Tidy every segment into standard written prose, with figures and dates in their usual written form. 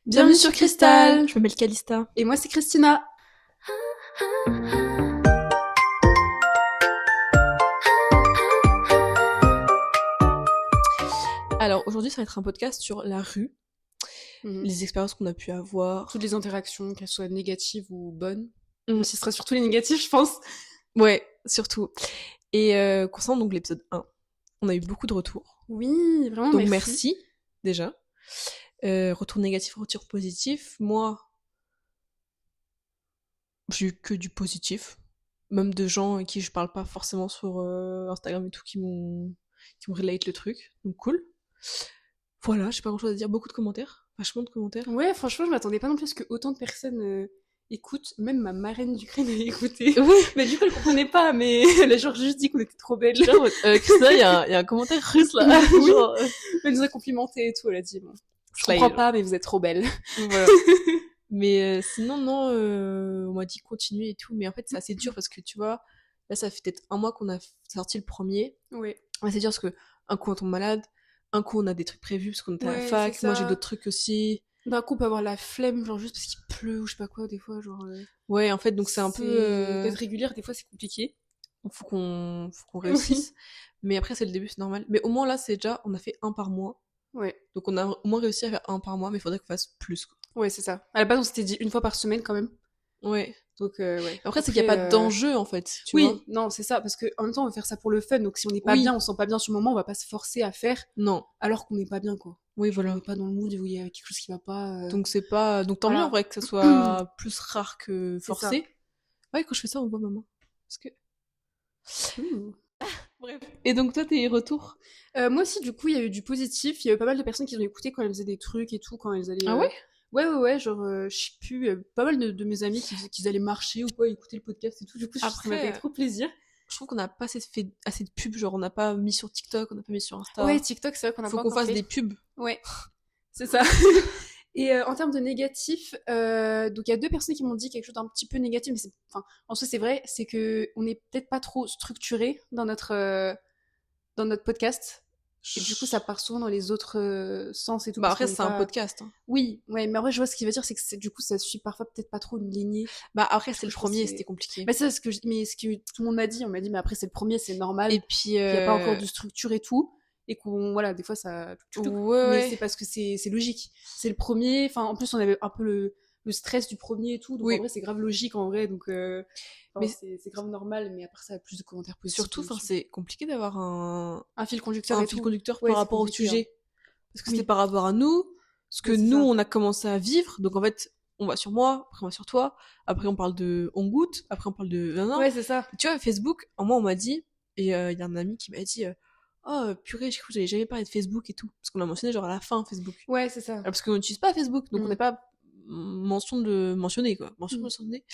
Bienvenue sur Cristal. Je m'appelle Calista. Et moi, c'est Christina. Alors, aujourd'hui, ça va être un podcast sur la rue, les expériences qu'on a pu avoir. Toutes les interactions, qu'elles soient négatives ou bonnes. Mais ce serait surtout les négatives, je pense. Ouais, surtout. Et concernant donc l'épisode 1, on a eu beaucoup de retours. Oui, vraiment, donc merci déjà. Retour négatif, retour positif. Moi, j'ai eu que du positif. Même de gens avec qui je parle pas forcément sur Instagram et tout, qui m'ont relate le truc. Donc cool. Voilà, j'ai pas grand chose à dire. Beaucoup de commentaires. Vachement de commentaires. Ouais, franchement, je m'attendais pas non plus à ce que autant de personnes écoutent. Même ma marraine d'Ukraine a écouté. Oui. Mais du coup, elle comprenait pas, mais elle a genre juste dit qu'on était trop belles. Christina, il y a un commentaire russe là. Oui. Genre, Elle nous a complimenté et tout, elle a dit, bon, je comprends pas, mais vous êtes trop belles. Voilà. Mais sinon, non, on m'a dit continuer et tout. Mais en fait, c'est assez dur parce que tu vois, là, ça fait peut-être un mois qu'on a sorti le premier. Ouais. Ouais, c'est dur parce que un coup on tombe malade, un coup on a des trucs prévus parce qu'on était à la Ouais, fac, c'est moi ça. j'ai d'autres trucs aussi. D'un coup, on peut avoir la flemme, genre juste parce qu'il pleut ou je sais pas quoi, des fois, genre. Ouais, en fait, donc c'est un peu. D'être régulière, des fois, c'est compliqué. Donc faut qu'on réussisse. Mais après, c'est le début, c'est normal. Mais au moins là, c'est déjà, on a fait un par mois. Ouais. Donc on a au moins réussi à faire un par mois, mais il faudrait qu'on fasse plus, quoi. Ouais, c'est ça. À la base, on s'était dit une fois par semaine quand même. Ouais. Donc, ouais. Après, c'est qu'il n'y a pas d'enjeu, en fait. Tu vois. Non, c'est ça. Parce qu'en même temps, on veut faire ça pour le fun. Donc, si on n'est pas bien, on se sent pas bien sur le moment, on va pas se forcer à faire. Non. Alors qu'on n'est pas bien, quoi. Oui, voilà. On n'est pas dans le mood où il y a quelque chose qui va pas. Donc, c'est pas. Donc, tant Voilà. mieux, en vrai, que ça soit plus rare que C'est forcé. ça. Ouais, quand je fais ça, on voit maman. Parce que. Bref. Et donc, toi, tes retours Moi aussi, du coup, il y a eu du positif. Il y a eu pas mal de personnes qui ont écouté quand elles faisaient des trucs et tout, quand elles allaient. Ah ouais Ouais, genre, je sais plus, pas mal de mes amis qui disaient qu'ils allaient marcher ou quoi, écouter le podcast et tout. Du coup, ça m'a fait trop plaisir. Je trouve qu'on n'a pas fait assez de pubs, genre on n'a pas mis sur TikTok, on n'a pas mis sur Insta. Ouais, TikTok, c'est vrai qu'on a pas encore fait. Faut qu'on fasse des pubs. Ouais, c'est ça. Et en termes de négatif, donc il y a 2 personnes qui m'ont dit quelque chose d'un petit peu négatif, mais en soi c'est vrai, c'est que on n'est peut-être pas trop structuré dans notre podcast. Et du coup, ça part souvent dans les autres sens et tout. Bah après, c'est un podcast. Hein. Oui, ouais, mais en vrai, je vois ce qu'il veut dire, c'est que du coup, ça suit parfois peut-être pas trop une lignée. Bah après, c'est le premier, c'était compliqué. Bah c'est ce que tout le monde m'a dit. On m'a dit, mais après, c'est le premier, c'est normal. Et puis, il n'y a pas encore de structure et tout. Et qu'on, voilà, des fois, ça. Mais c'est parce que c'est logique. C'est le premier. Enfin, en plus, on avait un peu le stress du premier et tout. Donc en vrai, c'est grave logique en vrai. Donc. Mais c'est grave normal, mais après ça a plus de commentaires positifs. Surtout, c'est compliqué d'avoir un fil conducteur, par rapport au sujet. Parce que c'était par rapport à nous, ce que nous on a commencé à vivre. Donc en fait, on va sur moi, après on va sur toi, après on parle de on goûte, après on parle de ouais, c'est ça. Tu vois, Facebook, en moi on m'a dit, et il y a un ami qui m'a dit oh purée, j'ai cru que j'avais jamais parlé de Facebook et tout, parce qu'on a mentionné genre à la fin Facebook. Ouais, c'est ça. Alors, parce qu'on n'utilise pas Facebook, donc on n'est pas mentionné quoi, mentionné,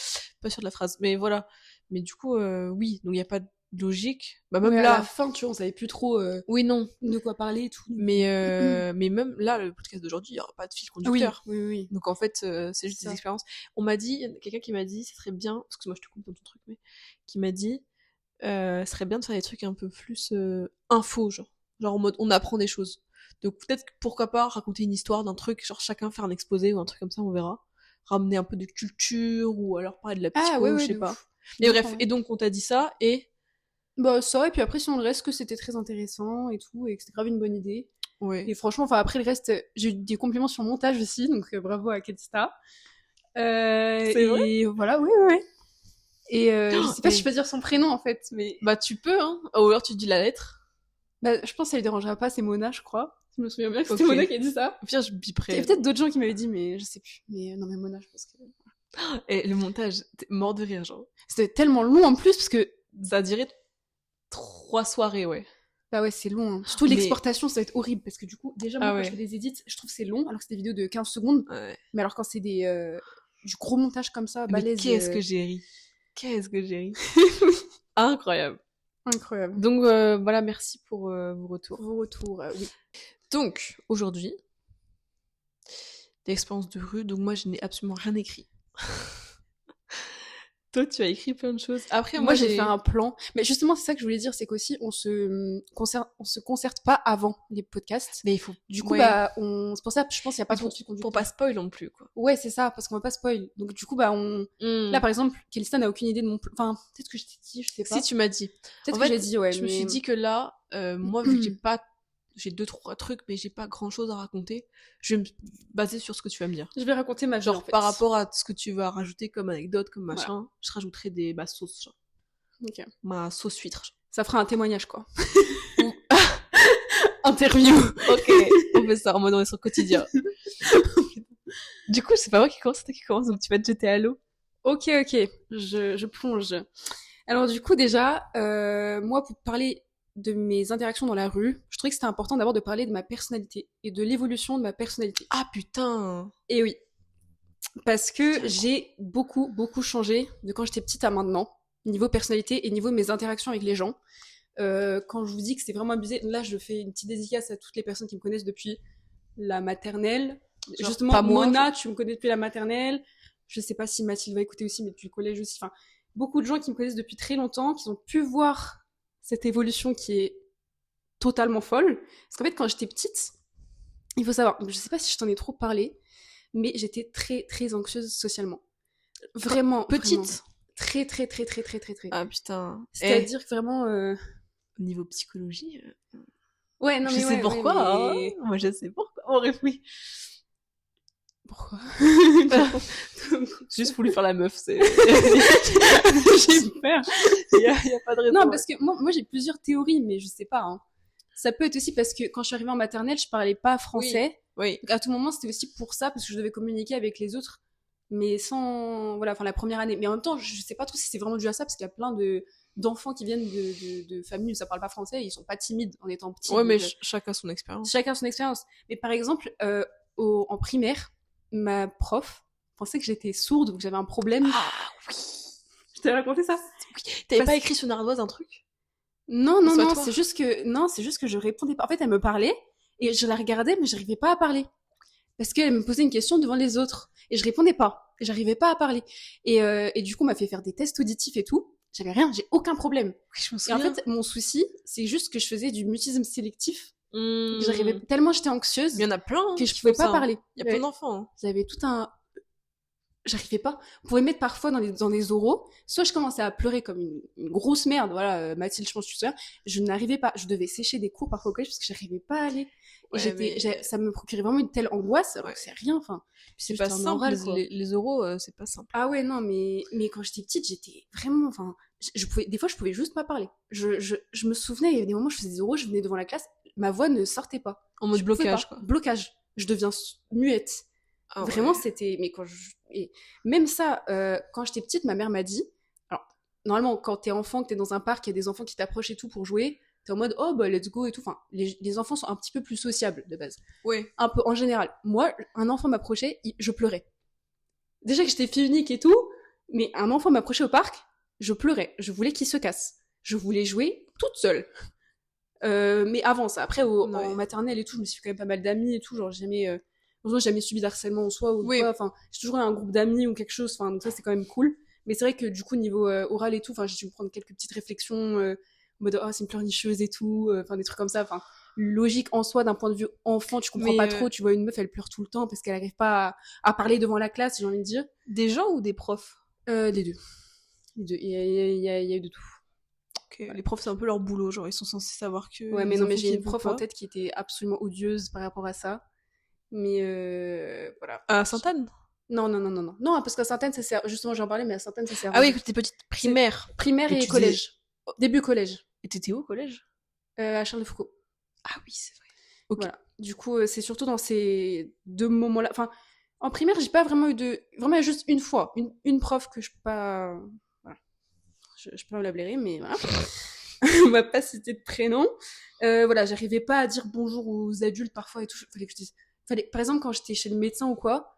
pas sûr de la phrase, mais voilà. Mais du coup, oui, donc il y a pas de logique. Bah même là, à la fin, tu vois, on savait plus trop. Oui, non. De quoi parler et tout. Mais même là, le podcast d'aujourd'hui, il y aura pas de fil conducteur. Oui. Donc en fait, c'est juste des expériences. On m'a dit, quelqu'un qui m'a dit, ce serait bien, excuse-moi, je te coupe dans ton truc, mais qui m'a dit, ce serait bien de faire des trucs un peu plus info, genre en mode, on apprend des choses. Donc peut-être pourquoi pas raconter une histoire d'un truc, genre chacun faire un exposé ou un truc comme ça, on verra. Ramener un peu de culture ou alors parler de la psycho, je sais pas. Mais bref, et donc on t'a dit ça et bah ça, et puis après sinon le reste que c'était très intéressant et tout, et que c'était grave une bonne idée. Ouais. Et franchement, enfin après le reste, j'ai eu des compliments sur le montage aussi, donc bravo à Kedsta. C'est vrai voilà, oui. Et je sais pas si je peux dire son prénom en fait, mais... Bah tu peux, hein. Ou alors tu dis la lettre. Bah je pense que ça lui dérangera pas, c'est Mona, je crois. Je me souviens bien que c'était Mona qui a dit ça. Au pire, je biperai. Il y a peut-être d'autres gens qui m'avaient dit, mais je sais plus. Mais non, mais Mona, je pense que... Et le montage, t'es mort de rire, genre. C'était tellement long en plus, parce que... Ça a duré 3 soirées, ouais. Bah ouais, c'est long. Hein. Surtout l'exportation, ça va être horrible, parce que du coup, déjà, moi, quand je fais des edits, je trouve que c'est long, alors que c'est des vidéos de 15 secondes. Ouais. Mais alors quand c'est du gros montage comme ça, balèze... Mais qu'est-ce que j'ai ri. Qu'est-ce que j'ai ri. Incroyable. Incroyable. Donc voilà, merci pour vos retours. Oui. Donc, aujourd'hui, l'expérience de rue, donc moi je n'ai absolument rien écrit. Toi, tu as écrit plein de choses. Après, Moi, j'ai fait un plan. Mais justement, c'est ça que je voulais dire, c'est qu'aussi, on se concerte pas avant les podcasts. Mais il faut... Du coup, c'est pour ça, je pense qu'il n'y a pas trop de fil Pour conducteur. pas spoil non plus, quoi. Ouais, c'est ça, parce qu'on va pas spoil. Donc, du coup, là, par exemple, Kélista n'a aucune idée de mon plan. Enfin, peut-être que je t'ai dit, je sais pas. Si, tu m'as dit. Peut-être En que fait, j'ai dit, ouais. Je me suis dit que là, moi, vu que j'ai 2-3 trucs, mais j'ai pas grand chose à raconter. Je vais me baser sur ce que tu vas me dire. Je vais raconter ma vie, genre, en fait. par rapport à ce que tu vas rajouter comme anecdote, comme machin, je rajouterai ma sauce, genre. Ok. Ma sauce huître. Genre. Ça fera un témoignage, quoi. Interview. Ok, on fait ça en mode on est sur le quotidien. Du coup, c'est pas moi qui commence, c'est toi qui commence, donc tu vas te jeter à l'eau. Ok, je plonge. Alors du coup, déjà, moi, pour parler de mes interactions dans la rue, je trouvais que c'était important d'abord de parler de ma personnalité et de l'évolution de ma personnalité. Ah putain. Et oui, parce que j'ai beaucoup changé de quand j'étais petite à maintenant, niveau personnalité et niveau de mes interactions avec les gens. Quand je vous dis que c'est vraiment abusé, là je fais une petite dédicace à toutes les personnes qui me connaissent depuis la maternelle. Genre, justement, pas moi, Mona, tu me connais depuis la maternelle. Je sais pas si Mathilde va écouter aussi, mais depuis le collège aussi. Enfin, beaucoup de gens qui me connaissent depuis très longtemps, qui ont pu voir cette évolution qui est totalement folle. Parce qu'en fait, quand j'étais petite, il faut savoir, je sais pas si je t'en ai trop parlé, mais j'étais très anxieuse socialement. Vraiment. Petite. Vraiment. Très. Ah putain. C'est-à-dire que vraiment. Au niveau psychologie. Ouais, non, je mais sais pourquoi. Mais... Hein. Moi, je sais pourquoi. On réfléchit. Pourquoi? Juste voulu faire la meuf, c'est. J'ai peur. Y a pas de raison. Non, parce que moi j'ai plusieurs théories, mais je sais pas. Hein. Ça peut être aussi parce que quand je suis arrivée en maternelle, je parlais pas français. Oui. Donc à tout moment, c'était aussi pour ça, parce que je devais communiquer avec les autres, mais sans. Voilà, enfin la première année. Mais en même temps, je sais pas trop si c'est vraiment dû à ça, parce qu'il y a plein d'enfants qui viennent de familles où ça parle pas français, et ils sont pas timides en étant petits. Ouais, mais chacun son expérience. Chacun son expérience. Mais par exemple, en primaire, ma prof pensait que j'étais sourde ou que j'avais un problème. Ah oui. Je t'ai raconté ça? Oui. T'avais pas écrit sur une ardoise un truc? Non, c'est juste que je répondais pas. En fait, elle me parlait et je la regardais, mais j'arrivais pas à parler. Parce qu'elle me posait une question devant les autres et je répondais pas. Et j'arrivais pas à parler. Et du coup, on m'a fait faire des tests auditifs et tout. J'avais rien, j'ai aucun problème. Oui, je me souviens. Et en fait, mon souci, c'est juste que je faisais du mutisme sélectif. J'arrivais tellement j'étais anxieuse. Il y en a plein que je pouvais pas parler. Il y a plein d'enfants. Hein. J'avais tout un. J'arrivais pas. On pouvait mettre parfois dans des oraux. Soit je commençais à pleurer comme une grosse merde. Voilà, Mathilde, je pense que tu te souviens. Je n'arrivais pas. Je devais sécher des cours parfois au collège parce que j'arrivais pas à aller. Et ça me procurait vraiment une telle angoisse. Alors que c'est rien. Enfin, c'est pas simple. Oral, les oraux, c'est pas simple. Ah ouais, non, mais quand j'étais petite, j'étais vraiment. Enfin, des fois, je pouvais juste pas parler. Je me souvenais, il y avait des moments où je faisais des oraux, je venais devant la classe, ma voix ne sortait pas. En mode blocage, quoi. Blocage. Je deviens muette. Ah, vraiment, c'était. Mais et même ça, quand j'étais petite, ma mère m'a dit. Alors, normalement, quand t'es enfant, que t'es dans un parc, il y a des enfants qui t'approchent et tout pour jouer, t'es en mode oh bah let's go et tout. Enfin, les enfants sont un petit peu plus sociables de base. Oui. Un peu en général. Moi, un enfant m'approchait, je pleurais. Déjà que j'étais fille unique et tout, mais un enfant m'approchait au parc, je pleurais. Je voulais qu'il se casse. Je voulais jouer toute seule. Mais avant ça, après en maternelle et tout, je me suis fait quand même pas mal d'amis et tout, genre jamais subi d'harcèlement en soi ou quoi, enfin j'ai toujours eu un groupe d'amis ou quelque chose, enfin donc ça c'est quand même cool. Mais c'est vrai que du coup niveau oral et tout, enfin j'ai dû me prendre quelques petites réflexions en mode oh c'est une pleurnicheuse et tout, enfin des trucs comme ça, enfin logique en soi d'un point de vue enfant, tu comprends pas trop, tu vois une meuf elle pleure tout le temps parce qu'elle arrive pas à parler devant la classe, j'ai envie de dire. Des gens ou des profs? Les deux. Il y a eu de tout. Okay. Les profs, c'est un peu leur boulot, genre ils sont censés savoir que. Ouais, mais non, mais j'ai une prof en tête qui était absolument odieuse par rapport à ça. Mais voilà. À Sainte-Anne? Non. Non, parce qu'à Sainte-Anne, ça sert. Justement, j'en parlais, mais à Sainte-Anne, ça sert. Ah oui, quand t'étais petite primaire. Primaire et collège. Début collège. Et t'étais où au collège? À Charles de Foucault. Ah oui, c'est vrai. Okay. Voilà. Du coup, c'est surtout dans ces deux moments-là. Enfin, en primaire, j'ai pas vraiment eu de. Vraiment, juste une fois. Une prof que je peux pas. Voilà. Je peux pas la blairer, mais voilà. On va pas citer de prénom. Voilà, j'arrivais pas à dire bonjour aux adultes parfois et tout. Fallait que je dise. Par exemple, quand j'étais chez le médecin ou quoi,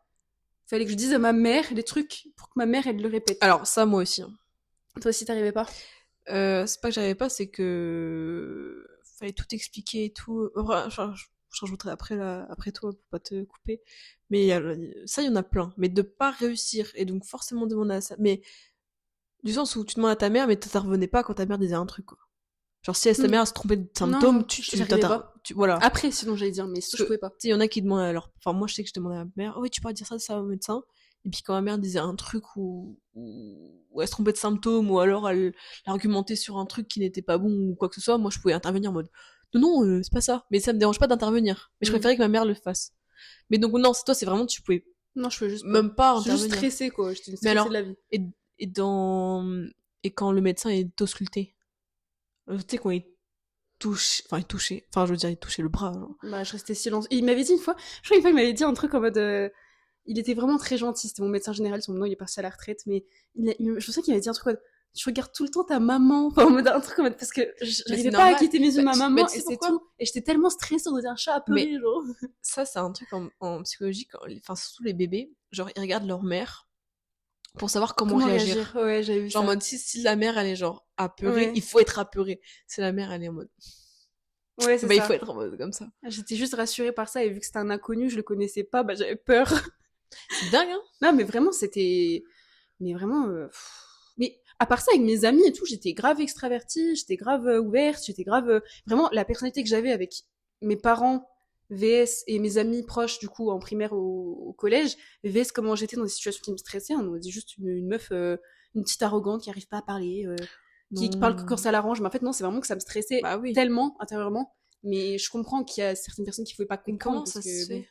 fallait que je dise à ma mère des trucs pour que ma mère elle le répète. Alors ça, moi aussi. Hein. Toi aussi, t'arrivais pas? C'est pas que j'arrivais pas, c'est que fallait tout expliquer et tout. Enfin, je rajouterai après toi pour pas te couper. Mais ça, il y en a plein. Mais de pas réussir et donc forcément demander à ça. Mais Du sens où tu demandes à ta mère, mais t'intervenais pas quand ta mère disait un truc, quoi. Genre, si ta Mm. mère se trompait de Non, symptômes, non, j'arrivais pas. voilà. Après, sinon, j'allais dire, mais sinon, je pouvais pas. Tu sais, il y en a qui demandent à leur... Enfin, moi, je sais que je demandais à ma mère, oh, oui, tu pourrais dire ça au médecin. Et puis, quand ma mère disait un truc où elle se trompait de symptômes, ou alors elle argumentait sur un truc qui n'était pas bon, ou quoi que ce soit, moi, je pouvais intervenir en mode, non, non, c'est pas ça. Mais ça me dérange pas d'intervenir. Mais je Mm. préférais que ma mère le fasse. Mais donc, non, toi, c'est vraiment, tu pouvais Non, je pouvais juste même pas J'étais juste intervenir. stressée, quoi. J'étais une Mais stressée alors, de la vie. et dans... Et quand le médecin est ausculté, tu sais, quand il touchait, enfin, je veux dire, il touchait le bras, genre. Bah, je restais silence. Il m'avait dit une fois, je crois une fois, il m'avait dit un truc en mode. Il était vraiment très gentil. C'était mon médecin général. Son nom, il est parti à la retraite. Mais je sais qu'il m'avait dit un truc en mode. Tu regardes tout le temps ta maman. Enfin, en mode un truc en mode. Parce que j'arrivais pas à quitter mes yeux de ma maman. Et c'est tout. Et j'étais tellement stressée. On dirait un chat apeuré, genre. Ça, c'est un truc en psychologie. Enfin, surtout les bébés. Genre, ils regardent leur mère pour savoir comment réagir. Ouais, j'avais vu genre, ça. en mode, si la mère, elle est genre apeurée, Ouais. il faut être apeurée. Si la mère, elle est en mode. Ouais, c'est bah, ça. il faut être en mode comme ça. J'étais juste rassurée par ça. Et vu que c'était un inconnu, je le connaissais pas, bah, j'avais peur. C'est dingue, hein? Non, mais vraiment, c'était. Mais vraiment. Mais à part ça, avec mes amis et tout, j'étais grave extravertie, j'étais grave ouverte, j'étais grave. Vraiment, la personnalité que j'avais avec mes parents, VS, et mes amis proches, du coup, en primaire au collège, VS, comment j'étais dans des situations qui me stressaient. On dit juste une meuf, une petite arrogante qui arrive pas à parler, qui parle que quand ça l'arrange. Mais en fait, non, c'est vraiment que ça me stressait Bah oui. tellement intérieurement. Mais je comprends qu'il y a certaines personnes qui pouvaient pas comprendre. Comment ça se fait?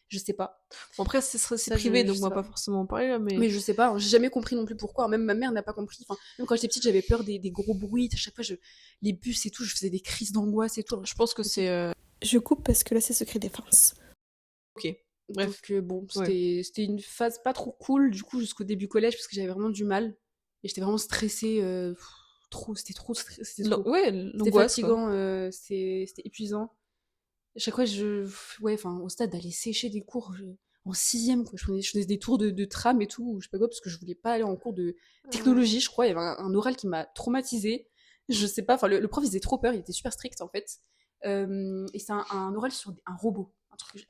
Je sais pas. Bon, après, c'est privé, donc on va pas forcément en parler là, Mais je sais pas, j'ai jamais compris non plus pourquoi. Même ma mère n'a pas compris. Enfin, même quand j'étais petite, j'avais peur des gros bruits. À chaque fois, les bus et tout, je faisais des crises d'angoisse et tout. Je pense que c'est. Je coupe parce que là, c'est secret défense. Ok. Bref. Donc, bon, c'était une phase pas trop cool, du coup, jusqu'au début collège, parce que j'avais vraiment du mal. Et j'étais vraiment stressée. C'était trop. Ouais, c'était fatigant, c'était épuisant. À chaque fois, au stade d'aller sécher des cours, en 6e, quoi. Je faisais des tours de tram et tout, ou je sais pas quoi, parce que je voulais pas aller en cours de technologie, je crois. Il y avait un oral qui m'a traumatisée. Je sais pas, enfin, le prof, il faisait trop peur, il était super strict, en fait. Et c'est un oral sur un robot.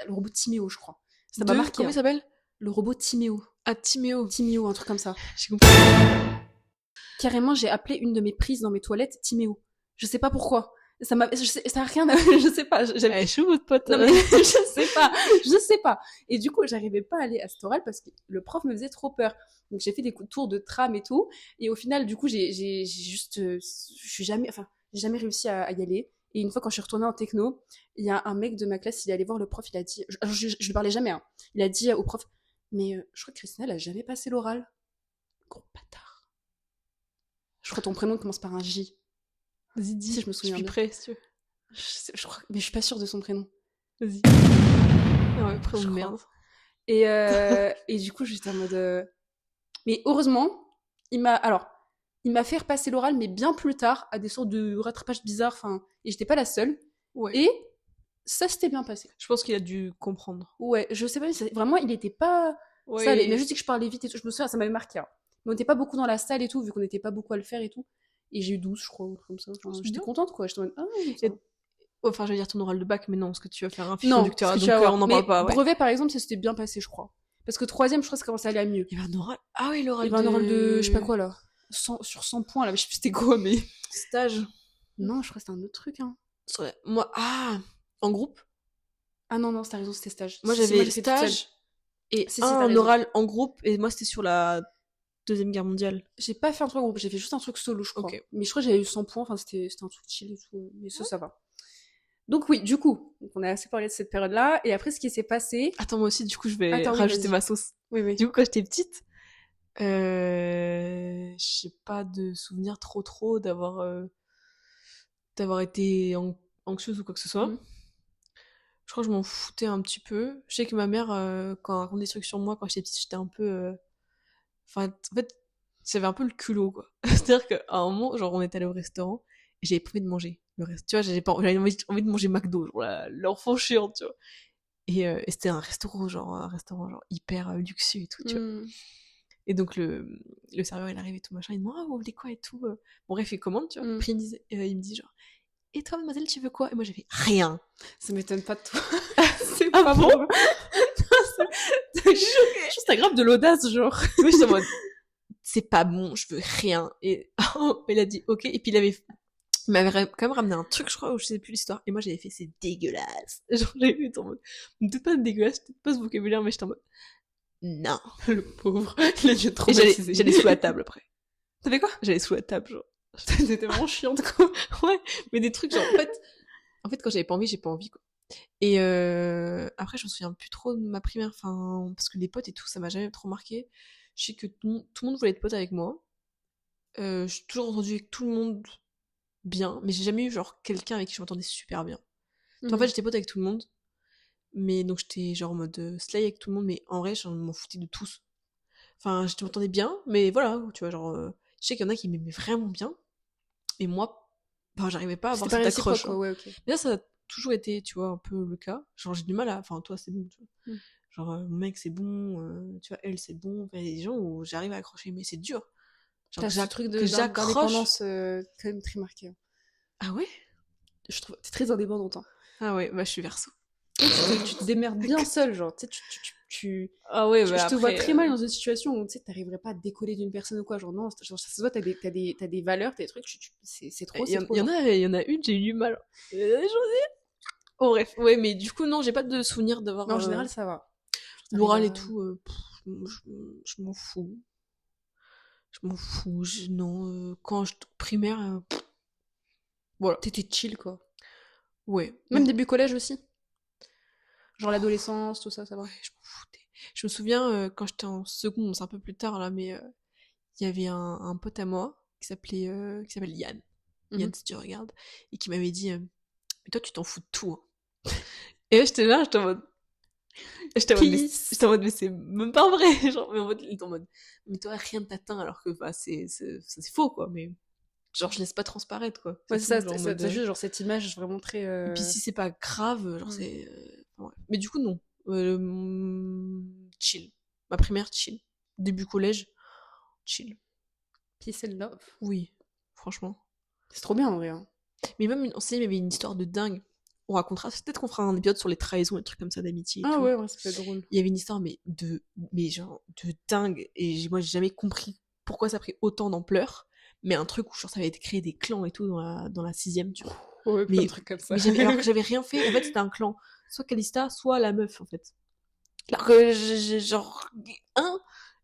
Le robot Timéo, je crois. Ça m'a marqué. Comment il s'appelle? Le robot Timéo. Ah, Timéo. Timéo, un truc comme ça. J'ai compris. Carrément, j'ai appelé une de mes prises dans mes toilettes Timéo. Je sais pas pourquoi. Ça a rien à... Je sais pas. Elle est chou, votre pote. Non, mais je sais pas. Et du coup, j'arrivais pas à aller à cet oral parce que le prof me faisait trop peur. Donc, j'ai fait des tours de tram et tout. Et au final, du coup, j'ai juste... j'ai jamais réussi à y aller. Et une fois, quand je suis retournée en techno, il y a un mec de ma classe, il est allé voir le prof, il a dit... Je lui parlais jamais, hein. Il a dit au prof, mais je crois que Christina, elle a jamais passé l'oral. Gros bâtard. Je crois que ton prénom commence par un J. Vas-y, dis. Si je me souviens je suis bien. prêt, si tu veux. Je crois, mais je suis pas sûre de son prénom. Vas-y. Ouais, prénom de merde. Et du coup, j'étais en mode... Mais heureusement, il m'a fait repasser l'oral, mais bien plus tard, à des sortes de rattrapages bizarres, et j'étais pas la seule. Ouais. Et ça s'était bien passé. Je pense qu'il a dû comprendre. Ouais, je sais pas, mais vraiment, il était pas... Ouais. Ça allait, il m'a juste dit que je parlais vite et tout, je me souviens, ça m'avait marqué. Hein. Mais on était pas beaucoup dans la salle et tout, vu qu'on était pas beaucoup à le faire et tout. Et j'ai eu 12, je crois, ou comme ça. J'étais contente, quoi. J'étais en mode, enfin, je vais dire ton oral de bac, mais non, parce que tu vas faire un fil non, conducteur, donc on n'en parle pas. Ouais. Brevet, par exemple, ça s'était bien passé, je crois. Parce que 3e, je crois que ça commençait à aller à mieux. Il y avait un oral. Ah oui, l'oral Il y avait un oral de... je sais pas quoi, là. Sur 100 points, là. Je sais plus c'était quoi, mais... Stage. Non, je crois que c'était un autre truc, hein. Moi, en groupe. Ah non, t'as raison, c'était stage. Moi, j'avais stage et un oral en groupe, et moi, c'était sur la Deuxième Guerre mondiale. J'ai pas fait un truc en groupe, j'ai fait juste un truc solo, je crois. Okay. Mais je crois que j'avais eu 100 points, enfin, c'était un truc chill et tout, mais ça va. Donc oui, du coup, on a assez parlé de cette période-là, et après, ce qui s'est passé... Attends, moi aussi, du coup, je vais rajouter ma sauce. Oui. Du coup, quand j'étais petite, j'ai pas de souvenir trop d'avoir été anxieuse ou quoi que ce soit. Je crois que je m'en foutais un petit peu. Je sais que ma mère, quand elle raconte des trucs sur moi, quand j'étais petite, j'étais un peu... Enfin, en fait, j'avais un peu le culot, quoi. C'est-à-dire qu'à un moment, genre, on était allé au restaurant, et j'avais pas envie de manger le reste. Tu vois, j'avais envie de manger McDo, genre, l'enfant chiant, tu vois. Et c'était un restaurant genre hyper luxueux et tout, tu vois. Et donc, le serveur, il arrive et tout, machin, il me dit, ah, vous voulez quoi et tout. Bon, bref, il commande, tu vois. Puis il me dit, genre, et toi, mademoiselle, tu veux quoi? Et moi, j'avais rien. Ça m'étonne pas de toi. C'est pas bon. Je trouve que t'as grave de l'audace, genre. Oui, j'étais en mode, c'est pas bon, je veux rien. Et il a dit ok. Et puis il m'avait quand même ramené un truc, je crois, où je sais plus l'histoire. Et moi, j'avais fait, c'est dégueulasse. Genre, j'avais fait en mode, peut-être pas dégueulasse, peut-être pas ce vocabulaire, mais j'étais en mode, non. Le pauvre. Il a dû être Et traumatisé. j'allais sous la table après. T'avais quoi? J'allais sous la table, genre. T'étais vraiment chiante, quoi. Ouais, mais des trucs, genre, en fait, quand j'avais pas envie, j'ai pas envie, quoi. Et après, je me souviens plus trop de ma primaire, enfin, parce que les potes et tout, ça m'a jamais trop marqué. Je sais que tout le monde voulait être pote avec moi. J'ai toujours entendu avec tout le monde bien, mais j'ai jamais eu genre quelqu'un avec qui je m'entendais super bien. En fait, j'étais pote avec tout le monde, mais donc j'étais genre en mode slay avec tout le monde, mais en vrai, je m'en foutais de tous. Enfin, je m'entendais bien, mais voilà, tu vois, genre, je sais qu'il y en a qui m'aimaient vraiment bien, et moi, enfin, j'arrivais pas à avoir C'était pas cette accroche. réciproque, quoi, ouais, ok. Mais là, ça a toujours été, tu vois, un peu le cas. Genre, j'ai du mal à. Enfin, toi, c'est bon, tu vois. Genre, mon mec, c'est bon, tu vois, elle, c'est bon. Enfin, il y a des gens où j'arrive à accrocher, mais c'est dur. Genre, T'as ce truc d'indépendance quand même très marqué. Ah ouais? Je trouve. T'es très indépendante, hein. Ah ouais, bah, je suis verso. Tu te démerdes bien seule, genre, tu sais, Ah ouais, bah, je te vois après, très mal dans une situation où, tu sais, t'arriverais pas à te décoller d'une personne ou quoi, genre, non, genre, ça se voit, t'as des valeurs, t'as des trucs, c'est trop, c'est trop. Il y en a une, j'ai eu du mal. Oh, bref, ouais, mais du coup, non, j'ai pas de souvenir d'avoir. Mais en général, ça va. L'oral et tout, je m'en fous. Je m'en fous. Non, quand je primaire, voilà. T'étais chill, quoi. Ouais. Même début collège aussi. Genre l'adolescence, tout ça, ça va. Ouais, je m'en foutais. Je me souviens, quand j'étais en seconde, c'est un peu plus tard là, mais il y avait un pote à moi qui s'appelle Yann. Yann, si tu regardes, et qui m'avait dit, mais toi, tu t'en fous de tout, hein. Et là, j'étais en mode, mais c'est même pas vrai. Genre, mais en mode, il était en mode, mais toi, rien ne t'atteint, alors que, bah, c'est faux, quoi, mais genre, je laisse pas transparaître, quoi. Ouais, c'est ça, genre, en t'as mode, juste genre cette image vraiment très. Et puis si c'est pas grave, genre c'est. Ouais. Mais du coup, non. Chill. Ma primaire, chill. Début collège, chill. Peace and love. Oui, franchement. C'est trop bien en vrai. Hein. Mais même, on sait, il y avait une histoire de dingue. On racontera, peut-être qu'on fera un épisode sur les trahisons et des trucs comme ça d'amitié et Ah tout. ouais, ouais, ça peut être drôle. Il y avait une histoire, mais genre, de dingue. Et moi, j'ai jamais compris pourquoi ça a pris autant d'ampleur. Mais un truc où, genre, ça avait été créé des clans et tout dans la 6ème, tu vois. Ouais, plein de trucs comme ça. Mais alors que j'avais rien fait. En fait, c'était un clan. Soit Calista, soit la meuf, en fait. Alors que j'ai genre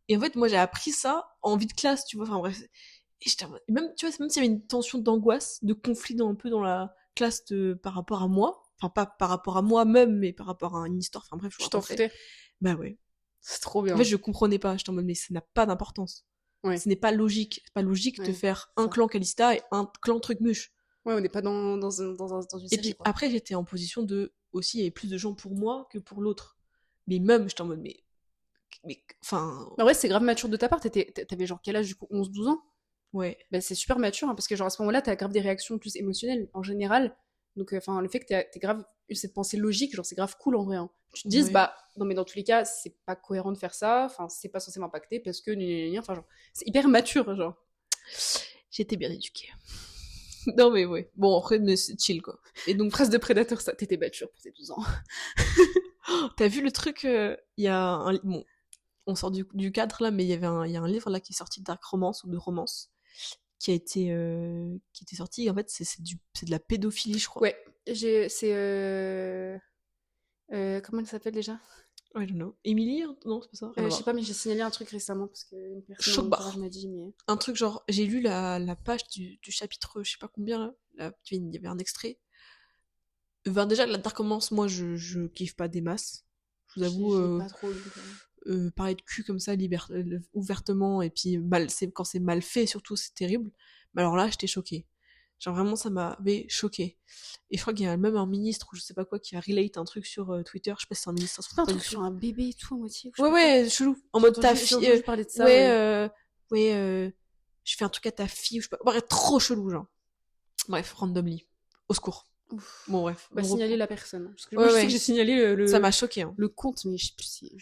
et en fait moi j'ai appris ça en vie de classe, tu vois, enfin bref. Et j'étais même, tu vois, même s'il y avait une tension d'angoisse, de conflit un peu dans la classe par rapport à moi, enfin pas par rapport à moi-même, mais par rapport à une histoire, enfin bref, je t'en foutais. Bah ouais. C'est trop bien. En fait je comprenais pas, j'étais en mode mais ça n'a pas d'importance. Ouais. Ce n'est pas logique, c'est pas logique de faire un clan Calista et un clan Trucmuche. Ouais, on n'est pas dans une série. Et puis quoi. après j'étais en position de aussi il y avait plus de gens pour moi que pour l'autre. Mais même j'étais en mode mais enfin. En vrai, c'est grave mature de ta part. T'avais genre quel âge du coup 11-12 ans. Ouais. Bah, c'est super mature hein, parce que genre à ce moment-là, t'as grave des réactions plus émotionnelles en général. Donc enfin le fait que t'aies grave eu cette pensée logique, genre c'est grave cool en vrai. Hein. Tu te dises bah non mais dans tous les cas c'est pas cohérent de faire ça. Enfin c'est pas censé m'impacter parce que enfin genre c'est hyper mature genre. J'étais bien éduquée. Non mais ouais. Bon après mais c'est chill quoi. Et donc phrase de prédateur ça, t'étais mature pour tes 12 ans. T'as vu le truc il y a un bon on sort du cadre là mais il y a un livre là qui est sorti de dark romance ou de romance qui était sorti en fait c'est de la pédophilie je crois. Ouais, c'est comment elle s'appelle déjà? I don't know. Émilie non c'est pas ça. Je sais pas mais j'ai signalé un truc récemment parce qu'une personne m'a dit mais un truc genre j'ai lu la page du chapitre je sais pas combien là il y avait un extrait. Enfin, déjà la dark romance moi je kiffe pas des masses. Je vous avoue pas trop parler de cul comme ça ouvertement et puis quand c'est mal fait surtout c'est terrible. Mais alors là j'étais choquée. Genre vraiment ça m'avait choquée. Et je crois qu'il y a même un ministre ou je sais pas quoi qui a relate un truc sur Twitter, je sais pas si c'est un ministre. C'est pas un truc sur un bébé et tout à moitié. Ouais chelou. En mode ta fille. Je parlais de ça. Je fais un truc à ta fille ou je sais pas. Bref, trop chelou genre. Bref, randomly. Au secours. Ouf. Bon bref. On va signaler la personne. Parce que moi, je sais que j'ai signalé le. Ça m'a choqué. Hein. Le compte, mais je sais plus si.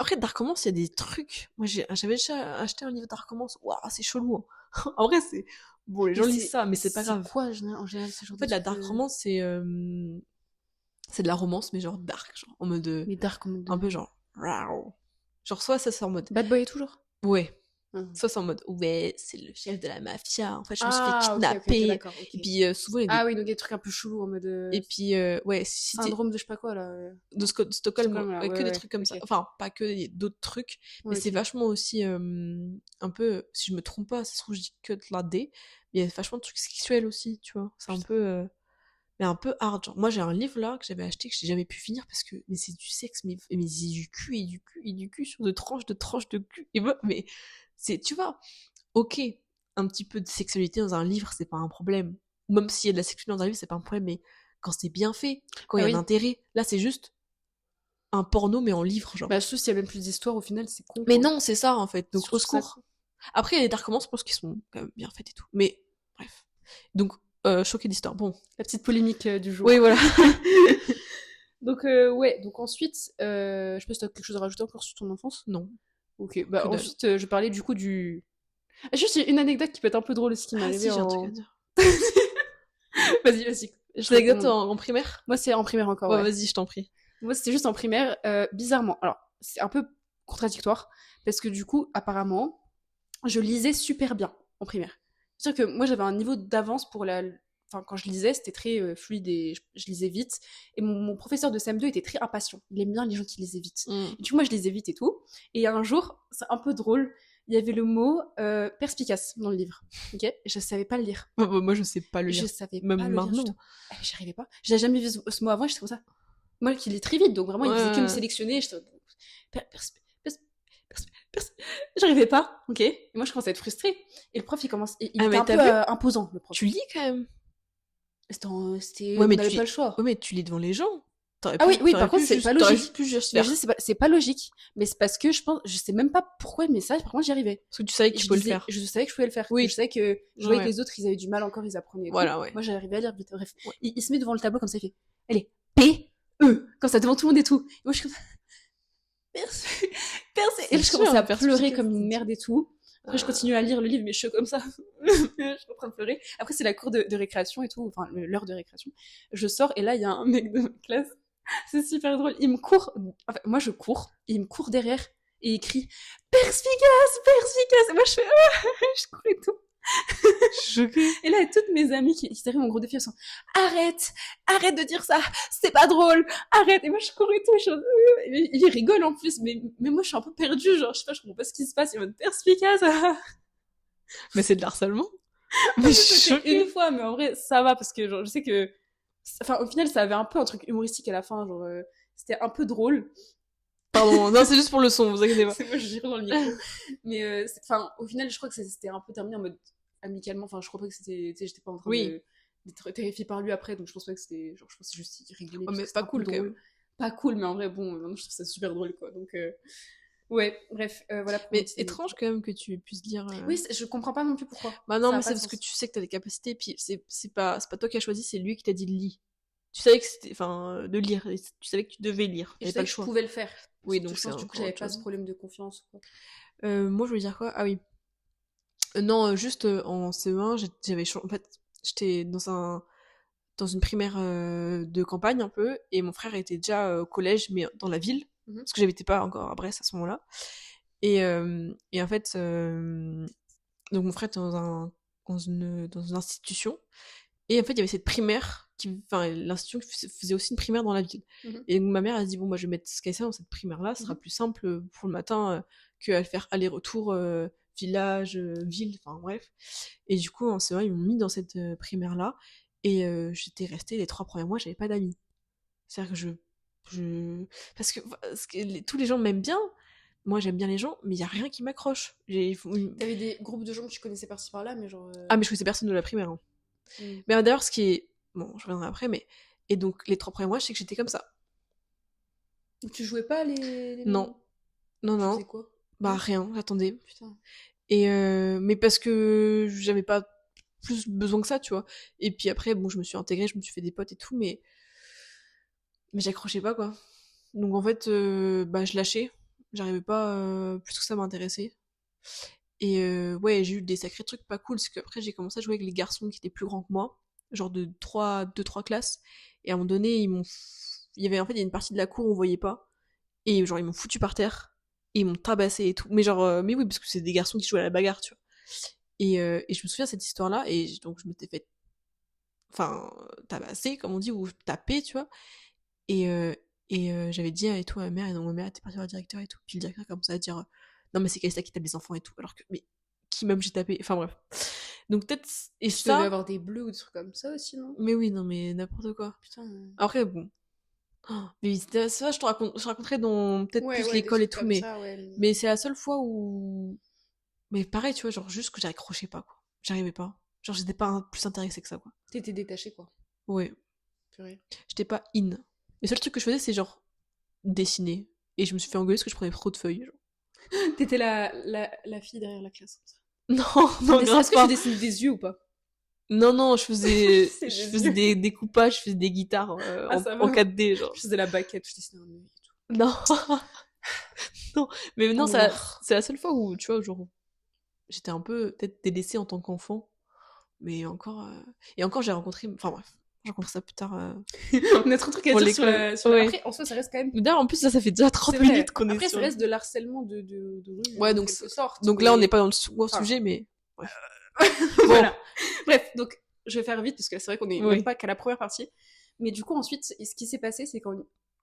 Après, Dark Romance, il y a des trucs. Moi, j'avais déjà acheté un livre Dark Romance. Waouh, c'est chelou. Hein. En vrai, c'est. Bon, les gens lisent ça, mais c'est pas grave. C'est quoi en général ce genre En fait, la Dark Romance, c'est. C'est de la romance, mais genre dark. Genre, en mode. Mais dark en mode. Un peu genre. Genre, soit ça c'est en mode. Bad Boy et tout, genre. Ouais. Soit c'est en mode, ouais, c'est le chef de la mafia, en fait, je me suis fait Ah, ok, kidnapper. d'accord. Et puis souvent, il y a des... Ah oui, donc des trucs un peu chelous en mode Et puis, ouais, si t'es syndrome de je sais pas quoi là. de Stockholm, Stockholm, là, ouais, que des ouais, trucs comme ça. ok. Enfin, pas que, il y a d'autres trucs, mais Ouais, c'est ok. vachement aussi un peu, si je me trompe pas, ça se trouve, je dis que de la D, mais il y a vachement de trucs sexuels aussi, tu vois. C'est un peu, mais un peu hard. Genre, moi, j'ai un livre là que j'avais acheté que j'ai jamais pu finir parce que, mais c'est du sexe, mais c'est du cul et du cul et du cul sur de tranches de cul. Et moi, mais c'est, tu vois, ok, un petit peu de sexualité dans un livre, c'est pas un problème. Ou même s'il y a de la sexualité dans un livre, c'est pas un problème, mais quand c'est bien fait, quand il Ah y a un oui. intérêt, là, c'est juste un porno, mais en livre, genre. Bah, je trouve s'il y a même plus d'histoire, au final, c'est con, Mais quoi. non, c'est ça, en fait. Donc, Surtout au ça, secours. Après, il y a des dark romances, je pense qu'ils sont quand même bien faites et tout. Mais, bref. Donc, choqué d'histoire. Bon. la petite polémique du jour. Oui, voilà. Donc, ouais, donc ensuite, je sais pas si t'as quelque chose à rajouter encore sur ton enfance. Non. Ok, bah Que dalle. ensuite, je parlais du coup du. Ah, juste une anecdote qui peut être un peu drôle aussi qui m'est Ah, arrivée si, j'ai un truc en. à dire. Vas-y, vas-y. J'ai Je une anecdote réponds. en primaire. Moi, c'est en primaire encore, Ouais, ouais. vas-y, je t'en prie. Moi, c'était juste en primaire, bizarrement. Alors, c'est un peu contradictoire, parce que du coup, apparemment, je lisais super bien en primaire. C'est-à-dire que moi, j'avais un niveau d'avance pour la. Enfin, quand je lisais, c'était très fluide et je lisais vite. Et mon professeur de CM2 était très impatient. Il aime bien les gens qui lisaient vite. Mm. Et du coup, moi, je lisais vite et tout. Et un jour, c'est un peu drôle, il y avait le mot perspicace dans le livre. Ok. Et je savais pas le lire. Moi, je sais pas le lire. Je savais Même pas le lire du maintenant. tout. J'y arrivais pas. J'avais jamais vu ce mot avant, j'étais comme ça. Moi qui lis très vite, donc vraiment, il faisait que me Ouais. sélectionner. J'arrivais pas, ok. Et moi, je commençais à être frustrée. Et le prof, il Ah, était mais un peu t'as vu imposant, le prof. Tu lis quand même. C'était, Ouais, on mais n'avait tu pas lis... le choix. Ouais, mais tu lis devant les gens. Ah oui, oui, t'aurais par contre, pu c'est juste, pas t'aurais logique. juste pu juste Mais faire. je sais, c'est pas logique. Mais c'est parce que je pense, je sais même pas pourquoi, mais ça, par contre, j'y arrivais. Parce que tu savais Et que tu je peux le disais, faire. je savais que je pouvais le faire. Oui. Et je savais que je voyais Ouais. que les autres, ils avaient du mal encore, ils apprenaient. Et Voilà, tout. ouais. Moi, j'arrivais à lire vite. Bref, Ouais. il se met devant le tableau comme ça, il fait, allez, P-E, comme ça, devant tout le monde et tout. Et moi, je suis comme ça, merci, merci. Et là, je sûr, commençais à perspicace, pleurer comme c'est une merde et tout. Après, je continue à lire le livre, mais je suis comme ça. Je suis en train de pleurer. Après, c'est la cour de récréation et tout, enfin, l'heure de récréation. Je sors et là, il y a un mec de ma classe. C'est super drôle. Il me court. Enfin, moi, je cours. Et il me court derrière. Et il crie perspicace, perspicace. Et moi, je fais. Je cours et tout. Choquée. Et là, toutes mes amies qui arrivent mon gros défi, elles sont arrête, arrête de dire ça, c'est pas drôle, arrête. Et moi, je cours et tout. Il rigole en plus, mais moi, je suis un peu perdue. Genre, je sais pas, je comprends pas ce qui se passe. Il me dit perspicace. Mais c'est de l'harcèlement. Mais je sais une fois, mais en vrai, ça va parce que genre, je sais que. Enfin, au final, ça avait un peu un truc humoristique à la fin. Genre, c'était un peu drôle. Pardon, non, c'est juste pour le son, vous inquiétez pas. C'est moi, je gère dans le micro. Mais enfin, au final, je crois que c'était un peu terminé en mode amicalement. Enfin, je crois pas que c'était. Tu sais, j'étais pas en train d'être terrifiée par lui après, donc je pense pas que c'était. Genre, je pense que c'est juste il rigolait. Oh, mais c'est pas cool quand même. Pas cool, mais en vrai, bon, maintenant, je trouve ça super drôle, quoi. Donc, ouais, bref, voilà. Mais étrange quand même que tu puisses dire. Oui, je comprends pas non plus pourquoi. Bah non, Ça a mais pas c'est de parce que sens. tu sais que t'as des capacités, puis c'est pas toi qui as choisi, c'est lui qui t'a dit de lire. Tu savais que c'était. Enfin, de lire. Et tu savais que tu devais lire. Et T'avais je pas savais le que je choix. pouvais le faire. Oui, Surtout, donc je c'est pense du coup, encore j'avais autre pas chose. ce problème de confiance, quoi. Moi, je voulais dire quoi? Ah oui. Non, juste en CE1, en fait, j'étais dans une primaire de campagne un peu, et mon frère était déjà au collège, mais dans la ville, parce que j'habitais pas encore à Brest à ce moment-là. Et en fait, donc mon frère était dans une institution, et en fait, il y avait cette primaire, enfin, l'institution faisait aussi une primaire dans la ville. Et donc ma mère, elle a dit, bon, moi, je vais mettre Skysa dans cette primaire-là, ce sera plus simple pour le matin qu'à le faire aller-retour village, ville, enfin bref. Et du coup, en CE1, ils m'ont mis dans cette primaire-là, et j'étais restée les 3 premiers mois, j'avais pas d'amis. C'est-à-dire que parce que tous les gens m'aiment bien, moi j'aime bien les gens, mais il y a rien qui m'accroche. T'avais des groupes de gens que tu connaissais par-ci par-là, mais genre. Ah, mais je connaissais personne de la primaire, hein. Mais d'ailleurs, ce qui est... Bon, je reviendrai après, mais... Et donc, les 3 premiers mois, je sais que j'étais comme ça. Tu jouais pas les Non. Non, Tu non. faisais quoi? Bah, rien, j'attendais. Putain. Et mais parce que j'avais pas plus besoin que ça, tu vois. Et puis après, bon, je me suis intégrée, je me suis fait des potes et tout, mais j'accrochais pas, quoi. Donc en fait, bah, je lâchais. J'arrivais pas plus que ça à m'intéresser. Et ouais, j'ai eu des sacrés trucs pas cool, parce qu'après, j'ai commencé à jouer avec les garçons qui étaient plus grands que moi, genre de 2-3 classes. Et à un moment donné, il y avait en fait, il y a une partie de la cour où on voyait pas. Et genre, ils m'ont foutu par terre. et ils m'ont tabassé et tout. Mais genre, mais oui, parce que c'est des garçons qui jouent à la bagarre, tu vois. Et je me souviens de cette histoire-là, et donc je m'étais fait, enfin, tabasser, comme on dit, ou taper, tu vois. Et j'avais dit et tout à ma mère, et donc ma mère était partie voir le directeur et tout. Puis le directeur commençait à dire non, mais c'est Kalista qui tape les enfants et tout. Alors que, mais qui même j'ai tapé. Enfin bref. Donc peut-être. Et Tu devais ça. avoir des bleus ou des trucs comme ça aussi, non? Mais oui, non, mais n'importe quoi. Putain. Après, bon. Oh, mais ça, je raconterai dans peut-être Ouais, plus ouais, des l'école et trucs tout, comme mais. ça, ouais. Mais c'est la seule fois où. Mais pareil, tu vois, genre juste que j'accrochais pas, quoi. J'arrivais pas. Genre j'étais pas plus intéressée que ça, quoi. T'étais détaché, quoi. Ouais. Purée. J'étais pas in. Le seul truc que je faisais, c'est genre dessiner. Et je me suis fait engueuler parce que je prenais trop de feuilles. Genre. T'étais la fille derrière la classe. Non, non, grave Est-ce que pas. tu dessinais des yeux ou pas? Non, non, je faisais, C'est je des faisais yeux. des découpages, je faisais des guitares Ah, en, ça en va. 4D, genre. Je faisais la baquette, je dessinais un œil et tout. Non, non, mais non, Oh ça, noir. c'est la seule fois où, tu vois, genre, j'étais un peu peut-être délaissée en tant qu'enfant, mais encore, et encore, j'ai rencontré, enfin bref, j'ai rencontré ça plus tard On a trop de trucs à pour dire sur l'école. la, sur Ouais. Après, en soi, ça reste quand même. D'ailleurs, en plus, ça fait déjà 30 C'est vrai. minutes qu'on est Après, sur. ça reste de l'harcèlement de rue, Ouais, en donc, quelque sorte. donc là, on mais- n'est pas dans le gros Enfin, sujet, mais bref. voilà. Bref, donc je vais faire vite parce que c'est vrai qu'on est Oui. même pas qu'à la première partie. Mais du coup, ensuite, ce qui s'est passé, c'est quand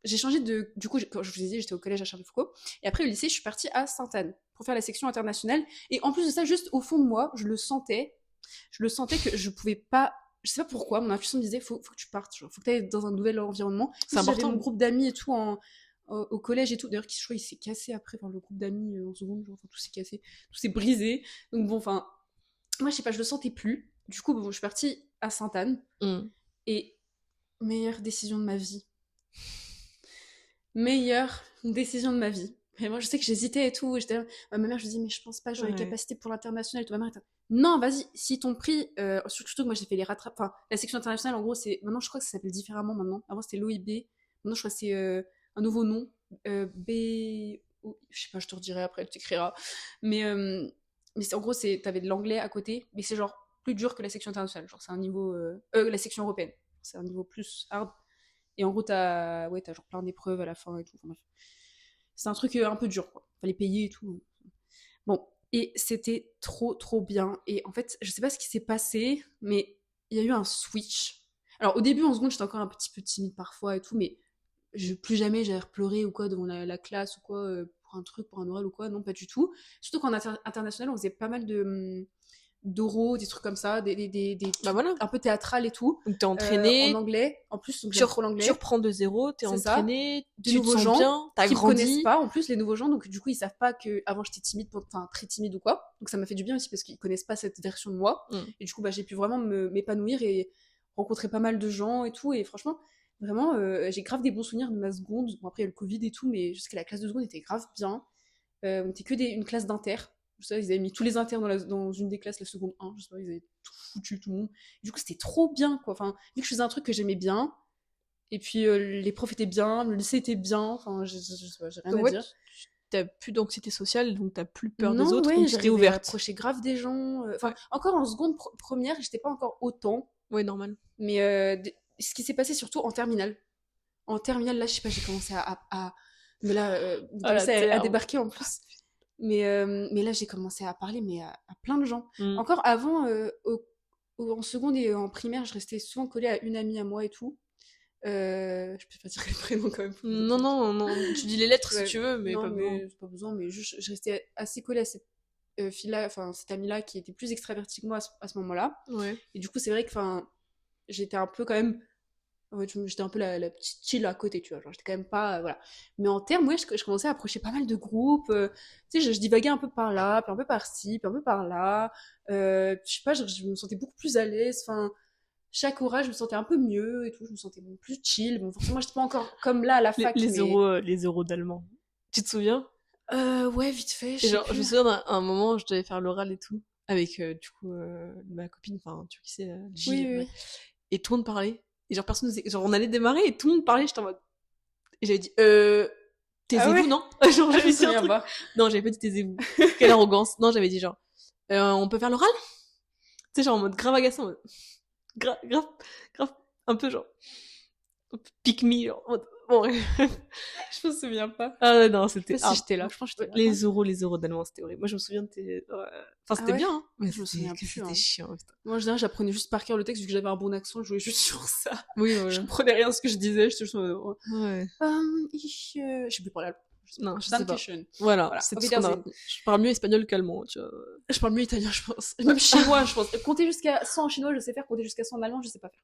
j'ai changé de. Du coup, quand je vous ai dit, j'étais au collège à Charles-de-Foucault. Et après, au lycée, je suis partie à Sainte-Anne pour faire la section internationale. Et en plus de ça, juste au fond de moi, je le sentais. Je le sentais que je pouvais pas. Je sais pas pourquoi, mon intuition me disait faut que tu partes, genre, faut que tu ailles dans un nouvel environnement. C'est J'avais important. mon groupe d'amis et tout au collège et tout. D'ailleurs, je crois qu'il s'est cassé après, enfin, le groupe d'amis en seconde, genre, tout s'est cassé, tout s'est brisé. Donc bon, enfin, moi, je sais pas, je le sentais plus. Du coup, bon, je suis partie à Sainte-Anne. Mm. Et meilleure décision de ma vie. Meilleure décision de ma vie. Vraiment, je sais que j'hésitais et tout. J'étais... Ma mère, je lui dis, mais je pense pas que j'aurais les Ouais. capacités pour l'international. Et tout. Ma mère était, non, vas-y, si ton prix. Surtout que moi, j'ai fait les rattrapes. Enfin, la section internationale, en gros, c'est. Maintenant, je crois que ça s'appelle différemment maintenant. Avant, c'était l'OIB. Maintenant, je crois que c'est un nouveau nom. B. Je sais pas, je te redirai après, tu t'écriras. Mais en gros, t'avais de l'anglais à côté. Mais c'est genre plus dur que la section internationale. Genre, c'est un niveau. La section européenne. C'est un niveau plus hard. Et en gros, t'as genre plein d'épreuves à la fin et tout. Enfin, bref. C'est un truc un peu dur, quoi. Fallait payer et tout. Bon, et c'était trop, trop bien. Et en fait, je sais pas ce qui s'est passé, mais il y a eu un switch. Alors, au début, en seconde, j'étais encore un petit peu timide parfois et tout, mais plus jamais j'allais pleurer ou quoi devant la classe ou quoi, pour un truc, pour un oral ou quoi. Non, pas du tout. Surtout qu'en international, on faisait pas mal d'oraux, des trucs comme ça, des Bah trucs voilà. un peu théâtral et tout. Donc t'es entraîné. En anglais, en plus, donc Tu, j'aime trop l'anglais. tu reprends de zéro, t'es C'est ça. entraîné, Des tu te nouveaux sens gens bien, t'as qui me connaissent grandi. pas, en plus, les nouveaux gens, donc du coup, ils savent pas que avant j'étais timide, enfin très timide ou quoi. Donc ça m'a fait du bien aussi parce qu'ils connaissent pas cette version de moi. Mm. Et du coup, bah, j'ai pu vraiment m'épanouir et rencontrer pas mal de gens et tout. Et franchement, vraiment, j'ai grave des bons souvenirs de ma seconde. Bon, après, il y a le Covid et tout, mais jusqu'à la classe de seconde était grave bien. On était que une classe d'inter. Je sais, ils avaient mis tous les inters dans une des classes, la seconde 1. Je sais pas, ils avaient tout foutu, tout le monde. Et du coup, c'était trop bien, quoi. Enfin, vu que je faisais un truc que j'aimais bien, et puis les profs étaient bien, le lycée était bien, enfin, je sais pas, j'ai rien Donc à ouais, dire. t'as plus d'anxiété sociale, donc t'as plus peur des Non, autres, ouais, donc t'es j'arrivais à ouverte. approcher grave des gens. Enfin, Ouais. encore en seconde première, j'étais pas encore autant. Ouais, normal. Mais ce qui s'est passé surtout en terminale. En terminale, là, je sais pas, j'ai commencé mais là, à débarquer en plus. Mais là, j'ai commencé à parler mais à plein de gens. Mm. Encore avant, en seconde et en primaire, je restais souvent collée à une amie à moi et tout. Je peux pas dire les prénoms quand même. Non, non, non, tu dis les lettres Ouais. si tu veux, mais non, pas besoin. mais c'est pas besoin. Mais juste, je restais assez collée à cette fille-là, enfin cette amie-là qui était plus extravertie que moi à ce moment-là. Ouais. Et du coup, c'est vrai que j'étais un peu quand même. Ouais, j'étais un peu la petite chill à côté, tu vois. Genre, j'étais quand même pas. Voilà. Mais en termes, ouais, je commençais à approcher pas mal de groupes. Tu sais, je divaguais un peu par là, puis un peu par-ci, puis un peu par-là. Je sais pas, je me sentais beaucoup plus à l'aise. Enfin, chaque orage, je me sentais un peu mieux et tout. Je me sentais plus chill. Bon, forcément, j'étais pas encore comme là à la fac. Les mais... les euros d'allemand. Tu te souviens? Ouais, vite fait. Et genre, je me souviens d'un un moment, je devais faire l'oral et tout, avec du coup ma copine, enfin, tu vois qui c'est, J. Oui. Et tout le monde parlait. Et genre, personne nous... Genre, on allait démarrer et tout le monde parlait, j'étais en mode. Et j'avais dit, taisez-vous, ouais non? Genre, j'avais dit un truc. Pas. Non, j'avais pas dit taisez-vous. Quelle arrogance. Non, j'avais dit genre, on peut faire l'oral? Tu sais, genre en mode grave agaçant, en mode grave, un peu genre, pick me, genre, en mode, Bon, je me souviens pas. Ah ouais, non, c'était... Je sais pas si j'étais là. Je pense que j'étais là. Les euros d'allemand, c'était horrible. Moi, je me souviens de tes... Enfin, c'était bien, hein. Mais je me souviens plus. C'était chiant, putain. Moi, en général, j'apprenais juste par cœur le texte, vu que j'avais un bon accent, je jouais juste sur ça. Oui, voilà. Je comprenais rien de ce que je disais, j'étais juste... Ouais. Je sais plus parler allemand. Non, je sais pas. Dankeschön. Voilà, c'est tout ce qu'on a retenu. Je parle mieux espagnol qu'allemand, tu vois. Je parle mieux italien, je pense. Même chinois, je pense. Compter jusqu'à 100 en chinois, je sais faire. Compter jusqu'à 100 en allemand, je sais pas faire.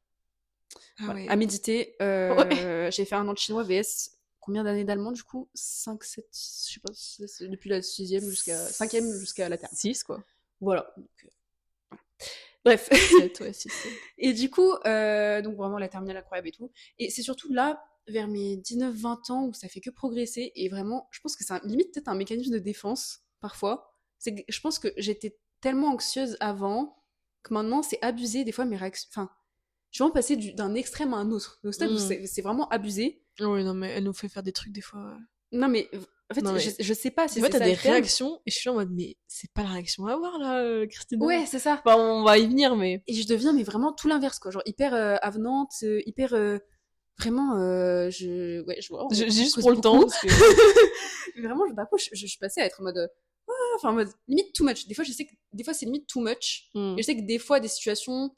Ah Voilà. ouais. À méditer. Ouais. J'ai fait 1 an de chinois, VS. Combien d'années d'allemand, du coup 5, 7, je sais pas, c'est depuis la 6e jusqu'à... 5e jusqu'à la terme. 6, quoi. Voilà. Donc, voilà. Bref. 7, ouais, 6. Et du coup, donc vraiment la terminale incroyable et tout. Et c'est surtout là, vers mes 19-20 ans, où ça fait que progresser. Et vraiment, je pense que c'est limite peut-être un mécanisme de défense, parfois. C'est que je pense que j'étais tellement anxieuse avant que maintenant, c'est abusé. Des fois, mes réactions... Enfin, je suis vraiment passée d'un extrême à un autre. Au stade où c'est vraiment abusé. Oui, non, mais elle nous fait faire des trucs des fois. Non, mais en fait, Non, mais... je sais pas si des fois, c'est t'as ça des le terme. réactions et je suis en mode, mais c'est pas la réaction à avoir là, Christina. Ouais, c'est ça. Enfin, on va y venir, mais. Et je deviens, mais vraiment tout l'inverse, quoi. Genre hyper avenante, hyper. Vraiment, je. Ouais, je vois. J'ai juste pour le temps. Parce que... Mais vraiment, d'un coup, je suis passée à être en mode. Enfin, en mode limite too much. Des fois, je sais que des fois, c'est limite too much. Et je sais que des fois, des situations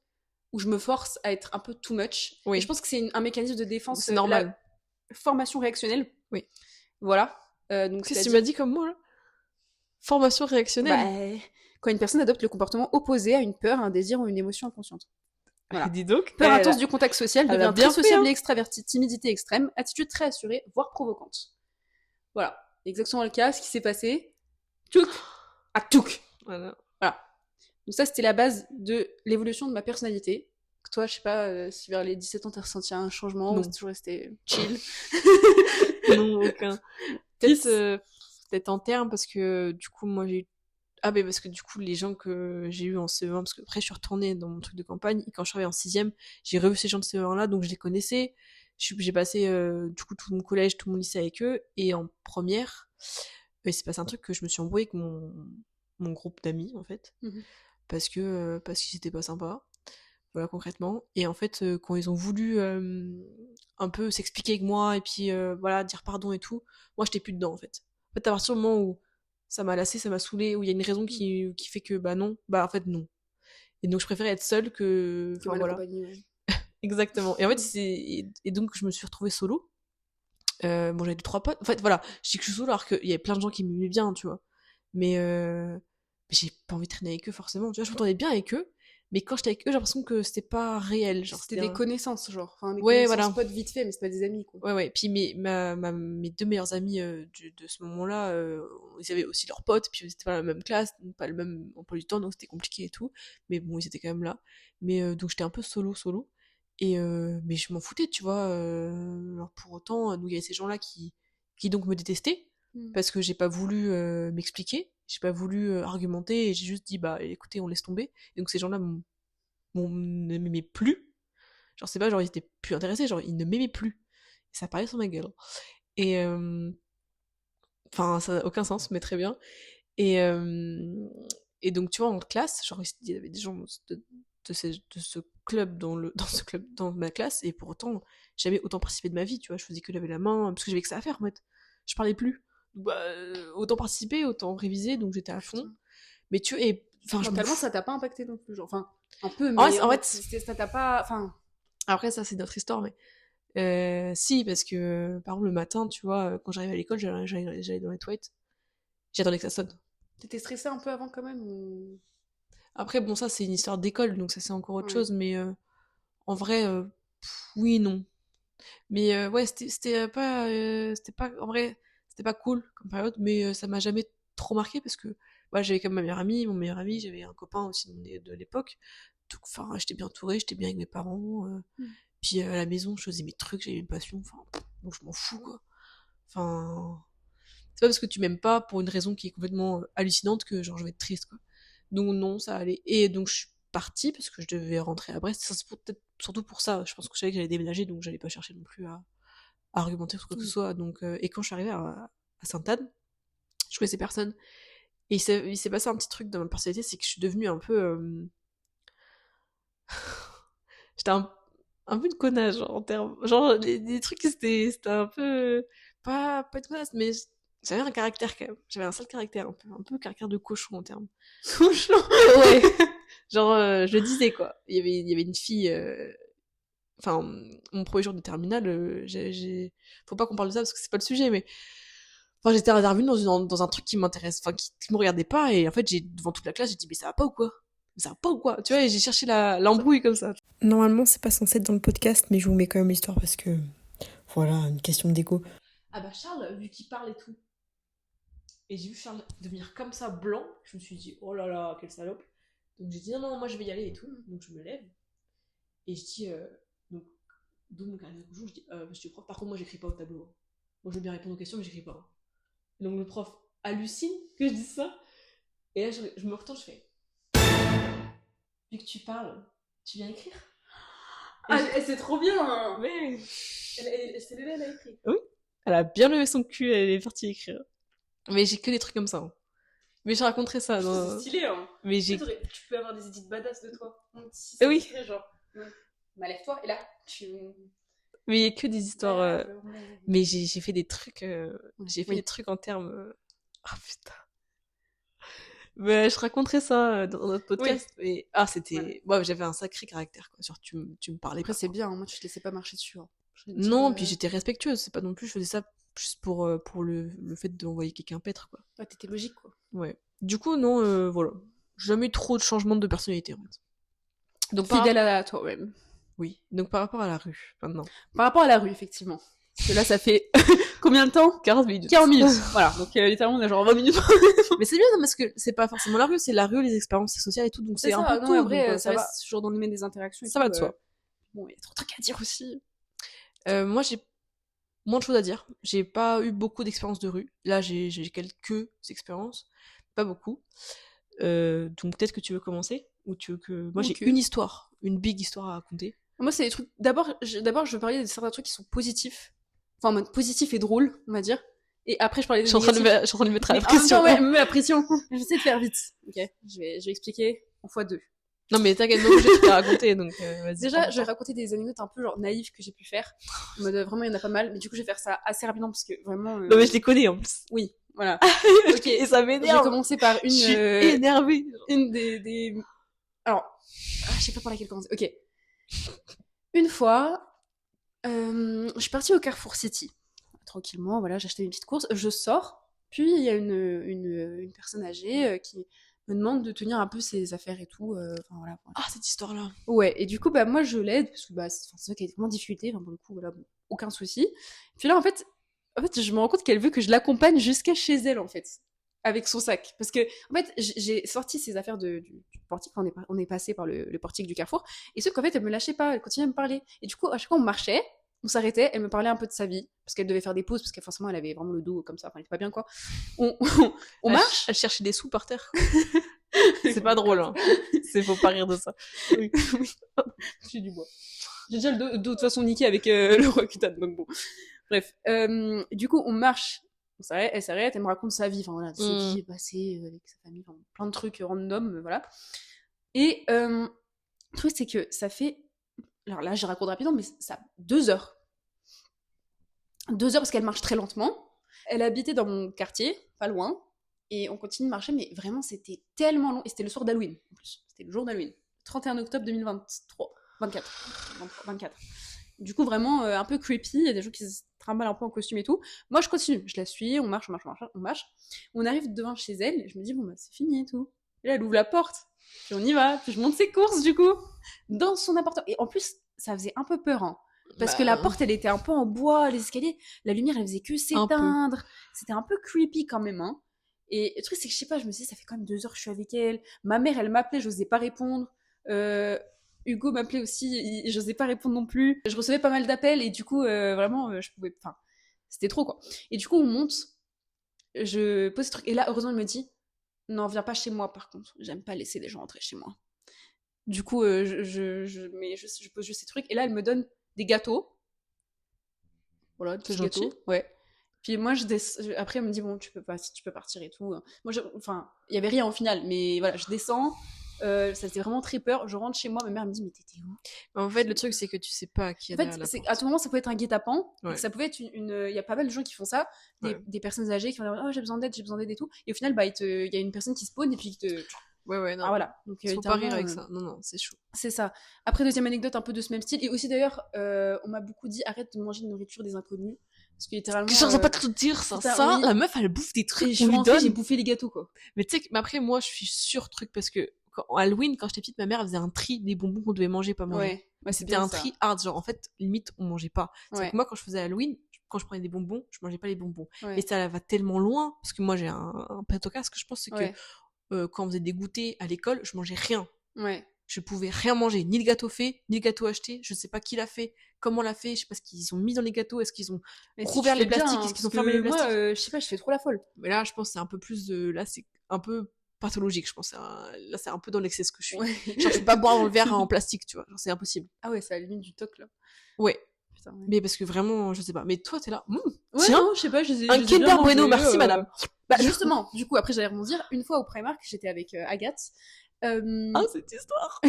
où je me force à être un peu too much. Oui. Et je pense que c'est un mécanisme de défense. C'est normal. La formation réactionnelle. Oui. Voilà. Donc, qu'est-ce que tu m'as dit comme mot là? Formation réactionnelle. Bah, quand une personne adopte le comportement opposé à une peur, un désir ou une émotion inconsciente. Voilà. Dis donc. Peur intense du contact social, devient très sociable et hein. extraverti, timidité extrême, attitude très assurée, voire provocante. Voilà. Exactement le cas, ce qui s'est passé. Tchouk à tchouk. Voilà. Donc ça, c'était la base de l'évolution de ma personnalité. Toi, je sais pas si vers les 17 ans, t'as ressenti un changement ou c'est toujours resté chill. Non, aucun. Peut-être en termes, parce que du coup, moi, j'ai eu... Ah, mais parce que du coup, les gens que j'ai eu en CE1, parce que après, je suis retournée dans mon truc de campagne, et quand je suis arrivée en 6e, j'ai revu ces gens de CE1-là, donc je les connaissais. J'ai passé, du coup, tout mon collège, tout mon lycée avec eux, et en première, il s'est passé un truc que je me suis embrouillée avec mon groupe d'amis, en fait, parce qu'ils étaient pas sympas. Voilà, concrètement. Et en fait, quand ils ont voulu un peu s'expliquer avec moi et puis voilà, dire pardon et tout, moi j'étais plus dedans en fait. En fait, à partir du moment où ça m'a lassé, ça m'a saoulé, où il y a une raison qui fait que bah non, bah en fait non. Et donc je préférais être seule que. Enfin voilà. Ouais. Exactement. Et en fait, et donc je me suis retrouvée solo. Bon, j'avais 2-3 potes. En fait, voilà, je dis que je suis solo alors qu'il y avait plein de gens qui m'aimaient bien, tu vois. Mais j'ai pas envie de traîner avec eux forcément. Tu vois, je m'entendais bien avec eux. Mais quand j'étais avec eux, j'ai l'impression que c'était pas réel. Genre, c'était des connaissances, genre. Enfin, des ouais, connaissances voilà. potes vite fait, mais c'est pas des amis, quoi. Ouais. Puis mes 2 meilleurs amis de ce moment-là, ils avaient aussi leurs potes, puis ils étaient pas dans la même classe, pas le même emploi du temps, donc c'était compliqué et tout. Mais bon, ils étaient quand même là. Mais donc j'étais un peu solo. Et mais je m'en foutais, tu vois. Alors pour autant, nous, il y avait ces gens-là qui donc me détestaient, parce que j'ai pas voulu m'expliquer, j'ai pas voulu argumenter, et j'ai juste dit, bah écoutez, on laisse tomber. Et donc ces gens-là ne m'aimaient plus. Genre, c'est pas genre ils étaient plus intéressés, genre ils ne m'aimaient plus. Et ça parlait sur ma gueule. Et enfin, ça n'a aucun sens, mais très bien. Et donc, tu vois, en classe, genre, il y avait des gens de ce club dans ma classe, et pour autant, j'avais autant participé de ma vie, tu vois. Je faisais que laver la main, parce que j'avais que ça à faire, en fait. Je parlais plus. Bah, autant participer, autant réviser, donc j'étais à fond. Mais tu vois, enfin, mentalement, ça t'a pas impacté non plus, genre. Enfin, un peu, mais en fait, ça t'a pas. Enfin. Après, ça, c'est notre histoire, mais. Si, parce que, par exemple, le matin, tu vois, quand j'arrivais à l'école, j'allais dans les toilettes. J'attendais que ça sonne. T'étais stressée un peu avant quand même ou... Après, bon, ça, c'est une histoire d'école, donc ça, c'est encore autre chose, mais en vrai, oui, non. Mais ouais, c'était pas. En vrai, c'était pas cool comme période, mais ça m'a jamais trop marqué parce que ouais, j'avais quand même ma meilleure amie, mon meilleur ami, j'avais un copain aussi de l'époque. Donc, enfin, j'étais bien entourée, j'étais bien avec mes parents. Puis à la maison, je faisais mes trucs, j'avais une passion, enfin, donc je m'en fous, quoi. Enfin, c'est pas parce que tu m'aimes pas pour une raison qui est complètement hallucinante que genre je vais être triste, quoi. Donc non, ça allait. Et donc je suis partie parce que je devais rentrer à Brest. C'est peut-être surtout pour ça. Je pense que je savais que j'allais déménager, donc j'allais pas chercher non plus à argumenter sur quoi que ce soit. Donc, et quand je suis arrivée à Sainte-Anne, je connaissais personne. Et il s'est passé un petit truc dans ma personnalité, c'est que je suis devenue un peu... j'étais un peu de connasse, genre, en termes, genre, les trucs, c'était un peu, pas de connasse, mais j'avais un caractère, quand même. J'avais un sale caractère, un peu caractère de cochon, en termes. Cochon. Ouais. Genre, je le disais, quoi. Il y avait une fille, enfin, mon premier jour de terminale, faut pas qu'on parle de ça parce que c'est pas le sujet, mais, enfin, j'étais intervenue dans un truc qui m'intéresse, enfin, qui me regardait pas, et en fait, devant toute la classe, j'ai dit, mais ça va pas ou quoi? Mais ça va pas ou quoi? Tu vois, et j'ai cherché l'embrouille comme ça. Normalement, c'est pas censé être dans le podcast, mais je vous mets quand même l'histoire parce que, voilà, une question d'ego. Ah bah, Charles, vu qu'il parle et tout, et j'ai vu Charles devenir comme ça, blanc, je me suis dit, oh là là, quelle salope. Donc j'ai dit, non, non, moi je vais y aller et tout, donc je me lève, et je dis, donc, d'où mon carnet de cochon, je dis, monsieur le prof, par contre, moi j'écris pas au tableau. Hein. Moi je veux bien répondre aux questions, mais j'écris pas. Hein. Et donc le prof hallucine que je dise ça, et là je me retourne, je fais, vu que tu parles, tu viens écrire. Ah, c'est trop bien hein. Mais elle s'est levée, elle a écrit. oui, elle a bien levé son cul, elle est partie écrire. Mais j'ai que des trucs comme ça. Hein. Mais je raconterai ça. C'est stylé, hein. Mais j'ai. Tu peux avoir des idées badass de toi. Si oui. Discret, genre, bah, lève-toi, et là, tu. Mais il y a que des histoires. Mais j'ai fait des trucs. J'ai fait des trucs en termes. Ah putain. Mais je raconterai ça dans notre podcast. Oui. Mais ah, c'était. Ouais, j'avais un sacré caractère. Quoi. Genre, tu me parlais. Après, c'est bien, moi, tu te laissais pas marcher dessus. Hein. Non, puis j'étais respectueuse. C'est pas non plus. Je faisais ça juste pour le fait d'envoyer quelqu'un paître. Quoi. Ouais, t'étais logique, quoi. Ouais. Du coup, non, voilà. J'ai jamais eu trop de changements de personnalité, en fait. Donc, fidèle à toi-même. Oui. Donc, par rapport à la rue, maintenant. Par rapport à la rue, effectivement. Parce que là, ça fait combien de temps? 40 minutes. 40 minutes. Voilà. Donc, littéralement, on a genre 20 minutes. Mais c'est bien, parce que c'est pas forcément la rue, c'est la rue, les expériences sociales et tout. Donc, c'est un peu tout. En vrai, donc, ça va. Toujours dans le domaine des interactions. Ça va de soi. Bon, il y a trop de trucs à dire aussi. Moi, j'ai moins de choses à dire. J'ai pas eu beaucoup d'expériences de rue. Là, j'ai quelques expériences. Pas beaucoup. Donc, peut-être que tu veux commencer? Ou tu veux que. Moi, j'ai une histoire. Une big histoire à raconter. Moi, c'est des trucs. D'abord, je veux parler de certains trucs qui sont positifs. Enfin, en mode positif et drôle, on va dire. Et après, je parlais de. Je suis en train de mettre à la pression. Ouais, me met la pression. J'essaie de faire vite. Ok, je vais expliquer en x2. Non, mais t'inquiète, moi, je vais raconter, donc vas-y. Déjà, je vais raconter des anecdotes un peu genre naïves que j'ai pu faire. En mode, vraiment, il y en a pas mal. Mais du coup, je vais faire ça assez rapidement parce que vraiment. Non, mais je les connais en plus. Oui, voilà. Ok, et ça m'énerve. Je vais commencer par une. Je suis énervée. Une des. Alors, je sais pas par laquelle commencer. Ok. Une fois, je suis partie au Carrefour City. Tranquillement, voilà, j'ai acheté une petite course. Je sors, puis il y a une personne âgée qui me demande de tenir un peu ses affaires et tout. Voilà. Ah, cette histoire-là. Ouais, et du coup, bah, moi, je l'aide, parce que bah, c'est ça qui a vraiment difficulté. Enfin, pour le coup, voilà, bon, aucun souci. Puis là, en fait, je me rends compte qu'elle veut que je l'accompagne jusqu'à chez elle, en fait, avec son sac. Parce que, en fait, j'ai sorti ses affaires du portique. Enfin, on est passé par le portique du Carrefour. Et sauf qu'en fait, elle me lâchait pas, elle continuait à me parler. Et du coup, à chaque fois, on marchait. On s'arrêtait, elle me parlait un peu de sa vie, parce qu'elle devait faire des pauses, parce que forcément elle avait vraiment le dos comme ça, enfin elle était pas bien quoi. On marche. Elle cherchait des sous par terre. C'est pas drôle, hein. Faut pas rire de ça. Oui. J'ai du bois. J'ai déjà le dos de toute façon niqué avec le Roaccutane, donc bon. Bref. Du coup, on marche. Elle s'arrête, elle me raconte sa vie, enfin voilà, ce qui est passé avec sa famille, enfin, plein de trucs random, voilà. Et le truc, c'est que ça fait. Alors là, je raconte rapidement, mais ça a 2 heures. 2 heures parce qu'elle marche très lentement. Elle habitait dans mon quartier, pas loin. Et on continue de marcher, mais vraiment, c'était tellement long. Et c'était le soir d'Halloween, en plus. C'était le jour d'Halloween. 31 octobre 2023. 24. Du coup, vraiment un peu creepy. Il y a des gens qui se trimballent un peu en costume et tout. Moi, je continue. Je la suis, on marche. On arrive devant chez elle. Et je me dis, bon, bah, c'est fini et tout. Et là, elle ouvre la porte. Puis on y va. Puis je monte ses courses, du coup, dans son appartement. Et en plus, ça faisait un peu peur, hein. Parce que la porte, elle était un peu en bois, les escaliers, la lumière, elle faisait que s'éteindre. C'était un peu creepy quand même, hein. Et le truc, c'est que je sais pas, je me disais, ça fait quand même 2 heures que je suis avec elle. Ma mère, elle m'appelait, j'osais pas répondre. Hugo m'appelait aussi, j'osais pas répondre non plus. Je recevais pas mal d'appels et du coup, vraiment, je pouvais. Enfin, c'était trop quoi. Et du coup, on monte, je pose ce truc. Et là, heureusement, elle me dit, non, viens pas chez moi par contre. J'aime pas laisser les gens entrer chez moi. Du coup, je pose juste ces trucs. Et là, elle me donne des gâteaux. Voilà, des gâteaux. Ouais. Puis moi, après, elle me dit, bon, tu peux pas, si tu peux partir et tout. Moi, enfin, il y avait rien au final, mais voilà, je descends. Ça faisait vraiment très peur. Je rentre chez moi, ma mère me dit mais t'étais où? En fait, le truc, c'est que tu sais pas qui est En derrière fait, la c'est, porte. à tout moment, ça pouvait être un guet-apens. Ouais. Ça pouvait être il y a pas mal de gens qui font ça, Ouais. des personnes âgées qui vont dire oh j'ai besoin d'aide et tout. Et au final, bah il y a une personne qui spawn et puis qui te. Ouais, non. Ah voilà. Donc Faut pas rire avec ça. Non, c'est chaud. C'est ça. Après, deuxième anecdote un peu de ce même style. Et aussi d'ailleurs, on m'a beaucoup dit arrête de manger de nourriture des inconnus. Parce que littéralement. J'ose pas te le dire ça. Ça, oui. la meuf, elle bouffe des trucs. Et je suis rentrée, j'ai bouffé les gâteaux quoi. Mais tu sais que, après, moi, je suis sûre truc parce que Halloween, quand j'étais petite, ma mère faisait un tri des bonbons qu'on devait manger, pas manger. Ouais, c'était un tri hard, genre en fait, limite, on mangeait pas. C'est que moi, quand je faisais Halloween, quand je prenais des bonbons, je mangeais pas les bonbons. Et ça va tellement loin, parce que moi, j'ai un pétoca, ce que je pense, c'est que quand on faisait des goûters à l'école, je mangeais rien. Je pouvais rien manger, ni le gâteau fait, ni le gâteau acheté. Je sais pas qui l'a fait, comment l'a fait, je sais pas ce qu'ils ont mis dans les gâteaux, est-ce qu'ils ont couvert les plastiques, est-ce qu'ils ont fermé les plastiques. Moi, je sais pas, je fais trop la folle. Mais là, je pense que c'est un peu plus là, c'est un peu pathologique, je pense. Là, c'est un peu dans l'excès ce que je suis. Genre, je peux pas boire dans le verre en plastique, tu vois. Genre, c'est impossible. Ah ouais, c'est à la limite du toc, là. Ouais. Putain, mais parce que vraiment, je sais pas. Mais toi, t'es là. Tiens, non, je sais pas, un Kinder Bueno, merci madame. Bah, justement, du coup, après, j'allais rebondir. Une fois au Primark, j'étais avec Agathe. Cette histoire.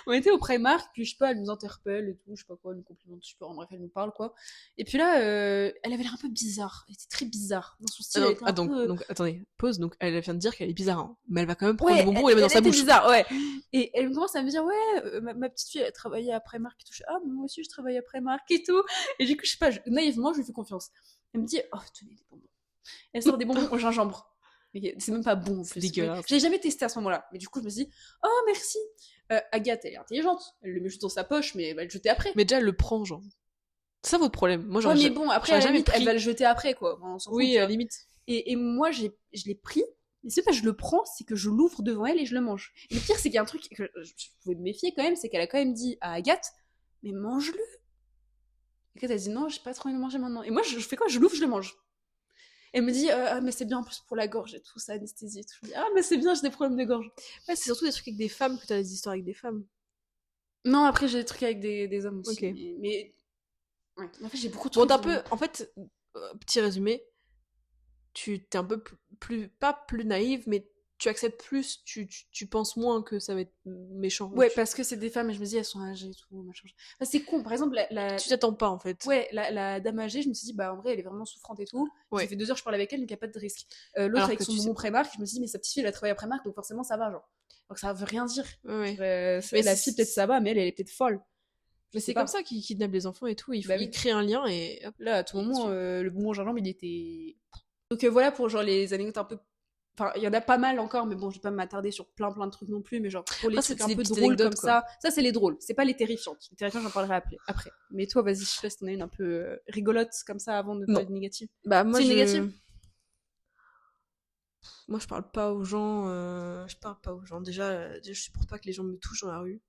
On était au Primark, puis je sais pas, elle nous interpelle et tout, je sais pas quoi, elle nous complimente, je sais pas, en bref, elle nous parle quoi. Et puis là, elle avait l'air un peu bizarre, elle était très bizarre dans son style. Donc, attendez, pause. Donc, elle vient de dire qu'elle est bizarre, hein. Mais elle va quand même prendre des bonbons et les mettre dans sa bouche. Bizarre, ouais. Et elle commence à me dire, ouais, ma petite fille, elle travaillait à Primark et tout. Ah, moi aussi, je travaille à Primark et tout. Et du coup, je sais pas, naïvement, je lui fais confiance. Elle me dit, oh, tenez des bonbons. Elle sort des bonbons au gingembre. C'est même pas bon en plus. J'ai jamais testé à ce moment-là. Mais du coup, je me suis dit, oh merci. Agathe, elle est intelligente. Elle le met juste dans sa poche, mais elle va le jeter après. Mais déjà, elle le prend, genre. C'est ça votre problème. Moi, mais bon, après, à la limite, elle va le jeter après, quoi. On s'en fout, à la limite. Et moi, je l'ai pris. Mais c'est pas que je le prends, c'est que je l'ouvre devant elle et je le mange. Et le pire, c'est qu'il y a un truc que je pouvais me méfier quand même, c'est qu'elle a quand même dit à Agathe, mais mange-le. Et Agathe a dit, non, j'ai pas trop envie de manger maintenant. Et moi, je fais quoi? Je l'ouvre, je le mange. Elle me dit mais c'est bien en plus pour la gorge et tout ça, anesthésie et tout. Je me dis mais c'est bien, j'ai des problèmes de gorge. Ouais, c'est surtout des trucs avec des femmes que t'as des histoires avec des femmes. Non, après j'ai des trucs avec des hommes aussi. Okay. Mais ouais, en fait j'ai beaucoup de trucs. Bon, t'as un peu, en fait, petit résumé, tu t'es un peu pas plus naïve, mais tu acceptes plus, tu penses moins que ça va être méchant. Ouais, parce que c'est des femmes et je me dis elles sont âgées et tout, machin. Enfin, c'est con, par exemple tu t'attends pas en fait. Ouais, la dame âgée, je me suis dit bah en vrai elle est vraiment souffrante et tout. Ça fait 2 heures que je parle avec elle donc il y a pas de risque. L'autre avec son bonbon Primark, je me suis dit mais sa petite fille elle a travaillé à Primark donc forcément ça va genre. Donc ça veut rien dire. Ouais. Mais la fille peut-être ça va mais elle est peut-être folle. Mais c'est comme ça qu'ils kidnappent les enfants et tout, ils créent un lien et hop. Là à tout moment le bonbon gingembre il était. Donc voilà pour genre les anecdotes un peu. Enfin, il y en a pas mal encore, mais bon, je vais pas m'attarder sur plein de trucs non plus, mais genre, pour les trucs un peu drôles comme ça. Ça, c'est les drôles. C'est pas les terrifiantes. Les terrifiantes, j'en parlerai après. Mais toi, vas-y, je sais pas si t'en as une un peu rigolote comme ça avant de parler de négative. Bah, moi, c'est négative. Moi, je parle pas aux gens. Déjà, je supporte pas que les gens me touchent dans la rue.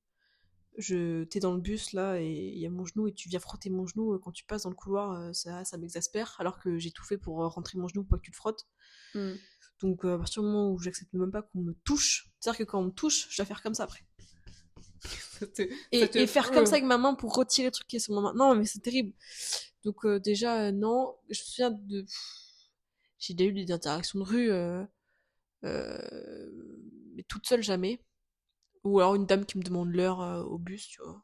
T'es dans le bus là et il y a mon genou et tu viens frotter mon genou quand tu passes dans le couloir, ça m'exaspère alors que j'ai tout fait pour rentrer mon genou pour pas que tu le frottes. Donc à partir du moment où j'accepte même pas qu'on me touche, c'est-à-dire que quand on me touche, je dois faire comme ça après. Et faire comme ça avec ma main pour retirer le truc qui est sur ma main. Non mais c'est terrible. Donc déjà non, je me souviens de... J'ai déjà eu des interactions de rue, mais toute seule jamais. Ou alors une dame qui me demande l'heure au bus, tu vois.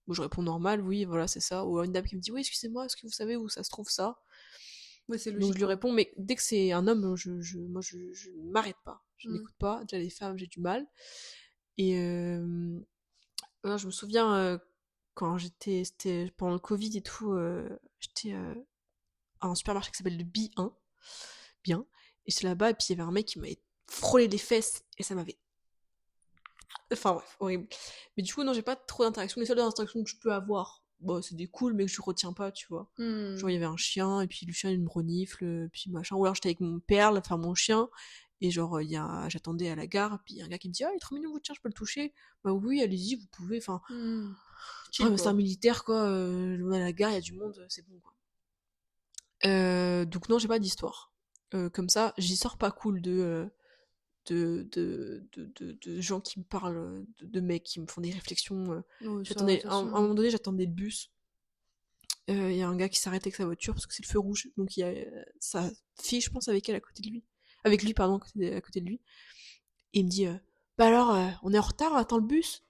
Où je réponds normal, oui, voilà, c'est ça. Ou alors une dame qui me dit, oui, excusez-moi, est-ce que vous savez où ça se trouve ça? Ouais, c'est logique. Donc je lui réponds, mais dès que c'est un homme, moi je ne m'arrête pas. Je n'écoute pas. Déjà les femmes, j'ai du mal. Et voilà, je me souviens quand c'était pendant le Covid et tout, j'étais à un supermarché qui s'appelle le B1. Bien. Et c'est là-bas, et puis il y avait un mec qui m'avait frôlé les fesses, et ça m'avait... Enfin bref, horrible. Mais du coup, non, j'ai pas trop d'interactions. Les seules interactions que je peux avoir, bon, c'est des cools, mais que je retiens pas, tu vois. Genre, il y avait un chien, et puis le chien, il me renifle, puis machin. Ou alors, j'étais avec mon perle, enfin mon chien, et genre, j'attendais à la gare, puis il y a un gars qui me dit, ah, il est trop mignon, votre chien, je peux le toucher? Bah oui, allez-y, vous pouvez, enfin... c'est un militaire, quoi. On est à la gare, il y a du monde, c'est bon, quoi. Donc non, j'ai pas d'histoire. Comme ça, j'y sors pas cool de gens qui me parlent, de mecs qui me font des réflexions. À un moment donné, j'attendais le bus. Il y a un gars qui s'arrête avec sa voiture parce que c'est le feu rouge. Donc il y a sa fille, je pense, avec lui, à côté de lui. Et il me dit, bah alors, on est en retard, on attend le bus.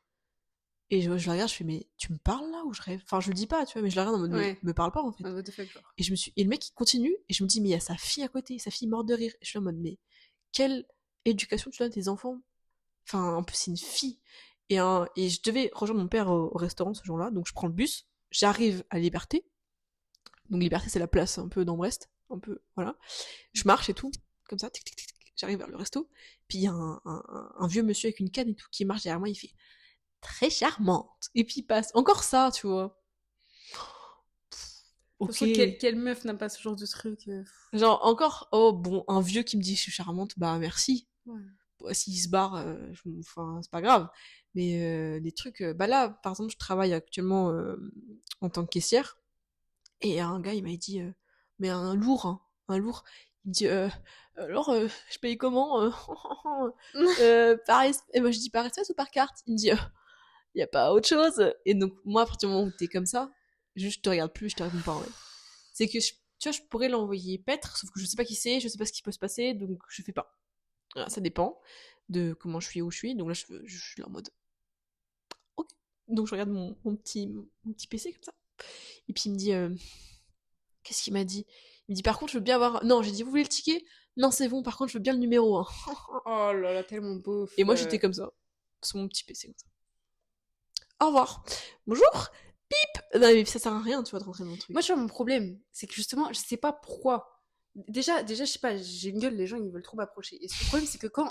Et je la regarde, je fais, mais tu me parles là ou je rêve? Enfin, je le dis pas, tu vois, mais je la regarde en mode, mais Ouais. me parle pas en fait. What the fuck, genre. Et le mec il continue, et je me dis, mais il y a sa fille à côté, sa fille morte de rire. Et je suis là en mode, mais quelle éducation tu donnes à tes enfants? Enfin, en plus, c'est une fille. Et je devais rejoindre mon père au restaurant ce jour-là, donc je prends le bus, j'arrive à Liberté. Donc Liberté, c'est la place un peu dans Brest, un peu, voilà. Je marche et tout, comme ça, tic, tic, tic, tic, j'arrive vers le resto, puis il y a un vieux monsieur avec une canne et tout qui marche derrière moi, il fait très charmante. Et puis il passe. Encore ça, tu vois. De toute façon, quelle meuf n'a pas ce genre de truc Genre, encore, oh bon, un vieux qui me dit je suis charmante, bah merci. Ouais. Bon, s'il se barre, enfin, c'est pas grave. Mais des trucs. Bah là, par exemple, je travaille actuellement en tant que caissière. Et un gars, il m'a dit, mais un lourd, hein, un lourd. Il me dit, alors, je paye comment Et moi, je dis par espèce ou par carte? Il me dit, il y a pas autre chose. Et donc, moi, à partir du moment où t'es comme ça, juste, je te regarde plus, je te réponds pas, ouais. C'est que, tu vois, je pourrais l'envoyer paître, sauf que je sais pas qui c'est, je sais pas ce qui peut se passer, donc je fais pas. Voilà, ça dépend de comment je suis, où je suis. Donc là, je suis là en mode, ok. Donc je regarde mon petit PC comme ça. Et puis il me dit, qu'est-ce qu'il m'a dit? Il me dit, par contre, je veux bien avoir. Non, j'ai dit, vous voulez le ticket? Non, c'est bon, par contre, je veux bien le numéro 1. Oh là là, tellement beau. Et moi, j'étais comme ça, sur mon petit PC comme ça. Au revoir. Bonjour. Pip. Non, mais ça sert à rien, tu vois, de rentrer dans le truc. Moi, tu vois, mon problème, c'est que justement, je sais pas pourquoi. Déjà, je sais pas, j'ai une gueule, les gens, ils veulent trop m'approcher. Et le problème, c'est que quand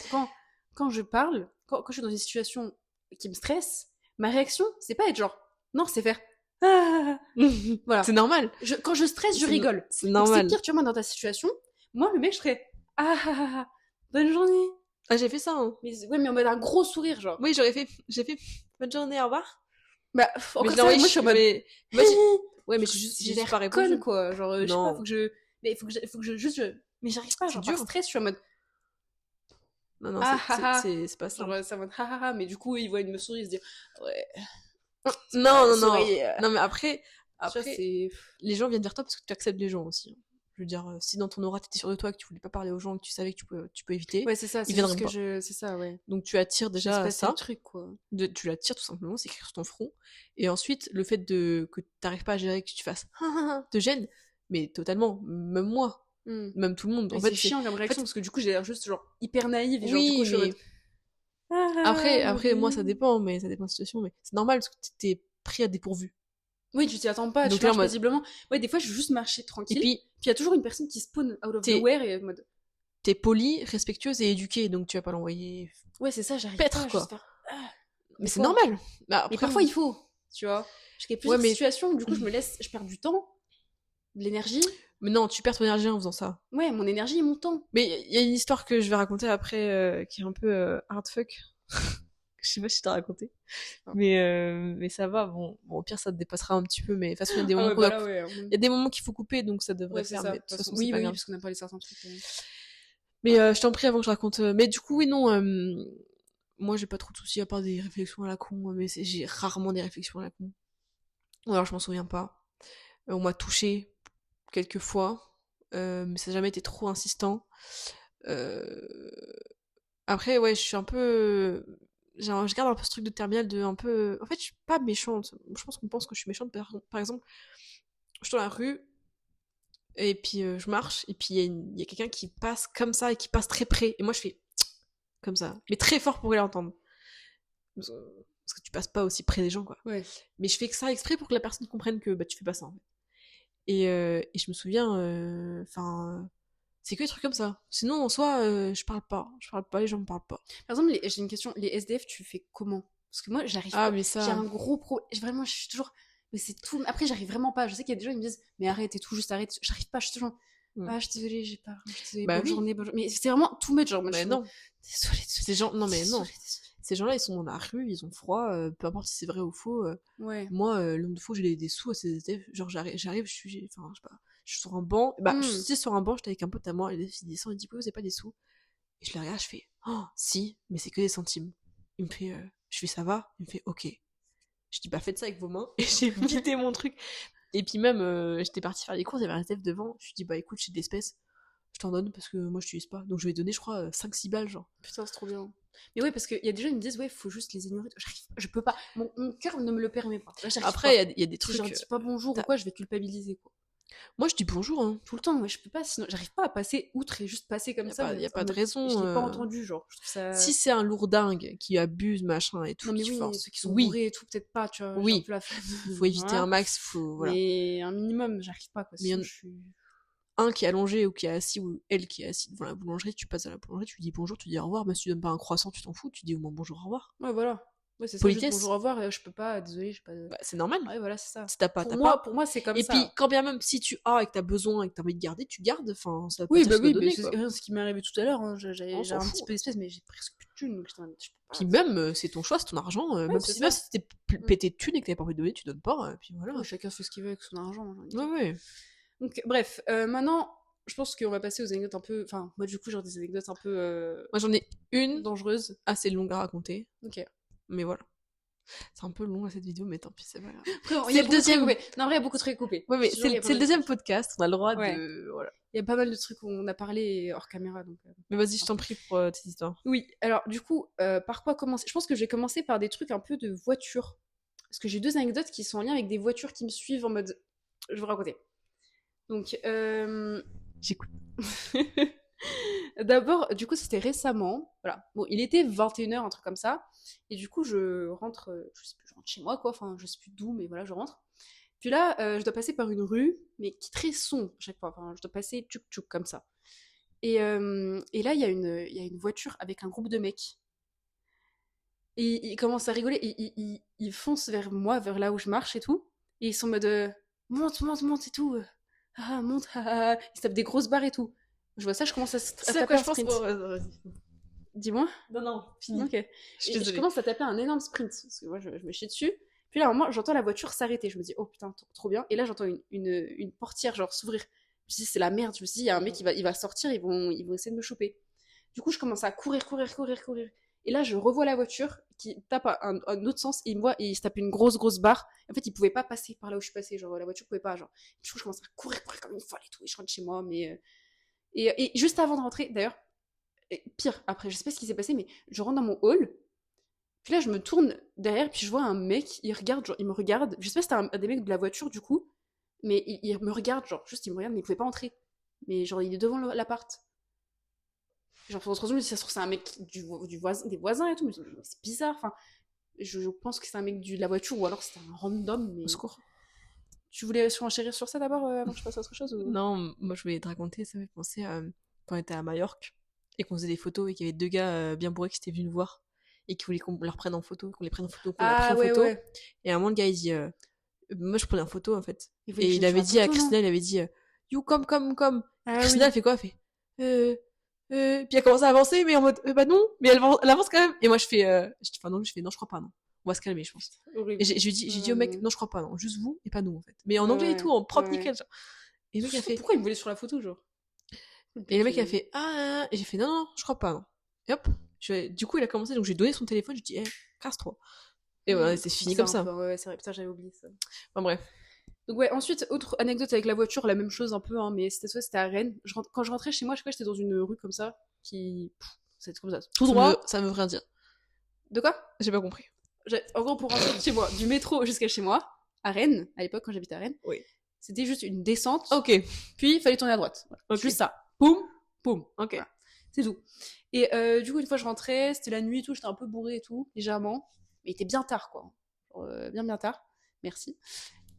je parle, quand je suis dans une situation qui me stresse, ma réaction, c'est pas être genre, non, c'est faire. Ah, voilà. C'est normal. Quand je stresse, je rigole. C'est normal. C'est pire, tu vois, moi, dans ta situation, moi, le mec, je ferais. Bonne journée. Ah, j'ai fait ça, hein. Mais en mode un gros sourire, genre. Oui, j'ai fait bonne journée, au revoir. Bah, encore ça, moi, je suis en mode. Ouais, mais j'ai l'air pas répondu. conne, quoi. Genre, je sais Non. pas, faut que je juste. Mais j'arrive pas, genre, dur. par stress, je suis en mode. Non, c'est pas ça. Genre, c'est en mode mais du coup, il voit une me souris, il se dit, ouais. Non, souris, non, mais après, vois, les gens viennent vers toi parce que tu acceptes les gens aussi. Je veux dire, si dans ton aura t'étais sûr de toi, que tu voulais pas parler aux gens, que tu savais que tu peux éviter, ouais, c'est ça, ils viendraient pas. c'est ça, ouais. Donc tu attires déjà ça. Le truc, quoi. Tu l'attires tout simplement, c'est écrit sur ton front. Et ensuite, le fait que t'arrives pas à gérer, que tu fasses te gêne, mais totalement, même moi, même tout le monde. En fait, c'est chiant comme réaction parce que du coup, j'ai l'air juste genre hyper naïve et genre du coup, je suis Après, moi, ça dépend de la situation, mais c'est normal parce que t'es pris à dépourvu. Oui, tu t'y attends pas, donc tu marches paisiblement. Ouais, des fois, je veux juste marcher tranquille. Et puis, il y a toujours une personne qui spawn out of nowhere et en mode. T'es polie, respectueuse et éduquée, donc tu vas pas l'envoyer. Ouais, c'est ça, j'arrive Pêtre, pas. Quoi. Faire... Mais c'est normal. Bah, après, mais parfois, il faut, tu vois. Parce qu'il y a plusieurs situations où du coup, je perds du temps, de l'énergie. Mais non, tu perds ton énergie en faisant ça. Ouais, mon énergie et mon temps. Mais il y a une histoire que je vais raconter après qui est un peu hard fuck. Je sais pas si je t'ai raconté. Mais ça va, bon, au pire, ça te dépassera un petit peu, mais de toute façon, il y a des moments il y a des moments qu'il faut couper, donc ça devrait faire. Mais de toute façon, oui, parce qu'on n'a pas les certains trucs. Mais je t'en prie avant que je raconte. Mais du coup, oui, non. Moi, j'ai pas trop de soucis à part des réflexions à la con, mais j'ai rarement des réflexions à la con. Ou alors, je m'en souviens pas. On m'a touché quelques fois, mais ça n'a jamais été trop insistant. Après, ouais, je suis un peu. Je garde un peu ce truc de terminal de un peu. En fait, je suis pas méchante. Je pense qu'on pense que je suis méchante. Par exemple, je suis dans la rue, et puis je marche, et puis il y a quelqu'un qui passe comme ça, et qui passe très près. Et moi, je fais comme ça. Mais très fort pour l'entendre. Parce que tu passes pas aussi près des gens, quoi. Ouais. Mais je fais que ça exprès pour que la personne comprenne que tu fais pas ça, en fait. Et je me souviens, c'est que des trucs comme ça. Sinon, en soi, je parle pas, les gens me parlent pas. Par exemple, j'ai une question, les SDF, tu fais comment? Parce que moi, j'arrive pas. Mais ça... J'ai un gros vraiment, je suis toujours... Mais c'est tout... Après, j'arrive vraiment pas. Je sais qu'il y a des gens qui me disent, mais arrête et tout, juste arrête. J'arrive pas, je suis toujours... je suis désolée, j'ai pas... Je suis désolée, bonne journée. Mais c'est vraiment tout mettre, genre... Mais non. Désolée. Ces gens... Non, mais non. Ces gens-là, ils sont dans la rue, ils ont froid, peu importe si c'est vrai ou faux. Ouais. Moi, le nombre de fois, j'ai des sous à ces SDF. Genre, j'arrive, je suis... Enfin, je sais pas... Je suis sur un banc, je suis sur un banc, j'étais avec un pote à moi, et il descend, il dit, vous avez pas des sous? Et je le regarde, je fais, oh, si, mais c'est que des centimes. Il me fait, je fais, ça va? Il me fait, ok. Je dis, faites ça avec vos mains, et j'ai vidé mon truc. Et puis même, j'étais partie faire les courses, il y avait un SDF devant, je lui dis, écoute, j'ai de l'espèce, je t'en donne parce que moi je t'utilise pas. Donc je vais donner, je crois, 5-6 balles, genre. Putain, c'est trop bien. Mais ouais, parce qu'il y a des gens qui me disent, ouais, faut juste les ignorer. Je peux pas. Mon cœur ne me le permet pas. Là, Après, pas. il y a des Si trucs. je leur dis pas bonjour ou quoi, je vais culpabiliser, quoi. Moi, je dis bonjour, hein. Tout le temps, moi, je peux pas, sinon, j'arrive pas à passer outre et juste passer comme ça. Il y a pas de mode, raison. Je l'ai pas entendu, genre. Je trouve ça... Si c'est un lourdingue qui abuse, machin et tout, Non, mais qui oui, force. ceux qui sont bourrés et tout, peut-être pas, tu vois. J'ai un Oui. peu la flemme. Faut éviter Voilà. un max, faut, voilà. Mais un minimum, j'arrive pas, quoi. Mais Sinon, je suis... Un qui est allongé ou qui est assis ou elle qui est assise devant la boulangerie, tu passes à la boulangerie, tu lui dis bonjour, tu dis au revoir, bah si tu donnes pas un croissant, tu t'en fous, tu dis au moins bonjour, au revoir. Ouais, voilà. Ouais, c'est ça, Politesse. juste bonjour, au revoir, je peux pas, désolé, j'ai pas de... Bah, c'est normal. Ouais, voilà, c'est ça. Si t'as pas, Pour moi, c'est comme et ça. puis, quand bien même, si tu as et que t'as besoin et que t'as envie de garder, tu gardes, enfin, ça va pas Oui, dire bah que tu oui, dois donner, c'est quoi. ce qui m'est arrivé tout à l'heure, hein. J'ai On s'en un fout. petit peu d'espèce, mais j'ai presque plus de thunes, donc je peux pas... Puis même, c'est ton choix, c'est ton argent, même c'est si ça. t'es pété de thunes et que t'avais pas envie de donner, tu donnes pas, et puis voilà. Ouais, chacun fait ce qu'il veut avec son argent. Ouais, ouais. Donc, bref, maintenant, je pense qu'on va passer aux anecdotes un peu... Enfin, moi, du coup, genre des anecdotes un peu... Moi, j'en ai une dangereuses. assez longue à raconter. Ok. Mais voilà. C'est un peu long, cette vidéo, mais tant pis, c'est pas grave. Après, C'est le deuxième. Non, en vrai, il y a beaucoup de trucs coupés. Ouais, mais c'est le deuxième podcast, on a le droit Ouais. de. Voilà. Il y a pas mal de trucs où on a parlé hors caméra, donc... Mais vas-y, je t'en prie pour tes histoires. Oui, alors du coup, par quoi commencer? Je pense que je vais commencer par des trucs un peu de voiture. Parce que j'ai 2 anecdotes qui sont en lien avec des voitures qui me suivent en mode... Je vais vous raconter. Donc, J'écoute. D'abord, du coup, c'était récemment. Voilà. Bon, il était 21h, un truc comme ça. Et du coup, je rentre, je sais plus, je rentre chez moi, quoi. Enfin, je sais plus d'où, mais voilà, je rentre. Puis là, je dois passer par une rue, mais qui est très sombre à chaque fois. Enfin, je dois passer tchouk-tchouk comme ça. Et là, il y a une voiture avec un groupe de mecs. Et ils commencent à rigoler. Ils foncent vers moi, vers là où je marche et tout. Et ils sont en mode monte, monte, monte et tout. Ah, monte, ah, ah. Ils se tapent des grosses barres et tout. Je vois ça, je commence à taper un sprint. Dis-moi. Non, fini. Ok. Je commence à taper un énorme sprint. Parce que moi, je me chie dessus. Puis là, à un moment, j'entends la voiture s'arrêter. Je me dis, oh putain, trop bien. Et là, j'entends une portière, genre, s'ouvrir. Je me dis, c'est la merde. Je me suis dit, il y a un mec, il va sortir, ils vont essayer de me choper. Du coup, je commence à courir. Et là, je revois la voiture qui tape un autre sens et il me voit et il se tape une grosse barre. En fait, il pouvait pas passer par là où je suis passée. Genre, la voiture pouvait pas. Genre. Du coup, je commence à courir comme une folle et tout. Et je rentre chez moi. Mais et juste avant de rentrer, d'ailleurs, pire, après, je sais pas ce qui s'est passé, mais je rentre dans mon hall. Puis là, je me tourne derrière, puis je vois un mec, il me regarde. Je sais pas si c'était un des mecs de la voiture, du coup, mais il me regarde, genre, juste il me regarde, mais il pouvait pas entrer. Mais genre, il est devant l'appart. Genre, pour autre chose, si ça se trouve, c'est un mec des voisins et tout, mais c'est bizarre, enfin, je pense que c'est un mec de la voiture, ou alors c'était un random, mais... Au secours. Tu voulais surenchérir sur ça d'abord, avant que je passe à autre chose ou... Non, moi je voulais te raconter, ça me fait penser à quand on était à Majorque, et qu'on faisait des photos, et qu'il y avait 2 gars bien bourrés qui étaient venus nous voir, et qui voulaient qu'on leur prenne en photo, qu'on les prenne en photo, qu'on a pris en photo. Ouais. Et à un moment, le gars, il dit, moi je prenais en photo, en fait. Et il avait dit à Christina, il avait dit, you come. Ah, Christina, elle fait quoi? Elle fait, puis elle commence à avancer, mais en mode, bah non, mais elle avance quand même. Et moi, je fais, non, je crois pas, non. On va se calmer, je pense. Et j'ai dit au mec, non, je crois pas, non. Juste vous, et pas nous, en fait. Mais en anglais et tout, en propre nickel, genre. Et le mec a fait, pourquoi il me voulait sur la photo, genre? Et le mec a fait, ah, et j'ai fait, non, je crois pas, non. Et hop. Du coup, il a commencé, donc j'ai donné son téléphone, je dis, casse-toi. Et voilà, c'est fini comme ça. Ouais, c'est vrai, putain, j'avais oublié ça. Enfin, bref. Donc ouais, ensuite, autre anecdote avec la voiture, la même chose un peu, hein, mais c'était à Rennes. Quand je rentrais chez moi, je sais pas, j'étais dans une rue comme ça, c'était comme ça, tout droit. Ça veut rien dire. De quoi? J'ai pas compris. En gros, pour rentrer chez moi, du métro jusqu'à chez moi, à Rennes, à l'époque, quand j'habitais à Rennes, oui. C'était juste une descente. Ok. Puis, il fallait tourner à droite. Voilà. Okay. Juste ça. Poum. Ok. Voilà. C'est tout. Et du coup, une fois, je rentrais, c'était la nuit et tout, j'étais un peu bourrée et tout, légèrement. Mais il était bien tard, quoi. Genre, bien tard. Merci.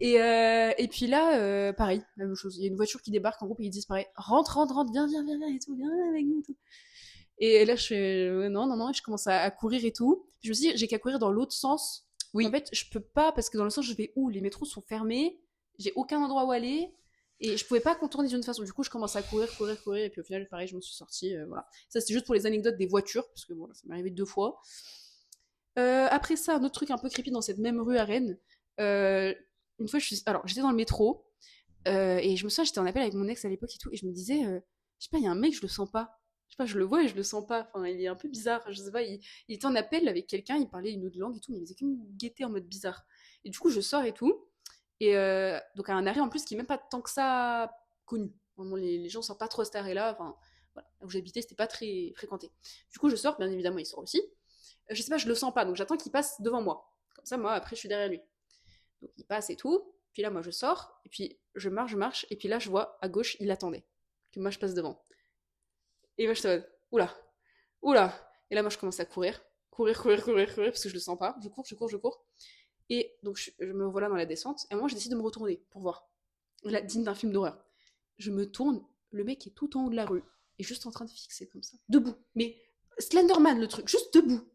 Et puis là, pareil, la même chose. Il y a une voiture qui débarque en groupe et ils disent pareil, rentre, viens et tout, viens avec nous et tout. Et là, je fais non, et je commence à courir et tout. Puis je me suis dit, j'ai qu'à courir dans l'autre sens. Oui. En fait, je peux pas, parce que dans le sens, je vais où? Les métros sont fermés, j'ai aucun endroit où aller, et je pouvais pas contourner d'une façon. Du coup, je commence à courir, et puis au final, pareil, je me suis sortie, voilà. Ça, c'était juste pour les anecdotes des voitures, parce que bon, là, ça m'est arrivé 2 fois. Après ça, un autre truc un peu creepy dans cette même rue à Rennes. Une fois, j'étais dans le métro, et je me souviens, j'étais en appel avec mon ex à l'époque et tout, et je me disais, je sais pas, il y a un mec, je le sens pas. Je sais pas, je le vois et je le sens pas. Enfin, il est un peu bizarre. Je sais pas, il était en appel avec quelqu'un, il parlait une autre langue et tout, mais il faisait qu'une gaieté en mode bizarre. Et du coup, je sors et tout. Et donc, à un arrêt en plus qui est même pas tant que ça connu. Vraiment, les gens sortent pas trop cet arrêt-là. Enfin, Voilà. Où j'habitais, c'était pas très fréquenté. Du coup, je sors, bien évidemment, il sort aussi. Je sais pas, je le sens pas, donc j'attends qu'il passe devant moi. Comme ça, moi, après, je suis derrière lui. Donc il passe et tout. Puis là, moi, je sors, et puis je marche, et puis là, je vois à gauche, il attendait que moi je passe devant. Et moi, je te dis, oula, oula. Et là, moi, je commence à courir, parce que je le sens pas. Je cours. Et donc, je me voilà dans la descente. Et moi, je décide de me retourner pour voir. Là, digne d'un film d'horreur. Je me tourne, le mec est tout en haut de la rue, et juste en train de fixer comme ça, debout. Mais Slenderman, le truc, juste debout.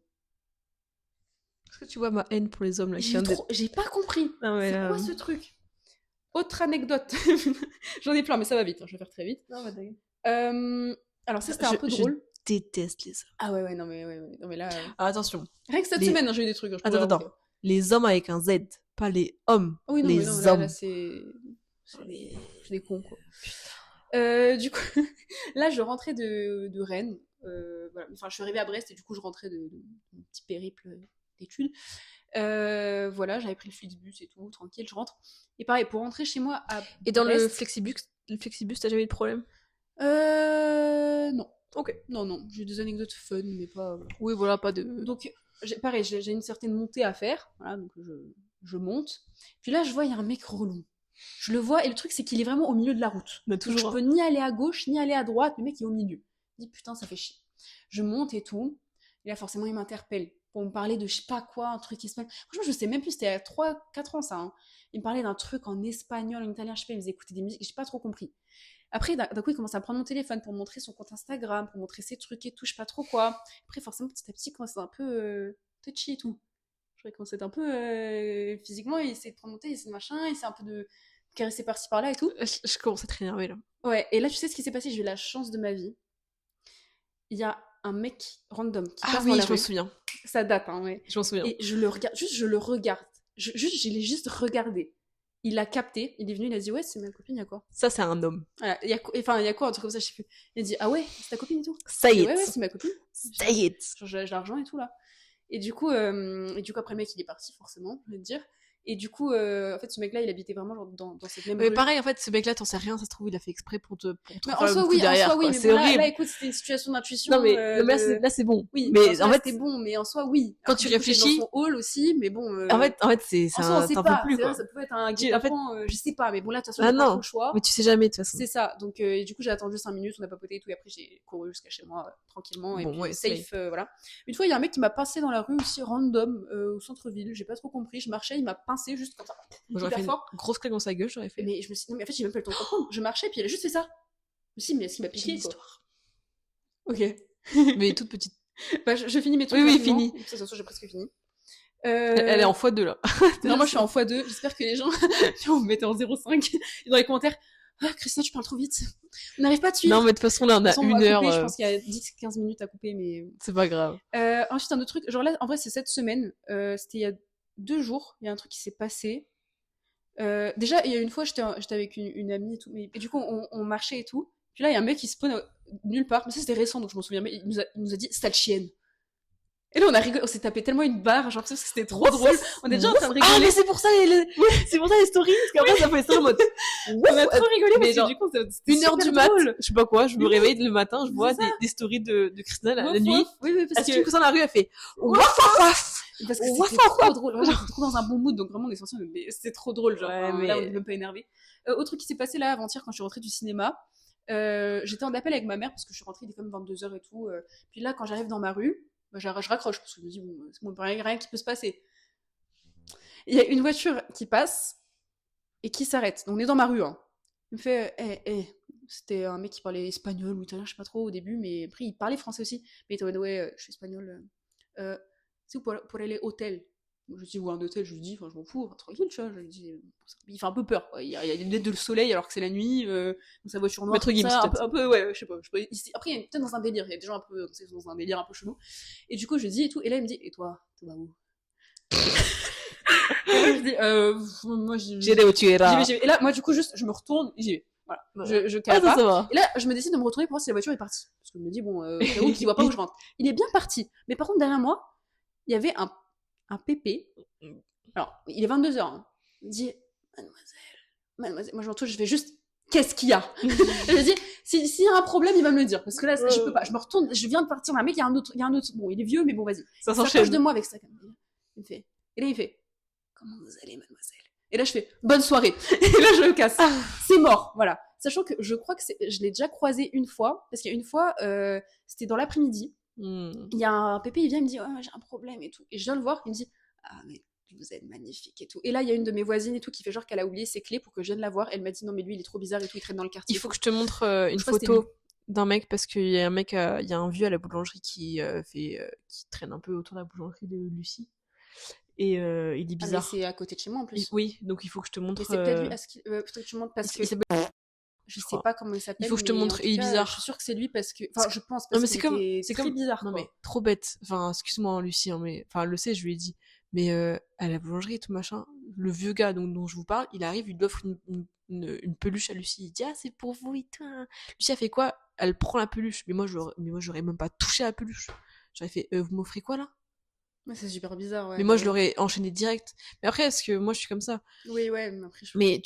Est-ce que tu vois ma haine pour les hommes là qui viennent d'être- J'ai pas compris. Non, mais, C'est quoi ce truc? Autre anecdote. J'en ai plein, mais ça va vite. Je vais faire très vite. Non, dingue. Alors ça, c'était un peu drôle. Je déteste les hommes. Ah ouais, non mais là... Ah, attention. Rien que cette Les- semaine, hein, j'ai eu des trucs. Attends. Les hommes avec un Z, pas les hommes. Oui, non, les mais non, hommes. là c'est des cons, quoi. Du coup, là, je rentrais de Rennes. Voilà. Enfin, je suis arrivée à Brest et du coup, je rentrais de mon petit périple d'études. Voilà, j'avais pris le Flixbus et tout, tranquille, je rentre. Et pareil, pour rentrer chez moi à Et dans Brest, le Flexibus, t'as jamais eu de problème? non. Ok. Non, j'ai eu des anecdotes fun, mais pas... Oui, voilà, pas de... Donc, pareil, j'ai une certaine montée à faire, voilà, donc je monte. Puis là, je vois, il y a un mec relou. Je le vois, et le truc, c'est qu'il est vraiment au milieu de la route. On a Donc, toujours je peux ni aller à gauche, ni aller à droite, le mec est au milieu. Je dis, putain, ça fait chier. Je monte et tout, et là, forcément, il m'interpelle pour me parler de je sais pas quoi, un truc espagnol. Franchement, je sais même plus, c'était il y a 3-4 ans, ça. Hein. Il me parlait d'un truc en espagnol, en italien, je sais pas, il me faisait écouter des musiques, j'ai pas trop compris. Après, d'un coup, il commence à prendre mon téléphone pour me montrer son compte Instagram, pour montrer ses trucs et tout, je sais pas trop quoi. Après, forcément, petit à petit, quand c'est un peu touchy et tout. Je crois qu'il commence à être un peu physiquement, il essaie de prendre mon téléphone, il essaie de machin, il essaie un peu de caresser par-ci par-là et tout. Je commence à être énervée, là. Ouais, et là, tu sais ce qui s'est passé? J'ai eu la chance de ma vie. Il y a un mec random qui passe dans la je m'en rue. souviens. Ça date, hein, ouais. Je m'en souviens. Et je le regarde, je le regarde. Je l'ai juste regardé. Il l'a capté, il est venu, il a dit ouais, c'est ma copine, il y a quoi? Ça, c'est un homme. Voilà, il y a quoi, un truc comme ça, je sais plus. Il a dit ah ouais, c'est ta copine et tout. Say Et it. ouais, c'est ma copine. Say it. Genre, je la rejoins et tout là. Et du coup, après le mec il est parti forcément, je vais te dire. Et du coup, en fait, ce mec-là, il habitait vraiment genre, dans cette même Mais rue. pareil, en fait, ce mec-là, t'en sais rien, ça se trouve, il a fait exprès pour te Mais faire en le soi, coup oui, derrière, quoi. mais C'est bon, horrible. là, écoute, c'était une situation d'intuition. Non, mais là, c'est bon. Oui, mais en fait, c'était bon, mais en soi, oui. quand Après, tu du coup, réfléchis- dans son hall aussi, mais bon. en fait, c'est en soi, on sait t'en pas. peux plus, C'est quoi. vrai, ça pouvait être un En fait- guet-apens, je sais pas, mais bon, là, de toute façon, Ah j'ai pas non. trop le choix. Mais tu sais jamais, de toute façon. C'est ça. Donc, et du coup, j'ai attendu 5 minutes, on a papoté et tout, et après, j'ai couru jusqu'à chez moi, tranquillement, et Bon, puis ouais, safe, voilà. Une fois, il y a un mec qui m'a pincé dans la rue aussi, random, au centre-ville, j'ai pas trop compris, je marchais, il m'a pincé juste comme ça. Moi, j'aurais hyper fait fort. une grosse claque dans sa gueule, j'aurais fait. Mais je me suis dit, non, mais en fait, j'ai même pas eu le temps de comprendre. Je marchais, puis il a juste fait ça. Je me suis dit, mais est-ce qu'il m'a J'ai piqué, une quoi? histoire. Ok. Mais toute petite. Bah, je finis mes trucs. Oui, rapidement. fini. De toute façon, j'ai presque fini. Elle est en x2, là. Non, moi, je suis en x2. J'espère que les gens, vous me mettez en 0,5 dans les commentaires. Ah, Christina, tu parles trop vite. On n'arrive pas à te suivre. Non, mais de toute façon, là, on De a toute façon, une va heure. couper, je pense qu'il y a 10-15 minutes à couper, mais... C'est pas grave. Ensuite, un autre truc. Genre là, en vrai, c'est cette semaine. C'était il y a 2 jours. Il y a un truc qui s'est passé. Déjà, il y a une fois, j'étais avec une amie et tout. Et du coup, on marchait et tout. Puis là, il y a un mec qui spawn nulle part. Mais ça, c'était récent, donc je m'en souviens. Mais il nous a dit, sale chienne. Et là, on a rigolé, on s'est tapé tellement une barre, genre, parce que c'était trop drôle. On est déjà en train de rigoler. Ah, mais c'est pour ça c'est pour ça les stories, parce qu'après, ça fait les stories en mode. On a trop rigolé, mais parce genre, que du coup, c'était 1h du super mat, drôle. je sais pas quoi, je me réveille le matin, je vois C'est ça. des stories de Christina la Wouf, nuit. wouf. Oui, parce Parce que... que dans la rue, elle fait waf waf waf. Parce que Waf, c'était trop drôle. Vraiment, j'étais trop dans un bon mood, donc vraiment, on est sortis, mais c'était trop drôle, genre. Ouais, Enfin, mais- là, on est même pas énervé. Autre truc qui s'est passé là, avant-hier, quand je suis rentrée du cinéma, j'étais en appel avec ma mère, parce que je suis rentrée, il est quand même 22h et tout. Puis là, quand j'arrive dans ma rue, bah, je raccroche, parce que je me dis, bon, c'est bon, rien qui peut se passer. Il y a une voiture qui passe, et qui s'arrête. Donc, on est dans ma rue, hein. Il me fait, c'était un mec qui parlait espagnol ou italien, je sais pas trop au début, mais après, il parlait français aussi. Mais il était en mode, ouais, je suis espagnol. C'est où pour aller hôtel? Je dis, ou un hôtel, je lui dis, enfin, je m'en fous, enfin, tranquille, tu vois. Je lui dis, il fait un peu peur, quoi. Il y a des lunettes de soleil alors que c'est la nuit, dans sa voiture noire. Maître comme Gims, ça, peut-être. un peu, ouais, je sais pas. Après, il est peut-être dans un délire, il y a des gens un peu, dans un délire un peu chelou. Et du coup, je dis et tout, et là, il me dit, et toi, tu vas où? Et moi, je dis, moi, J'irai où tu iras. j'y vais. Et là, moi, du coup, juste, je me retourne et j'y vais. Voilà. Je Ah, cale ça pas. va. Et là, je me décide de me retourner pour voir si la voiture est partie. Parce que je me dis, bon, au cas où qu'il voit pas où je rentre. Il est bien parti. Mais par contre, derrière moi, il y avait un pépé. Alors, il est 22h. Hein. Il me dit, mademoiselle. Moi, je me retourne, je fais juste, qu'est-ce qu'il y a? Je lui ai dit, s'il y a un problème, il va me le dire. Parce que là, je peux pas. Je me retourne, je viens de partir, un mec, il y a un autre. Bon, il est vieux, mais bon, vas-y. Ça Il s'approche s'enchaîne. de moi avec ça. Il me fait, et là, il fait, comment vous allez, mademoiselle? Et là, je fais, bonne soirée. Et là, je le casse. C'est mort. Voilà. Sachant que je crois que je l'ai déjà croisé une fois. Parce qu'il y a une fois, c'était dans l'après-midi. Il y a un pépé, il vient, il me dit, oh, j'ai un problème et tout. Et je viens le voir, il me dit, ah, mais vous êtes magnifique et tout. Et là, il y a une de mes voisines et tout qui fait genre qu'elle a oublié ses clés pour que je vienne la voir. Elle m'a dit, non, mais lui, il est trop bizarre et tout, il traîne dans le quartier. Il faut que je te montre une photo d'un mec, parce qu'il y a un mec, il y a un vieux à la boulangerie qui traîne un peu autour de la boulangerie de Lucie. Et il est bizarre. Ah, mais c'est à côté de chez moi en plus. Oui, donc il faut que je te montre. Mais c'est peut-être lui, peut-être que tu montres parce que. Je sais pas comment il s'appelle. Il faut que je te montre, il est bizarre. Je suis sûre que c'est lui parce que. Enfin, je pense parce non, mais que c'est très comme bizarre. Non, quoi. mais trop bête. Enfin, excuse-moi, Lucie, hein, mais. Enfin, elle le sait, je lui ai dit. Mais à la boulangerie et tout machin, le vieux gars dont je vous parle, il arrive, il lui offre une peluche à Lucie. Il dit, ah, c'est pour vous et tout. Lucie, elle fait quoi? Elle prend la peluche. Mais moi, j'aurais même pas touché la peluche. J'aurais fait, vous m'offrez quoi là? Ouais, c'est super bizarre, ouais. Mais moi, je l'aurais enchaîné direct. Mais après, est-ce que moi, je suis comme ça? Oui, ouais, mais après, Mais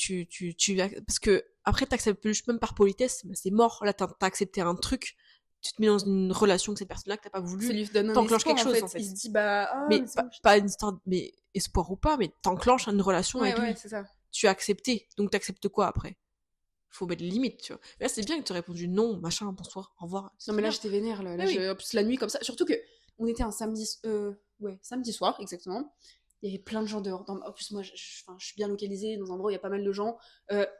parce que après, t'acceptes peluche même par politesse, mais c'est mort. Là, t'as accepté un truc, tu te mets dans une relation avec cette personne-là que t'as pas voulu. Ça lui donne un t'enclenches espoir, quelque chose, en fait. Il se dit, bah, oh, mais pas une histoire, mais espoir ou pas, mais t'enclenches une relation avec lui. C'est ça. Tu as accepté, donc t'acceptes quoi après? Faut mettre les limites, tu vois. Mais là, c'est bien que tu aies répondu non, machin, bonsoir, au revoir. Non, mais là, j'étais vénère, là. En plus, la nuit, comme ça. Surtout que, on était un samedi, samedi soir, exactement. Il y avait plein de gens dehors. En plus, moi, je suis bien localisée dans un endroit où il y a pas mal de gens.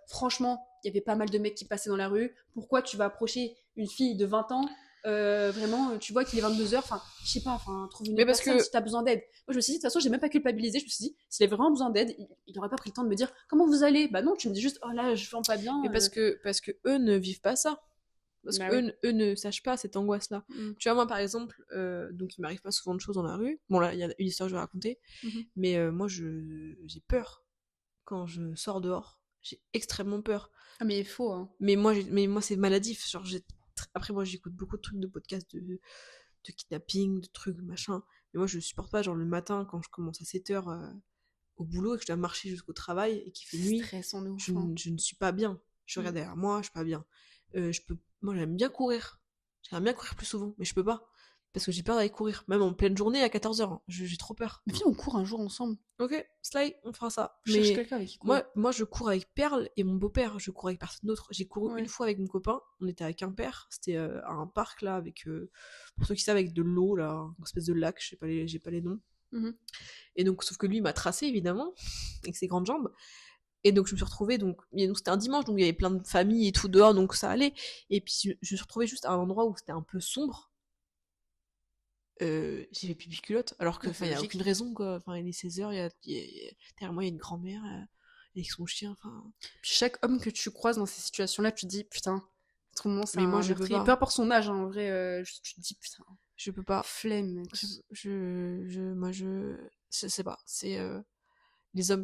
Franchement, il y avait pas mal de mecs qui passaient dans la rue. Pourquoi tu vas approcher une fille de 20 ans vraiment, tu vois qu'il est 22h, enfin, je sais pas, enfin, trouve une personne si t'as besoin d'aide. Moi, je me suis dit, de toute façon, j'ai même pas culpabilisé, je me suis dit, s'il avait vraiment besoin d'aide, il aurait pas pris le temps de me dire, comment vous allez? Bah non, tu me dis juste, oh là, je sens pas bien. Mais parce que eux ne vivent pas ça. Parce Bah que eux ne sachent pas cette angoisse-là. Tu vois, moi, par exemple, donc il m'arrive pas souvent de choses dans la rue. Bon, là, il y a une histoire que je vais raconter. Mais moi, j'ai peur. Quand je sors dehors, j'ai extrêmement peur. Ah, mais il faut, hein. Mais moi, c'est maladif. Genre, après, moi, j'écoute beaucoup de trucs de podcasts de kidnapping, de trucs, machin. Mais moi, je supporte pas, genre, le matin, quand je commence à 7h au boulot et que je dois marcher jusqu'au travail et qu'il fait nuit, je ne suis pas bien. Je regarde derrière moi, je suis pas bien. Moi, j'aime bien courir. J'aimerais bien courir plus souvent, mais je peux pas. Parce que j'ai peur d'aller courir. Même en pleine journée à 14h. J'ai trop peur. Mais viens, on court un jour ensemble. Ok, Sly, on fera ça. Je cherche quelqu'un avec qui courir. Moi, je cours avec Perle et mon beau-père. Je cours avec personne d'autre. J'ai couru une fois avec mon copain. On était à Quimper. C'était à un parc, là, avec... pour ceux qui savent, avec de l'eau, là. Une espèce de lac. J'ai pas les noms. Et donc, sauf que lui, il m'a tracé, évidemment. Avec ses grandes jambes. Et donc, je me suis retrouvée, donc c'était un dimanche, donc il y avait plein de familles et tout dehors, donc ça allait. Et puis, je me suis retrouvée juste à un endroit où c'était un peu sombre. J'ai fait pipi culotte, alors que, il n'y a aucune raison, quoi. Enfin, il est 16h, derrière moi, il y a une grand-mère avec son chien, enfin. Puis chaque homme que tu croises dans ces situations-là, tu te dis, putain, à ce moment, c'est un moi, je peux pas. Peu importe son âge, hein, en vrai, tu te dis, putain. Je peux pas. Flemme. Je sais pas. C'est, les hommes,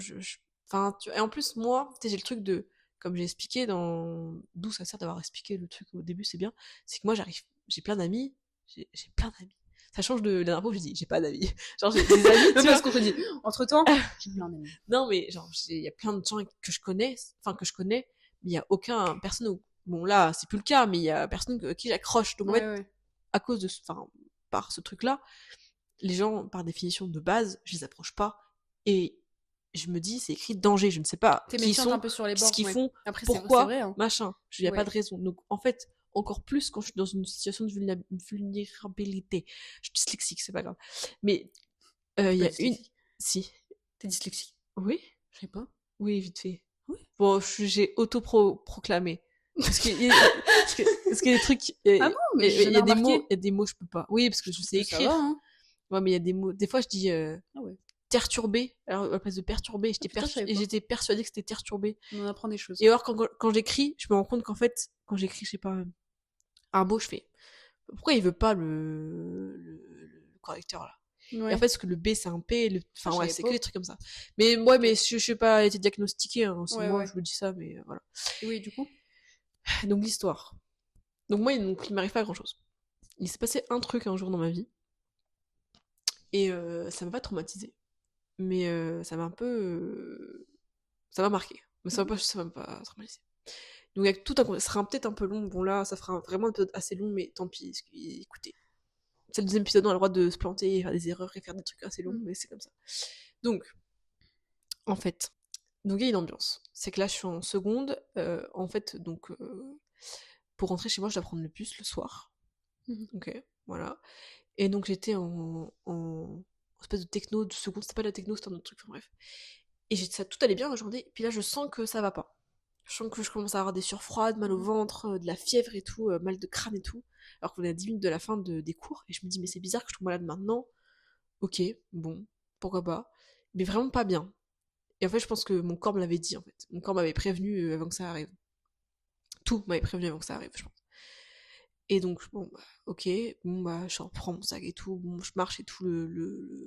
enfin, et en plus, moi, tu sais, j'ai le truc de, comme j'ai expliqué d'où ça sert d'avoir expliqué le truc au début, c'est bien, c'est que moi, j'ai plein d'amis, j'ai plein d'amis. Ça change de la dernière fois où j'ai dit, j'ai pas d'amis. Genre, j'ai des amis, tu vois ce qu'on te dit. Entre-temps, j'ai plein d'amis. Non, mais genre, il y a plein de gens que je connais, mais il y a personne bon, là, c'est plus le cas, mais il y a personne qui j'accroche. Donc, en fait, à cause de par ce truc-là, les gens, par définition de base, je les approche pas. Et je me dis, c'est écrit danger, je ne sais pas qui sont, un peu sur les bords, ce qu'ils font, après, pourquoi, vrai, hein. machin. Il n'y a pas de raison. Donc, en fait, encore plus quand je suis dans une situation de vulnérabilité. Je suis dyslexique, c'est pas grave. Mais il y a une... Si. T'es dyslexique? Oui. Je sais pas. Oui, vite fait. Oui. Bon, j'ai auto-proclamé. Parce qu'il y a des trucs... Ah bon, mais il y a des mots, je peux pas. Oui, parce que je sais écrire. Ça va, hein. Ouais, mais il y a des mots... Des fois, je dis... Perturbé. Alors, à la place de perturbé, j'étais persuadée que c'était perturbé. On apprend des choses. Et alors, quand j'écris, je me rends compte qu'en fait, quand j'écris, je sais pas, un mot, je fais, pourquoi il veut pas le correcteur, là? Et en fait, parce que le B, c'est un P, enfin, ouais, c'est que des trucs comme ça. Mais, ouais, mais je sais pas, été diagnostiqué, hein, c'est moi, je me dis ça, mais voilà. Et oui, du coup? Donc, l'histoire. Donc, moi, il m'arrive pas grand chose. Il s'est passé un truc un jour dans ma vie. Et ça m'a pas traumatisé. Mais ça m'a un peu... ça m'a marqué. Mais ça m'a pas traumatisé. Donc avec tout ça sera peut-être un peu long. Bon là, ça fera vraiment un épisode assez long, mais tant pis. Écoutez, c'est le deuxième épisode, on a le droit de se planter, et faire des erreurs et faire des trucs assez longs, mais c'est comme ça. Donc, en fait, donc il y a une ambiance. C'est que là, je suis en seconde. En fait, donc, pour rentrer chez moi, je dois prendre le bus le soir. Ok, voilà. Et donc j'étais en espèce de techno de seconde, c'était pas de la techno, c'était un autre truc, enfin bref. Et ça tout allait bien la journée, puis là je sens que ça va pas. Je sens que je commence à avoir des sueurs froides, mal au ventre, de la fièvre et tout, mal de crâne et tout. Alors qu'on est à 10 minutes de la fin des cours, et je me dis mais c'est bizarre que je tombe malade maintenant. Ok, bon, pourquoi pas. Mais vraiment pas bien. Et en fait je pense que mon corps me l'avait dit en fait. Mon corps m'avait prévenu avant que ça arrive. Tout m'avait prévenu avant que ça arrive, je pense. Et donc, bon, bah, ok, bon, bah, je reprends mon sac et tout, bon, je marche et tout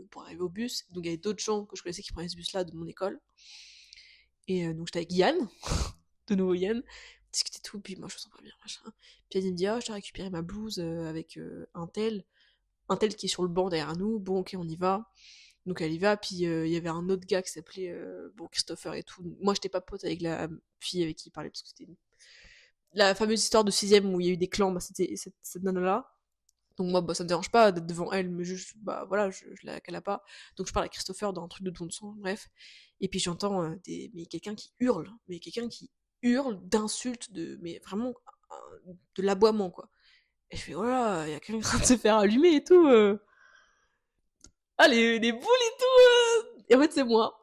pour arriver au bus. Donc, il y avait d'autres gens que je connaissais qui prenaient ce bus-là de mon école. Et donc, j'étais avec Yann, de nouveau Yann, on discutait tout, puis moi, je me sens pas bien, machin. Puis elle me dit, ah, je t'ai récupéré ma blouse avec un tel qui est sur le banc derrière nous, bon, ok, on y va. Donc, elle y va, puis il y avait un autre gars qui s'appelait, bon, Christopher et tout. Moi, j'étais pas pote avec la fille avec qui il parlait, parce que c'était la fameuse histoire de 6ème où il y a eu des clans, bah, c'était cette nana-là. Donc moi, bah, ça me dérange pas d'être devant elle, mais juste, bah voilà, je la cala pas. Donc je parle à Christopher dans un truc de don de sang, bref. Et puis j'entends mais quelqu'un qui hurle d'insultes, mais vraiment de l'aboiement, quoi. Et je fais, voilà, il y a quelqu'un qui est en train de se faire allumer et tout. Ah, les boules et tout. Et en fait, c'est moi.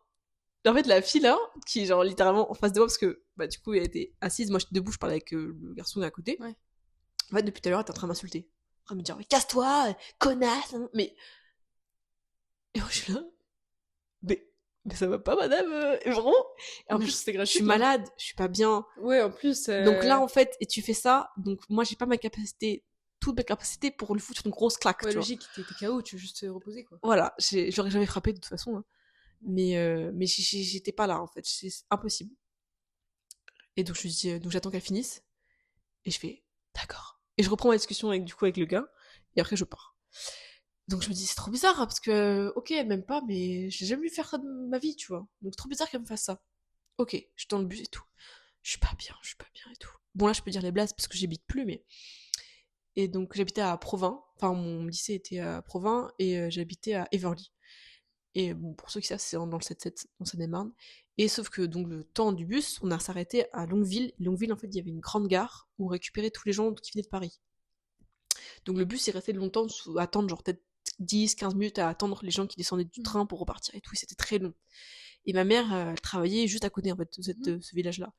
Et en fait, la fille là, qui est genre littéralement en face de moi, parce que bah du coup, elle était assise, moi j'étais debout, je parlais avec le garçon à côté. Ouais. En fait, depuis tout à l'heure, elle était en train de m'insulter. En train de me dire, mais casse-toi, connasse, hein. Mais. Et moi, je suis là. Mais ça va pas, madame, et vraiment. Et en Mais plus, c'est je gratuit, suis quoi. malade, je suis pas bien. Ouais, en plus. Donc là, en fait, et tu fais ça, donc moi, j'ai pas toute ma capacité pour lui foutre une grosse claque, Ouais, tu vois. logique, t'es KO, tu veux juste te reposer, quoi. Voilà, j'aurais jamais frappé de toute façon, hein. Mais j'étais pas là, en fait, c'est impossible. Et donc, je lui dis, donc j'attends qu'elle finisse. Et je fais, d'accord. Et je reprends ma discussion avec le gars, et après, je pars. Donc je me dis, c'est trop bizarre, hein, parce que, ok, elle m'aime pas, mais j'ai jamais vu faire ça de ma vie, tu vois. Donc c'est trop bizarre qu'elle me fasse ça. Ok, je suis dans le bus et tout. Je suis pas bien et tout. Bon, là, je peux dire les blagues parce que j'habite plus, mais. Et donc j'habitais à Provins, enfin, mon lycée était à Provins, et j'habitais à Everly. Et bon, pour ceux qui savent, c'est dans le 7-7, dans Seine-et-Marne. Et sauf que, donc, le temps du bus, on a s'arrêté à Longueville. Longueville, en fait, il y avait une grande gare où on récupérait tous les gens qui venaient de Paris. Donc le bus est resté longtemps à attendre, genre peut-être 10-15 minutes à attendre les gens qui descendaient du train pour repartir et tout, et c'était très long. Et ma mère, elle travaillait juste à côté, en fait, de ce village-là.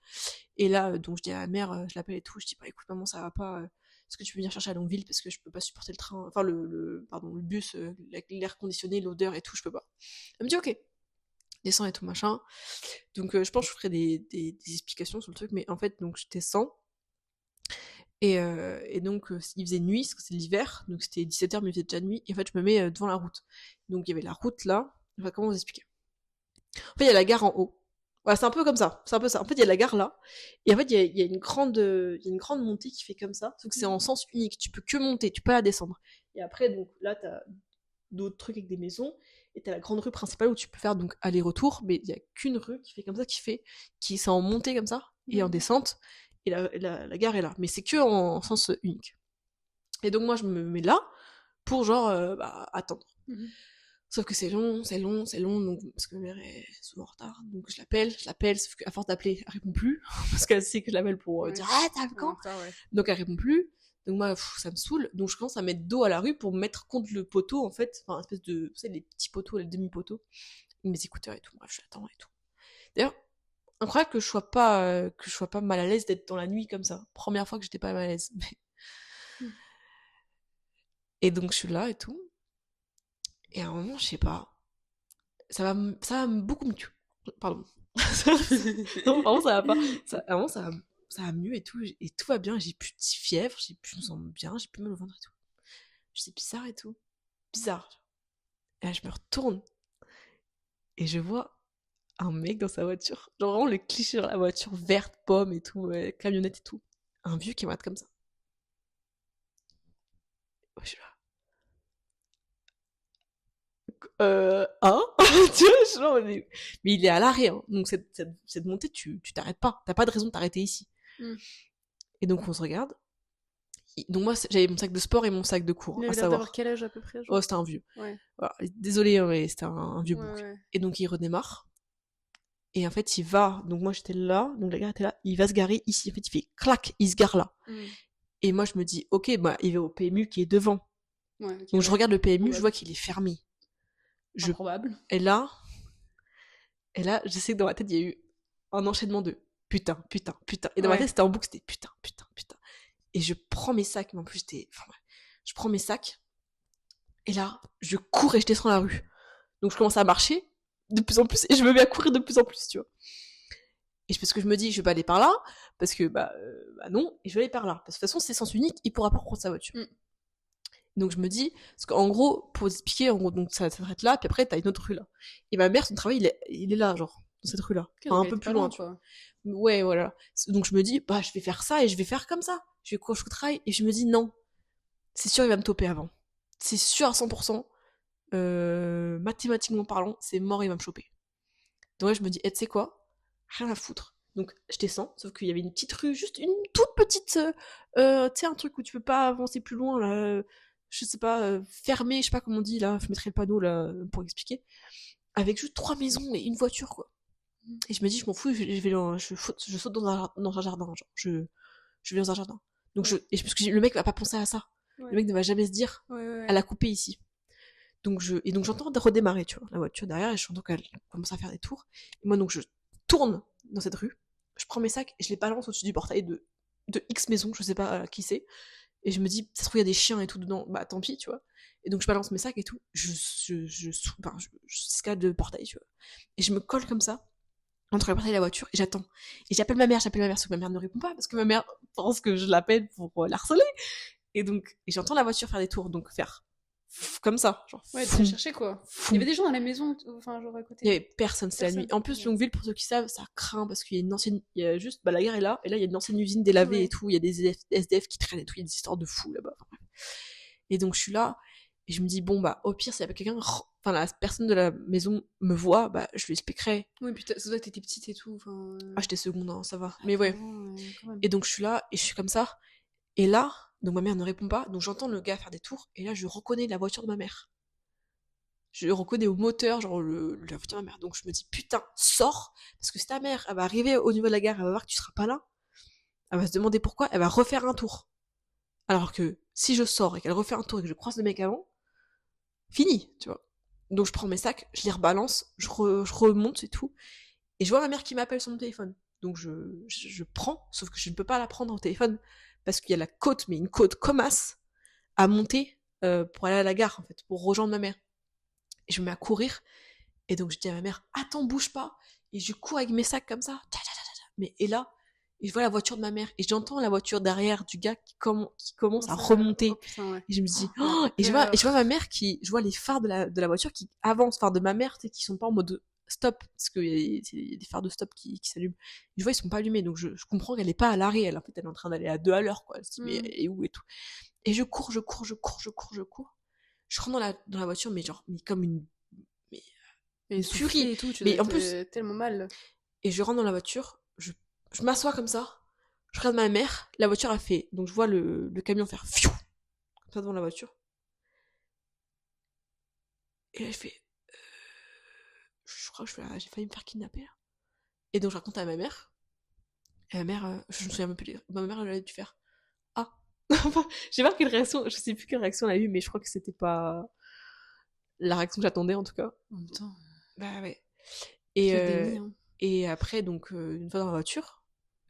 Et là, donc je dis à ma mère, je l'appelle et tout, je dis, bah écoute maman, ça va pas, est-ce que tu peux venir chercher à Longueville parce que je peux pas supporter le train, enfin pardon, le bus, l'air conditionné, l'odeur et tout, je peux pas. Elle me dit, ok, descends et tout, machin. Donc je pense que je ferai des explications sur le truc, mais en fait, donc je descends, et donc, il faisait nuit, parce que c'est l'hiver, donc c'était 17h, mais il faisait déjà nuit, et en fait, je me mets devant la route. Donc, il y avait la route là, enfin, comment vous expliquer? En fait, il y a la gare en haut. Voilà, c'est un peu comme ça, c'est un peu ça. En fait, il y a la gare là, et en fait, il y a une grande montée qui fait comme ça, sauf que c'est en sens unique, tu peux que monter, tu peux pas la descendre. Et après, donc, là, t'as d'autres trucs avec des maisons, et t'as la grande rue principale où tu peux faire donc aller-retour, mais il y a qu'une rue qui fait comme ça, c'est en montée comme ça, et en descente, et la gare est là. Mais c'est que en sens unique. Et donc moi je me mets là pour genre attendre. Sauf que c'est long, donc, parce que ma mère est souvent en retard, donc je l'appelle, sauf qu'à force d'appeler, elle répond plus, parce qu'elle sait que je l'appelle pour dire ah t'as quand, donc elle répond plus, donc moi ça me saoule, donc je commence à mettre dos à la rue pour me mettre contre le poteau en fait, enfin espèce de, tu sais les petits poteaux, les demi-poteaux, mes écouteurs et tout, bref j'attends et tout. D'ailleurs, incroyable que je sois pas mal à l'aise d'être dans la nuit comme ça. Première fois que j'étais pas mal à l'aise. Et donc je suis là et tout. Et à un moment, je sais pas, ça va beaucoup mieux. Pardon. Non, vraiment ça va pas. À un moment, ça va mieux et tout va bien. J'ai plus de fièvre, je me sens bien, j'ai plus mal au ventre et tout. C'est bizarre et tout. Bizarre. Et là, je me retourne et je vois un mec dans sa voiture. Genre vraiment le cliché dans la voiture verte, pomme et tout, camionnette et tout. Un vieux qui m'arrête comme ça. Je suis là. Hein? Tu vois, je genre, mais il est à l'arrêt, hein. Donc cette montée, tu t'arrêtes pas. T'as pas de raison de t'arrêter ici. Mm. Et donc, on se regarde. Donc, moi, j'avais mon sac de sport et mon sac de cours, Il à avait l'air savoir. d'avoir quel âge à peu près, genre? Oh, c'était un vieux. Ouais. Voilà. Désolé, hein, mais c'était un vieux Ouais, bouc. ouais. Et donc, il redémarre. Et en fait, il va. Donc, moi, j'étais là. Donc, la gare était là. Il va se garer ici. En fait, il fait clac. Il se gare là. Mm. Et moi, je me dis, ok, bah, il va au PMU qui est devant. Ouais, ok, Donc, je ouais. regarde le PMU, je Probable. vois qu'il est fermé. Improbable. Et là, je sais que dans ma tête, il y a eu un enchaînement de putain, putain, putain. Et dans ma Ouais. tête, c'était en boucle, c'était putain, putain, putain. Et je prends mes sacs, mais en plus, je prends mes sacs. Et là, je cours et je descends la rue. Donc, je commence à marcher de plus en plus et je me mets à courir de plus en plus, tu vois. Et parce que je me dis, je vais pas aller par là, parce que, bah non, et je vais aller par là. Parce que de toute façon, c'est sens unique, il pourra pas prendre sa voiture. Mm. Donc, je me dis, parce qu'en gros, pour vous expliquer, en gros, donc ça s'arrête là, puis après, t'as une autre rue là. Et ma mère, son travail, il est là, genre, dans cette rue-là. Ok, Enfin, donc un elle peu était plus pas loin, loin, tu vois. quoi. Ouais, voilà. Donc, je me dis, bah, je vais faire ça et je vais faire comme ça. Je vais courir au travail. Et je me dis, non, c'est sûr, il va me toper avant. C'est sûr à 100%. Mathématiquement parlant, c'est mort, il va me choper. Donc là, je me dis, tu sais quoi? Rien à foutre. Donc, je descends, sauf qu'il y avait une petite rue, juste une toute petite, tu sais, un truc où tu peux pas avancer plus loin, là, je sais pas, fermé, je sais pas comment on dit, là, je mettrai le panneau, là, pour expliquer, avec juste 3 maisons et une voiture, quoi. Et je me dis, je m'en fous, je saute dans un jardin, genre, je vais dans un jardin. Donc, Ouais. parce que le mec va pas penser à ça. Ouais. Le mec ne va jamais se dire, Ouais, ouais, elle ouais. a coupé ici. Donc j'entends redémarrer, tu vois, la voiture derrière, et j'entends qu'elle commence à faire des tours. Et moi, donc, je tourne dans cette rue, je prends mes sacs et je les balance au-dessus du portail de X maison, je sais pas qui c'est. Et je me dis, ça se trouve, il y a des chiens et tout dedans, bah tant pis, tu vois. Et donc je balance mes sacs et tout, je escalade le portail, tu vois. Et je me colle comme ça, entre le portail et la voiture, et j'attends. Et j'appelle ma mère, sauf que ma mère ne répond pas, parce que ma mère pense que je l'appelle pour l'harceler. Et j'entends la voiture faire des tours, donc faire comme ça, genre Ouais, tu foum, vas chercher quoi. Il foum. y avait des gens dans la maison, enfin, genre à côté. Il y avait personne, c'est la Personne. nuit. En plus, Ouais. Longueville, pour ceux qui savent, ça craint parce qu'il y a une ancienne, il y a juste, bah la gare est là, et là il y a une ancienne usine délavée Ouais. et tout, il y a des SDF qui traînent et tout, il y a des histoires de fous là-bas. Enfin, bref. Et donc je suis là, et je me dis, bon bah au pire, s'il y a quelqu'un, enfin la personne de la maison me voit, bah je lui expliquerai. Oui, puis ça doit t'étais petite et tout. Enfin, Ah, j'étais seconde, hein, ça va. Mais ouais. quand même. Et donc je suis là, et je suis comme ça, et là, donc ma mère ne répond pas, donc j'entends le gars faire des tours, et là je reconnais la voiture de ma mère. Je reconnais au moteur, genre la voiture de ma mère. Donc je me dis, putain, sors, parce que si ta mère, elle va arriver au niveau de la gare, elle va voir que tu seras pas là, elle va se demander pourquoi, elle va refaire un tour. Alors que si je sors et qu'elle refait un tour et que je croise le mec avant, fini, tu vois. Donc je prends mes sacs, je les rebalance, je remonte et tout, et je vois ma mère qui m'appelle sur mon téléphone. Donc je prends, sauf que je ne peux pas la prendre au téléphone, parce qu'il y a la côte, mais une côte comme as, à monter pour aller à la gare, en fait, pour rejoindre ma mère. Et je me mets à courir, et donc je dis à ma mère, attends, bouge pas, et je cours avec mes sacs comme ça, mais et là, et je vois la voiture de ma mère, et j'entends la voiture derrière du gars qui commence à remonter, Oh, putain, ouais. et je me dis, Oh, et je vois ma mère je vois les phares de la voiture qui avancent, enfin de ma mère, tu sais, qui sont pas en mode stop, parce qu'il y a des phares de stop qui s'allument. Et je vois, ils sont pas allumés, donc je comprends qu'elle est pas à l'arrêt, en fait, elle est en train d'aller à 2 à l'heure, quoi. Elle se dit, mais elle est où et tout. Et je cours. Je rentre dans la voiture, mais genre, mais comme une furie. Et tout, tu Mais dois en plus, être tellement mal. et je rentre dans la voiture, je m'assois comme ça, je regarde ma mère, la voiture a fait, donc je vois le camion faire fiou, comme ça devant la voiture. Et là, je fais, je crois que j'ai failli me faire kidnapper. Là. Et donc je raconte à ma mère, et ma mère, je me souviens même plus, ma mère, elle a dû faire, ah. Enfin, j'ai pas quelle réaction, je sais plus quelle réaction elle a eu, mais je crois que c'était pas la réaction que j'attendais en tout cas. En même temps, Bah ouais. le déni, hein. Et après, donc, une fois dans la voiture,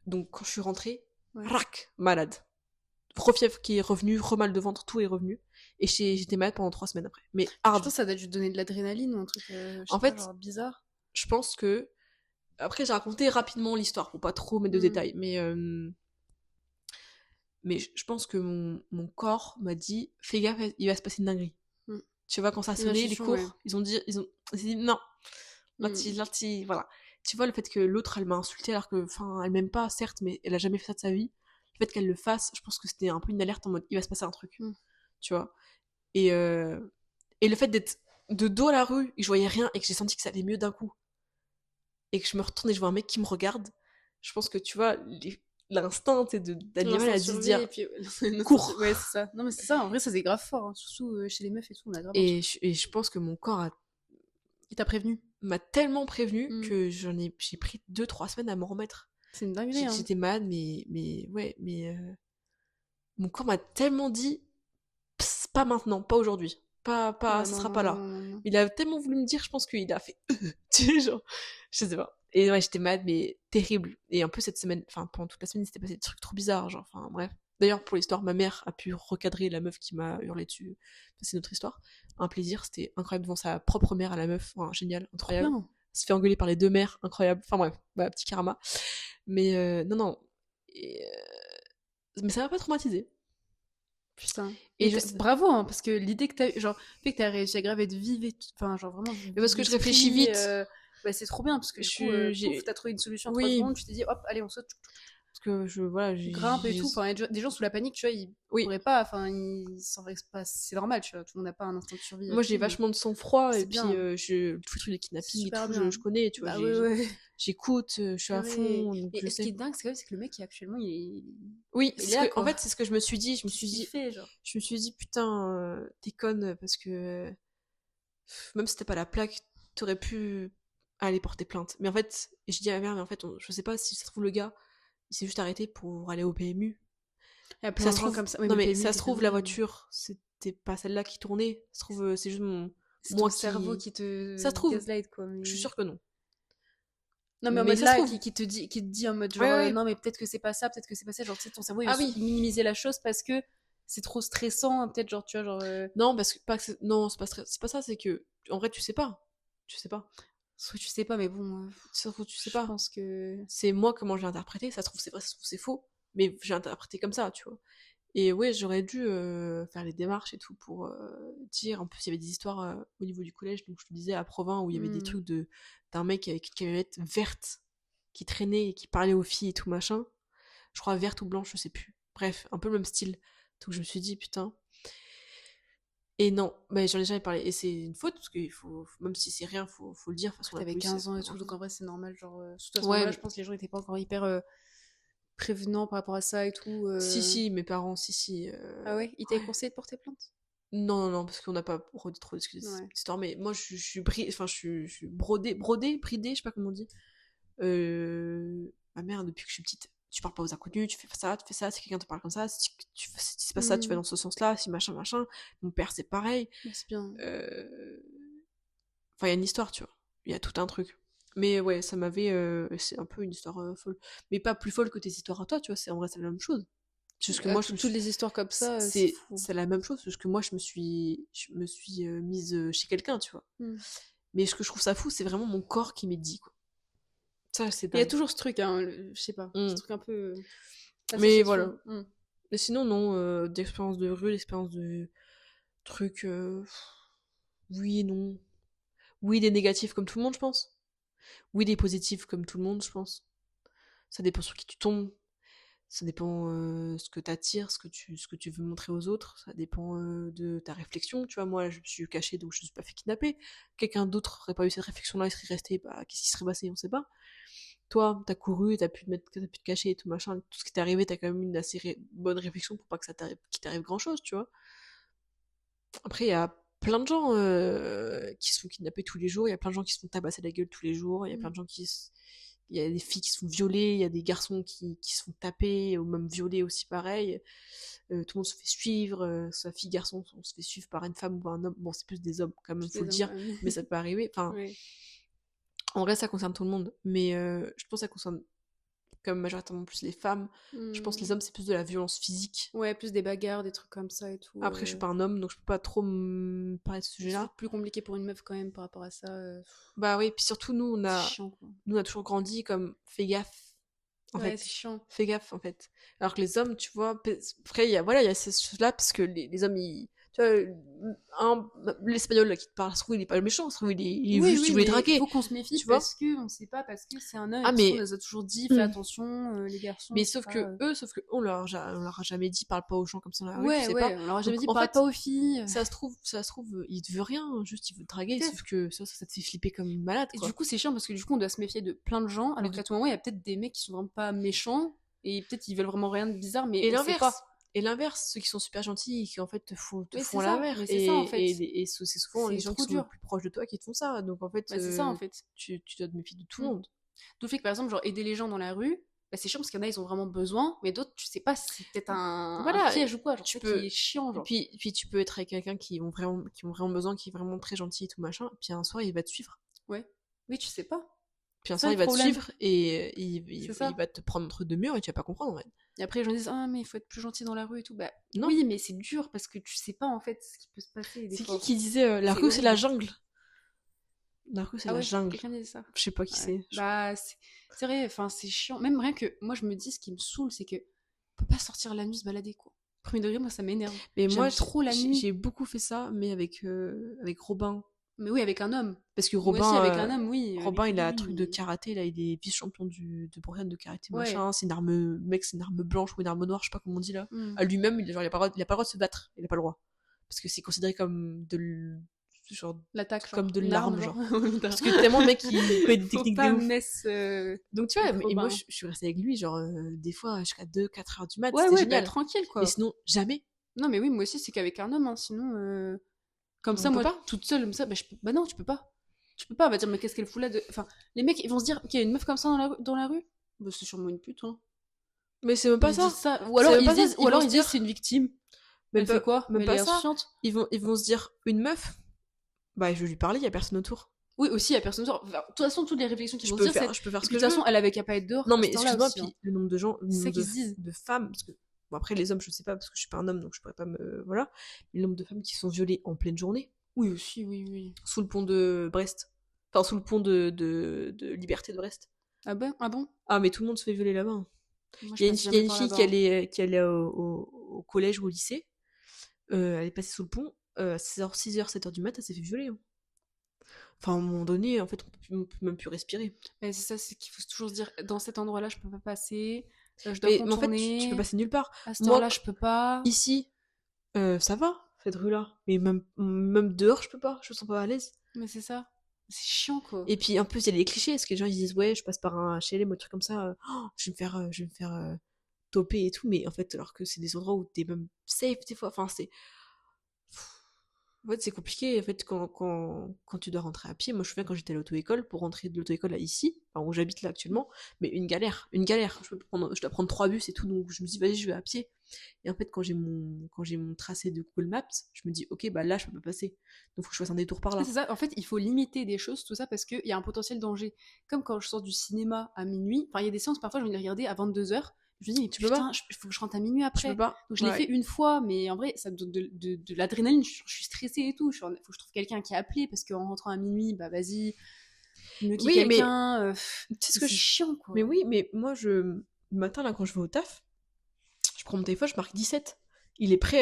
donc quand je suis rentrée, Ouais. rac, malade. Refièvre qui est revenu, remal de ventre, tout est revenu. Et j'étais malade pendant 3 semaines après. Mais Je hard. pense que ça doit juste donner de l'adrénaline ou un truc, En fait, genre bizarre. Je pense que. Après, j'ai raconté rapidement l'histoire pour pas trop mettre de détails. Mais je pense que mon corps m'a dit, fais gaffe, il va se passer une dinguerie. Tu vois, quand ça a sonné, les cours, ouais. Ils ont dit non. Là, voilà. Tu vois, le fait que l'autre, elle m'a insulté alors que, enfin, elle m'aime pas, certes, mais elle a jamais fait ça de sa vie. Le fait qu'elle le fasse, je pense que c'était un peu une alerte en mode, il va se passer un truc. Tu vois. Et le fait d'être de dos à la rue, et que je voyais rien, et que j'ai senti que ça allait mieux d'un coup, et que je me retourne et je vois un mec qui me regarde, je pense que, tu vois, l'instinct, tu sais, d'animal L'instinct à de se survie, dire et puis cours. ouais, c'est ça. Non, mais c'est ça, en vrai, ça c'est grave fort, hein, surtout chez les meufs et tout, on a grave un Et truc. je pense que mon corps Il t'a prévenu. m'a tellement prévenu Mm. que j'ai pris 2-3 semaines à m'en remettre. C'est une dinguerie, hein. J'étais malade, mais mon corps m'a tellement dit, pss, pas maintenant, pas aujourd'hui, pas, Ouais, ça non, sera non, pas non, là. non, non. Il a tellement voulu me dire, je pense qu'il a fait, tu sais, genre, je sais pas. Et ouais, j'étais malade, mais terrible. Et un peu cette semaine, enfin, pendant toute la semaine, il s'était passé des trucs trop bizarres, genre, enfin, bref. D'ailleurs, pour l'histoire, ma mère a pu recadrer la meuf qui m'a hurlé dessus. C'est notre histoire. Un plaisir, c'était incroyable devant sa propre mère à la meuf. Enfin, génial, Trop incroyable. bien. Se fait engueuler par les 2 mères, incroyable. Enfin bref, bah, petit karma. Mais non, non. Et, mais ça m'a pas traumatisé. Putain. Et Et bravo, hein, parce que l'idée que t'as, genre, le fait que t'as réussi à grave être vive et tout, enfin, genre vraiment. Mais parce que je réfléchis vite. Bah, c'est trop bien, parce que du coup, pouf, t'as trouvé une solution en 3 Oui. secondes, tu t'es dit, hop, allez, on saute, Parce que voilà, tu grimpes et tout. Enfin, des gens sous la panique, tu vois, ils Oui. pourraient pas, enfin, ils s'en restent pas. C'est normal, tu vois, tout le monde n'a pas un instinct de survie. Moi, j'ai vachement de sang-froid, c'est et puis bien. tout le truc des kidnappings et Super tout, bien. je connais, tu vois. Bah ouais. J'écoute, je suis à Ouais. fond, donc Et je ce qui sais. est dingue, c'est quand même, c'est que le mec, qui actuellement, Oui, il est là, quoi. en fait, c'est ce que je me suis dit. Je me suis Qu'est-ce qu'il dit, fait, genre je me suis dit, putain, t'es conne, parce que même si t'as pas la plaque, t'aurais pu aller porter plainte. Mais en fait, et je dis à ma mère, mais en fait, je sais pas si ça se trouve, le gars, il s'est juste arrêté pour aller au PMU. Il y a plein Ça de se gens trouve, comme ça. Oui, non mais mais PMU, ça se des trouve, la conneries. voiture, c'était pas celle-là qui tournait. Ça se trouve, c'est juste C'est moi ton cerveau qui te Ça se trouve, gaslight, quoi. Mais... je suis sûre que non. Non, mais en Mais mode ça se là, trouve. qui te dit en mode genre, Ouais, ouais. non, mais peut-être que c'est pas ça, peut-être que c'est pas ça. Genre, tu sais, ton cerveau, il Ah va oui. minimiser la chose parce que c'est trop stressant, peut-être, genre, tu vois, genre. Non, parce que non, c'est pas ça, c'est que en vrai, tu sais pas. Tu sais pas. Soit tu sais pas, mais bon. Ça se trouve, tu sais Je pas. pense que. C'est moi comment je l'ai interprété. Ça se trouve, c'est vrai, ça se trouve, c'est faux. Mais j'ai interprété comme ça, tu vois. Et ouais, j'aurais dû faire les démarches et tout pour dire. En plus, il y avait des histoires au niveau du collège, donc je te disais à Provins, où il y avait des trucs d'un mec avec une camionnette verte qui traînait et qui parlait aux filles et tout machin. Je crois verte ou blanche, je sais plus. Bref, un peu le même style. Donc je me suis dit, putain. Et non, mais j'en ai jamais parlé. Et c'est une faute, parce que même si c'est rien, faut le dire. Après, t'avais 15 ans et tout, donc en vrai, c'est normal. Genre, surtout à ce Ouais, moment-là, je pense que les gens étaient pas encore hyper prévenants par rapport à ça et tout. Si, mes parents, si. Ah ouais, ils t'avaient conseillé de porter plainte? Non, non, non, parce qu'on n'a pas trop discuté de Ouais. cette histoire, mais moi je suis je suis bridée, je sais pas comment on dit. Ma mère, depuis que je suis petite, tu parles pas aux inconnus, tu fais ça, si quelqu'un te parle comme ça, si c'est pas ça, tu vas dans ce sens-là, si machin, machin. Mon père, c'est pareil. C'est bien. Enfin, il y a une histoire, tu vois. Il y a tout un truc. Mais ouais, ça m'avait. C'est un peu une histoire folle. Mais pas plus folle que tes histoires à toi, tu vois. En vrai, c'est la même chose. C'est juste que moi, toutes les histoires comme ça, c'est fou. la même chose, parce que moi, je me suis mise chez quelqu'un, tu vois. Mais ce que je trouve ça fou, c'est vraiment mon corps qui m'est dit, quoi. Ça, c'est dingue. Il y a toujours ce truc, hein, je sais pas, ce truc un peu... Mais voilà. Mais sinon, non, d'expérience de rue, d'expérience de trucs... oui et non. Oui, des négatifs comme tout le monde, je pense. Oui, des positifs comme tout le monde, je pense. Ça dépend sur qui tu tombes. Ça dépend ce que t'attires, ce que tu veux montrer aux autres. Ça dépend de ta réflexion. Tu vois, moi, je me suis cachée, donc je ne suis pas fait kidnapper. Quelqu'un d'autre aurait pas eu cette réflexion-là, il serait resté, bah, qu'est-ce qui serait passé, on sait pas. Toi, t'as couru, t'as pu te cacher et tout machin. Tout ce qui t'est arrivé, t'as quand même une assez bonne réflexion pour pas que qu'il t'arrive grand-chose, tu vois. Après, il y a plein de gens qui se font kidnapper tous les jours. Il y a plein de gens qui se font tabasser la gueule tous les jours. Il y a plein de gens il y a des filles qui se font violer, il y a des garçons qui se font taper, ou même violer aussi pareil. Tout le monde se fait suivre, soit fille, garçon, on se fait suivre par une femme ou par un homme. Bon, c'est plus des hommes, quand même, faut le dire, mais ça peut arriver. Enfin, en vrai, ça concerne tout le monde, mais je pense que ça concerne comme majoritairement plus les femmes. Je pense que les hommes, c'est plus de la violence physique. Ouais, plus des bagarres, des trucs comme ça et tout. Après, je suis pas un homme, donc je peux pas trop me parler de ce sujet-là. C'est plus compliqué pour une meuf quand même par rapport à ça. Bah oui, puis surtout, nous, on a toujours grandi comme fais gaffe. En fait, c'est chiant. Fais gaffe, en fait. Alors que les hommes, tu vois, après, il y a ces choses-là, parce que les hommes, tu vois, l'espagnol là qui te parle, se trouve, il est pas méchant, se trouve, il est juste, il voulait draguer. Il faut qu'on se méfie, tu vois, parce que on sait pas, parce que c'est un homme, ah, mais... mais... on nous a toujours dit, fais attention, les garçons. Mais sauf que on leur a jamais dit, parle pas aux gens comme ça dans la rue, ouais, tu sais ouais, pas. on leur a jamais Donc, dit, parle pas aux filles. Ça se trouve, il te veut rien, juste il veut te draguer, sauf que ça te fait flipper comme une malade, quoi. Et du coup, c'est chiant, parce que du coup, on doit se méfier de plein de gens, alors qu'à tout moment, il y a peut-être des mecs qui sont vraiment pas méchants, Et peut-être ils veulent vraiment rien de bizarre, mais Et on sait pas. l'inverse, ceux qui sont super gentils et qui en fait te font Mais la c'est ça, mer. mais c'est ça, en fait. Et c'est souvent C'est les gens trop qui sont dur. le plus proches de toi qui te font ça. Donc en fait, Bah, c'est ça, en fait. tu dois te méfier de tout le monde. D'où le fait que, par exemple, genre, aider les gens dans la rue, bah, c'est chiant parce qu'il y en a, ils ont vraiment besoin, mais d'autres, tu sais pas si c'est peut-être un Voilà, piège ou quoi, genre, tu c'est peux- qui est chiant, Et genre. puis tu peux être avec quelqu'un qui ont vraiment besoin, qui est vraiment très gentil et tout machin. Puis un soir, il va te suivre. Ouais. Oui, tu sais pas. Puis un C'est soir, ça, il le va te problème. suivre et C'est ça. il va te prendre entre deux murs et tu vas pas comprendre en fait. Et après, les gens disent, ah, mais il faut être plus gentil dans la rue et tout. Bah, Non. oui, mais c'est dur parce que tu sais pas, en fait, ce qui peut se passer. Des C'est fois. qui disait la C'est rue c'est la horrible. jungle? La rue c'est Ah la ouais, jungle. quelqu'un disait ça. Je sais pas qui Ouais. c'est. Bah, c'est vrai, enfin, c'est chiant. Même rien que, moi, je me dis, ce qui me saoule, c'est que on peut pas sortir la nuit se balader, quoi. Premier degré, moi, ça m'énerve. Mais moi, J'aime trop la nuit. j'ai beaucoup fait ça, mais avec Robin. Mais oui, avec un homme. Parce que Moi aussi, Robin, avec un homme, oui. Robin, avec il a un lui, truc de mais- karaté, là, il est vice-champion de Bretagne de karaté, Ouais. machin. C'est une arme, le mec, c'est une arme blanche ou une arme noire, je sais pas comment on dit là. Hmm. À lui-même, il a pas le droit de se battre, il a pas le droit. Parce que c'est considéré comme genre, L'attaque, genre. comme de Une l'arme, arme, genre. Putain. Parce que tellement le mec, il connaît des Faut techniques pas de ouf. mess, Donc tu vois, avec et moi, Robin. je suis restée avec lui, genre, des fois, jusqu'à 2-4 heures du mat, Ouais, c'était ouais, génial. bah, tranquille, quoi. Mais sinon, jamais. Non, mais oui, moi aussi, c'est qu'avec un homme, hein, sinon, comme On ça, peut moi, pas. toute seule, comme ça, bah, bah non, tu peux pas. Tu peux pas, on va dire, mais qu'est-ce qu'elle fout là de... Enfin, les mecs, ils vont se dire, qu'il y a une meuf comme ça dans la rue, bah, c'est sûrement une pute, hein. Mais c'est même pas Ils ça. disent ça. Ou alors, même ils pas ça, disent, ils vont se dire- c'est une victime. Même Elle pas- fait quoi? même Mais pas elle est ça. insouciante. Ils vont se dire, une meuf, bah, je vais lui parler, il y a personne autour. Oui, aussi, il y a personne autour. Enfin, de toute façon, toutes les réflexions qu'ils Je vont peux se dire, faire, c'est... je peux faire De ce que toute je veux. façon, elle avait qu'à pas être dehors. Non, à mais cette heure-là excuse-moi, aussi, hein. puis le nombre de gens, le C'est ça nombre qu'ils se disent. de femmes, parce que, bon, après, les hommes, je sais pas, parce que je suis pas un homme, donc je pourrais pas me, voilà. Mais le nombre de femmes qui sont violées en pleine journée, Oui, aussi, oui, oui. sous le pont de Brest. Enfin, sous le pont de Liberté de Brest. Ah ben? Ah bon? Ah, mais tout le monde se fait violer là-bas. Hein. Moi, Il y a passe il y a jamais une par fille là-bas, hein. qui allait au collège ou au lycée. Elle est passée sous le pont. À 6h, 7h du mat, elle s'est fait violer. Hein. Enfin, à un moment donné, en fait, on peut même plus respirer. Mais c'est ça, c'est qu'il faut toujours se dire, dans cet endroit-là, je peux pas passer, je dois Mais en fait, contourner, tu peux passer nulle part. à cette Moi, heure-là, je peux pas. ici, ça va, cette rue-là. Mais même dehors, je peux pas. Je me sens pas à l'aise. Mais c'est ça. C'est chiant, quoi. Et puis, en plus, il y a des clichés. Parce que les gens, ils disent, ouais, je passe par un HLM ou un truc comme ça. Je vais me faire toper et tout. Mais en fait, alors que c'est des endroits où t'es même safe des fois. Enfin, c'est... En fait, c'est compliqué, en fait, quand tu dois rentrer à pied. Moi, je me souviens quand j'étais à l'auto-école, pour rentrer de l'auto-école à ici, enfin, où j'habite là actuellement, mais une galère. Je dois prendre 3 bus et tout, donc je me dis, vas-y, je vais à pied. Et en fait, quand j'ai mon tracé de Google Maps, je me dis, ok, bah là, je peux pas passer. Donc, faut que je fasse un détour par là. C'est ça, en fait, il faut limiter des choses, tout ça, parce qu'il y a un potentiel danger. Comme quand je sors du cinéma à minuit, enfin, il y a des séances, parfois, je vais les regarder à 22h. Je me dis, mais Tu peux putain, il faut que je rentre à minuit Je après. peux pas. Donc, je l'ai Ouais. fait une fois, mais en vrai, ça me donne de l'adrénaline. Je suis stressée et tout. Faut que je trouve quelqu'un qui a appelé, parce qu'en rentrant à minuit, bah vas-y, mieux qu'il y ait Oui, mais quelqu'un. tu sais ce C'est que je... chiant, quoi. Mais oui, mais moi, le matin, là, quand je vais au taf, je prends mon téléphone, je marque 17. Il est prêt à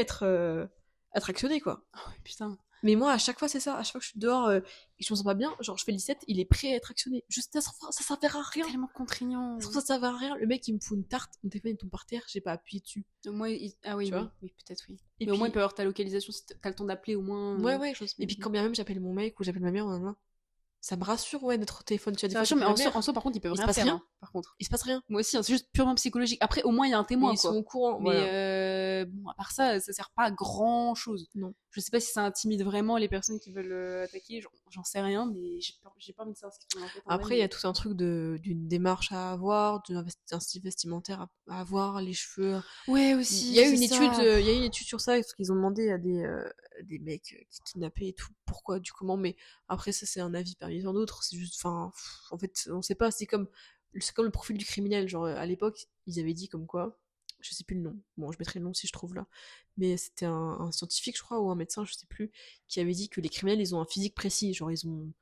être actionné, quoi. Oh, putain. Mais moi, à chaque fois, c'est ça. À chaque fois que je suis dehors et je me sens pas bien, genre, je fais le 17, il est prêt à être actionné. Juste, ça servira à rien. Tellement contraignant. Ça servira à rien. Le mec, il me fout une tarte, mon téléphone, il tombe par terre, j'ai pas appuyé dessus. Moi, ah oui, Tu oui, vois oui, peut-être oui. Et Mais au moins, il puis- peut avoir ta localisation si t'as le temps d'appeler au moins. Ouais, ouais. Et puis, quand bien même j'appelle mon mec ou j'appelle ma mère, ça me rassure, ouais, d'être au téléphone. Tu as des Ça fois, rassure, mais j'appelle ma en mère, soi, par contre, ils peuvent Il se rien passe faire, rien. hein, par contre. il se passe rien. Moi aussi, hein, c'est juste purement psychologique. Après, au moins, il y a un témoin, Ils quoi. sont au courant, Mais voilà. bon, à part ça, ça sert pas à grand chose. Non. Je sais pas si ça intimide vraiment les personnes qui veulent attaquer, j'en sais rien, mais j'ai pas envie de savoir ce qu'ils font dans la tête. en Après, vrai, il y a mais- tout un truc d'une démarche à avoir, d'un style vestimentaire à avoir, les cheveux. Ouais, aussi. Il y a eu c'est une ça. étude, il y a eu une étude sur ça, parce qu'ils ont demandé à des mecs qui kidnappaient et tout, pourquoi, du comment, mais après ça c'est un avis parmi tant d'autres, c'est juste, enfin, en fait, on sait pas, c'est comme le profil du criminel, genre à l'époque, ils avaient dit comme quoi, je sais plus le nom, bon, je mettrai le nom si je trouve là, mais c'était un scientifique, je crois, ou un médecin, je sais plus, qui avait dit que les criminels, ils ont un physique précis, genre ils ont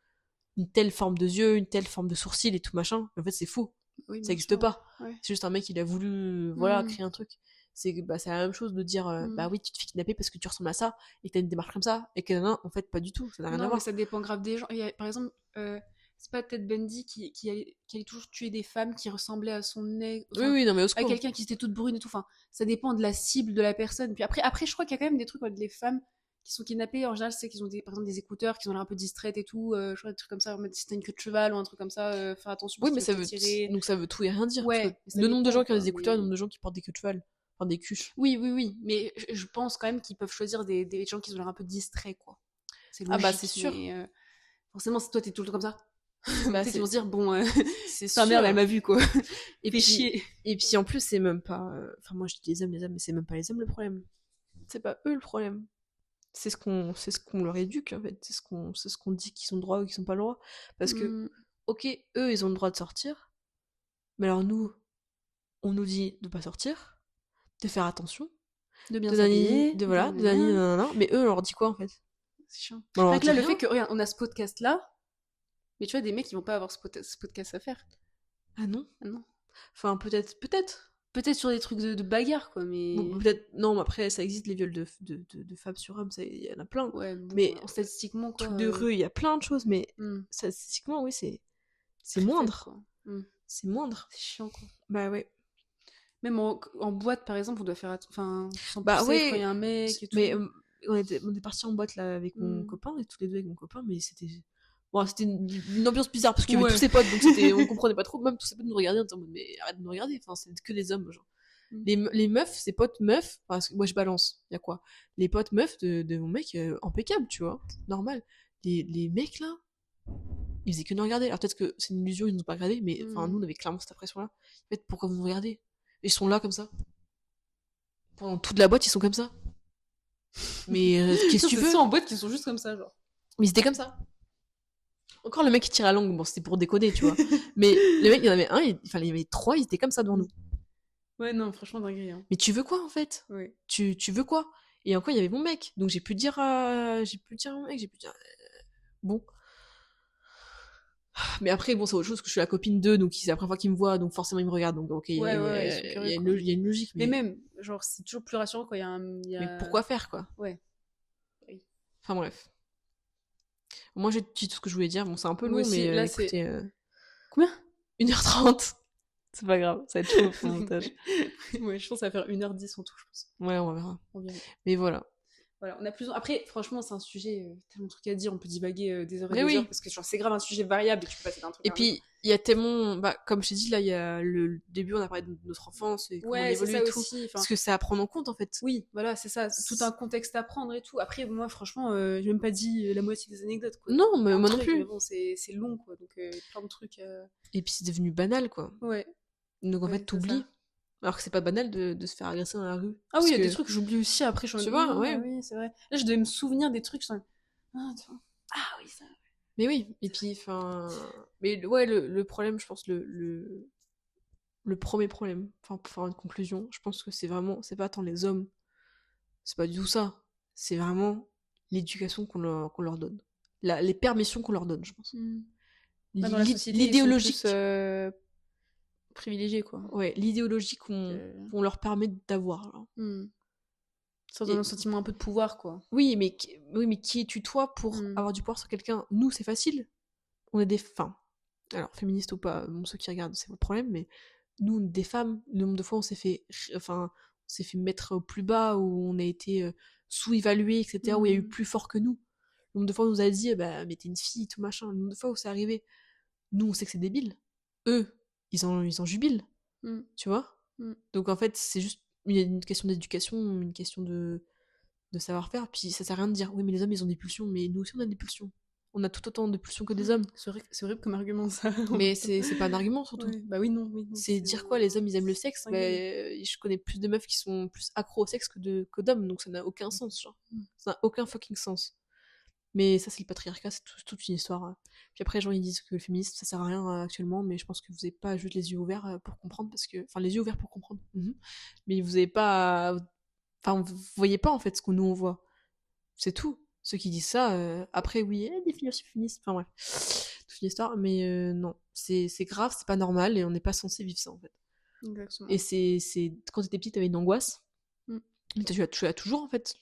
une telle forme de yeux, une telle forme de sourcils et tout machin, en fait c'est faux. Oui, Ça bien n'existe sûr. pas. Ouais. C'est juste un mec, il a voulu, voilà, Mm. créer un truc. C'est la même chose de dire, Mm. bah oui, tu te fais kidnapper parce que tu ressembles à ça, et que t'as une démarche comme ça, et que non, en fait, pas du tout, ça n'a rien à Non, mais voir. ça dépend grave des gens. Par exemple, c'est pas Ted Bundy qui allait toujours tuer des femmes qui ressemblaient à son ex. Oui, oui, non, mais au À secours. quelqu'un qui était toute brune et tout. Enfin, ça dépend de la cible de la personne. Puis après je crois qu'il y a quand même des trucs avec les femmes qui sont kidnappées, en général, c'est qu'ils ont par exemple des écouteurs, qu'ils ont l'air un peu distraites et tout. Je vois des trucs comme ça, en mode, si t'as une queue de cheval ou un truc comme ça, faire attention. Oui, parce mais qu'il ça va veut te tirer. donc ça veut tout et rien dire. Parce Ouais, que mais ça le nombre de dépend, gens qui ont quoi, des écouteurs, le mais- nombre de gens qui portent des queues de cheval, enfin des cuches. Oui, mais je pense quand même qu'ils peuvent choisir des gens qui ont l'air un peu distraits, quoi. C'est Ah bah, logique, c'est sûr. mais forcément, si toi t'es tout le temps comme ça, Bah, peut-être qu'ils vont se dire, bon, c'est sa mère, sûr. elle m'a vu, quoi. Et Fais puis, chier. et puis en plus, c'est même pas. Enfin, moi je dis les hommes, mais c'est même pas les hommes le problème. C'est pas eux le problème. C'est ce qu'on leur éduque en fait. C'est ce qu'on dit qu'ils ont le droit ou qu'ils ont pas le droit. Parce que, Mm. ok, eux ils ont le droit de sortir, mais alors nous, on nous dit de pas sortir, de faire attention, De bien de nanani, s'habiller, de voilà, de nanani, nanana. nanana, mais eux on leur dit quoi en fait? C'est chiant. On leur Fait que là, dit le rien. fait que, regarde, on a ce podcast-là, mais tu vois, des mecs, ils vont pas avoir ce podcast à faire. Ah non? Ah non. Enfin peut-être. Peut-être sur des trucs de bagarre, quoi, mais. Bon, peut-être non, mais après ça existe les viols de femmes sur hommes, il y en a plein. Ouais, bon, Mais statistiquement, quoi. truc de rue, il y a plein de choses, mais hmm, statistiquement oui c'est très faible, moindre. quoi. Hmm. C'est moindre. C'est chiant, quoi. Bah ouais. Même en boîte, par exemple, on doit faire. Enfin, sans Bah pousser ouais. quand il y a un mec et tout. Mais on est partis en boîte là avec mon Mm. copain, et tous les deux avec mon copain, mais c'était. Bon, c'était une ambiance bizarre parce qu'il y avait Ouais. tous ses potes, donc on comprenait pas trop. Même tous ses potes nous regardaient, on était en mode, mais arrête de nous regarder, enfin, c'est que des hommes, genre. Mm. Les meufs, ses potes meufs, parce que moi je balance, y a quoi? Les potes meufs de mon mec, impeccable, tu vois, normal. Les mecs là, ils faisaient que nous regarder. Alors peut-être que c'est une illusion, ils nous ont pas regardé, mais enfin, nous on avait clairement cette impression là. En fait, pourquoi vous nous regardez? Et ils sont là comme ça. Pendant toute la boîte, ils sont comme ça. Mais qu'est-ce que tu veux? C'est en boîte qui sont juste comme ça, genre. Mais c'était comme ça. Encore le mec qui tire la langue, bon, c'était pour décoder, tu vois. Mais le mec, il y en avait un, enfin, il y avait trois, ils étaient comme ça devant nous. Ouais, non, franchement, dinguerie. Hein. Mais tu veux quoi, en fait? Ouais. Tu veux quoi? Et encore, il y avait mon mec. Donc j'ai pu dire à mon mec, bon. Mais après, bon, c'est autre chose que je suis la copine d'eux, donc c'est la première fois qu'ils me voient, donc forcément ils me regardent. Donc ok, il y a une logique. Mais même, genre, c'est toujours plus rassurant quand il y a un. Mais pourquoi faire, quoi? Ouais. Oui. Enfin bref. Moi j'ai dit tout ce que je voulais dire. Bon, c'est un peu long, Moi aussi, mais là, écoutez. Combien 1h30. C'est pas grave, ça va être chaud pour le montage. Ouais, je pense que ça va faire 1h10 en tout, je pense. Ouais, on verra. On verra. Mais voilà. Voilà, on a plus. Après, franchement, c'est un sujet tellement de trucs à dire, on peut divaguer des heures et Mais des oui. heures parce que genre, c'est grave un sujet variable et tu peux passer d'un truc à Et un puis, il y a tellement. Bah, comme je t'ai dit, là, il y a le début, on a parlé de notre enfance et comment on ouais, c'est évolue ça et tout. aussi. Parce que c'est à prendre en compte, en fait. Oui, voilà, c'est ça. Tout un contexte à prendre et tout. Après, moi, franchement, j'ai même pas dit la moitié des anecdotes, quoi. Non, mais Plein de moi non trucs, plus. Mais bon, c'est long, quoi. Donc, plein de trucs. Et puis, c'est devenu banal, quoi. Ouais. Donc, en Ouais, fait, c'est t'oublies. ça. Alors que c'est pas banal de se faire agresser dans la rue. Ah oui, il y a Parce des que- trucs que j'oublie aussi après. Je Tu vois, ouais. Oui, c'est vrai. Là, je devais me souvenir des trucs. Ah, oui, ça. Mais oui, et puis, enfin. Mais ouais, le problème, je pense, le premier problème, enfin, pour faire une conclusion, je pense que c'est vraiment. C'est pas tant les hommes. C'est pas du tout ça. C'est vraiment l'éducation qu'on leur donne. Les permissions qu'on leur donne, je pense. Bah, dans la société, L'idéologie. ils sont plus, privilégiés, quoi. Ouais, l'idéologie qu'on leur permet d'avoir. Là. Ça donne un sentiment un peu de pouvoir, quoi. Oui, mais qui es-tu toi pour avoir du pouvoir sur quelqu'un? Nous, c'est facile. On est des femmes. Alors, féministes ou pas, bon, ceux qui regardent, c'est votre problème, mais nous, des femmes, le nombre de fois on s'est fait mettre au plus bas, où on a été sous-évalués, etc., où il y a eu plus fort que nous. Le nombre de fois on nous a dit, bah, mais t'es une fille, tout machin. Le nombre de fois où c'est arrivé. Nous, on sait que c'est débile. Eux, ils en jubilent. Tu vois? Donc, en fait, c'est juste une question d'éducation, une question de savoir-faire. Puis, ça sert à rien de dire, oui, mais les hommes, ils ont des pulsions, mais nous aussi, on a des pulsions. On a tout autant de pulsions que des hommes. C'est horrible comme argument, ça. Mais c'est pas un argument, surtout. Ouais. Bah oui, non. C'est dire quoi, les hommes, ils aiment le sexe. Bah, je connais plus de meufs qui sont plus accros au sexe que d'hommes, donc ça n'a aucun sens, genre. Ça n'a aucun fucking sens. Mais ça, c'est le patriarcat, c'est toute une histoire. Puis après, les gens, ils disent que le féminisme, ça sert à rien actuellement, mais je pense que vous n'avez pas juste les yeux ouverts pour comprendre, parce que... Enfin, les yeux ouverts pour comprendre. Mais vous n'avez pas... Enfin, vous voyez pas, en fait, ce que nous, on voit. C'est tout. Ceux qui disent ça, après, oui, définition féministe, enfin bref, toute une histoire, mais non, c'est grave, c'est pas normal, et on n'est pas censé vivre ça, en fait. Exactement. Et c'est quand t'étais petite, t'avais une angoisse, mais tu l'as toujours, en fait,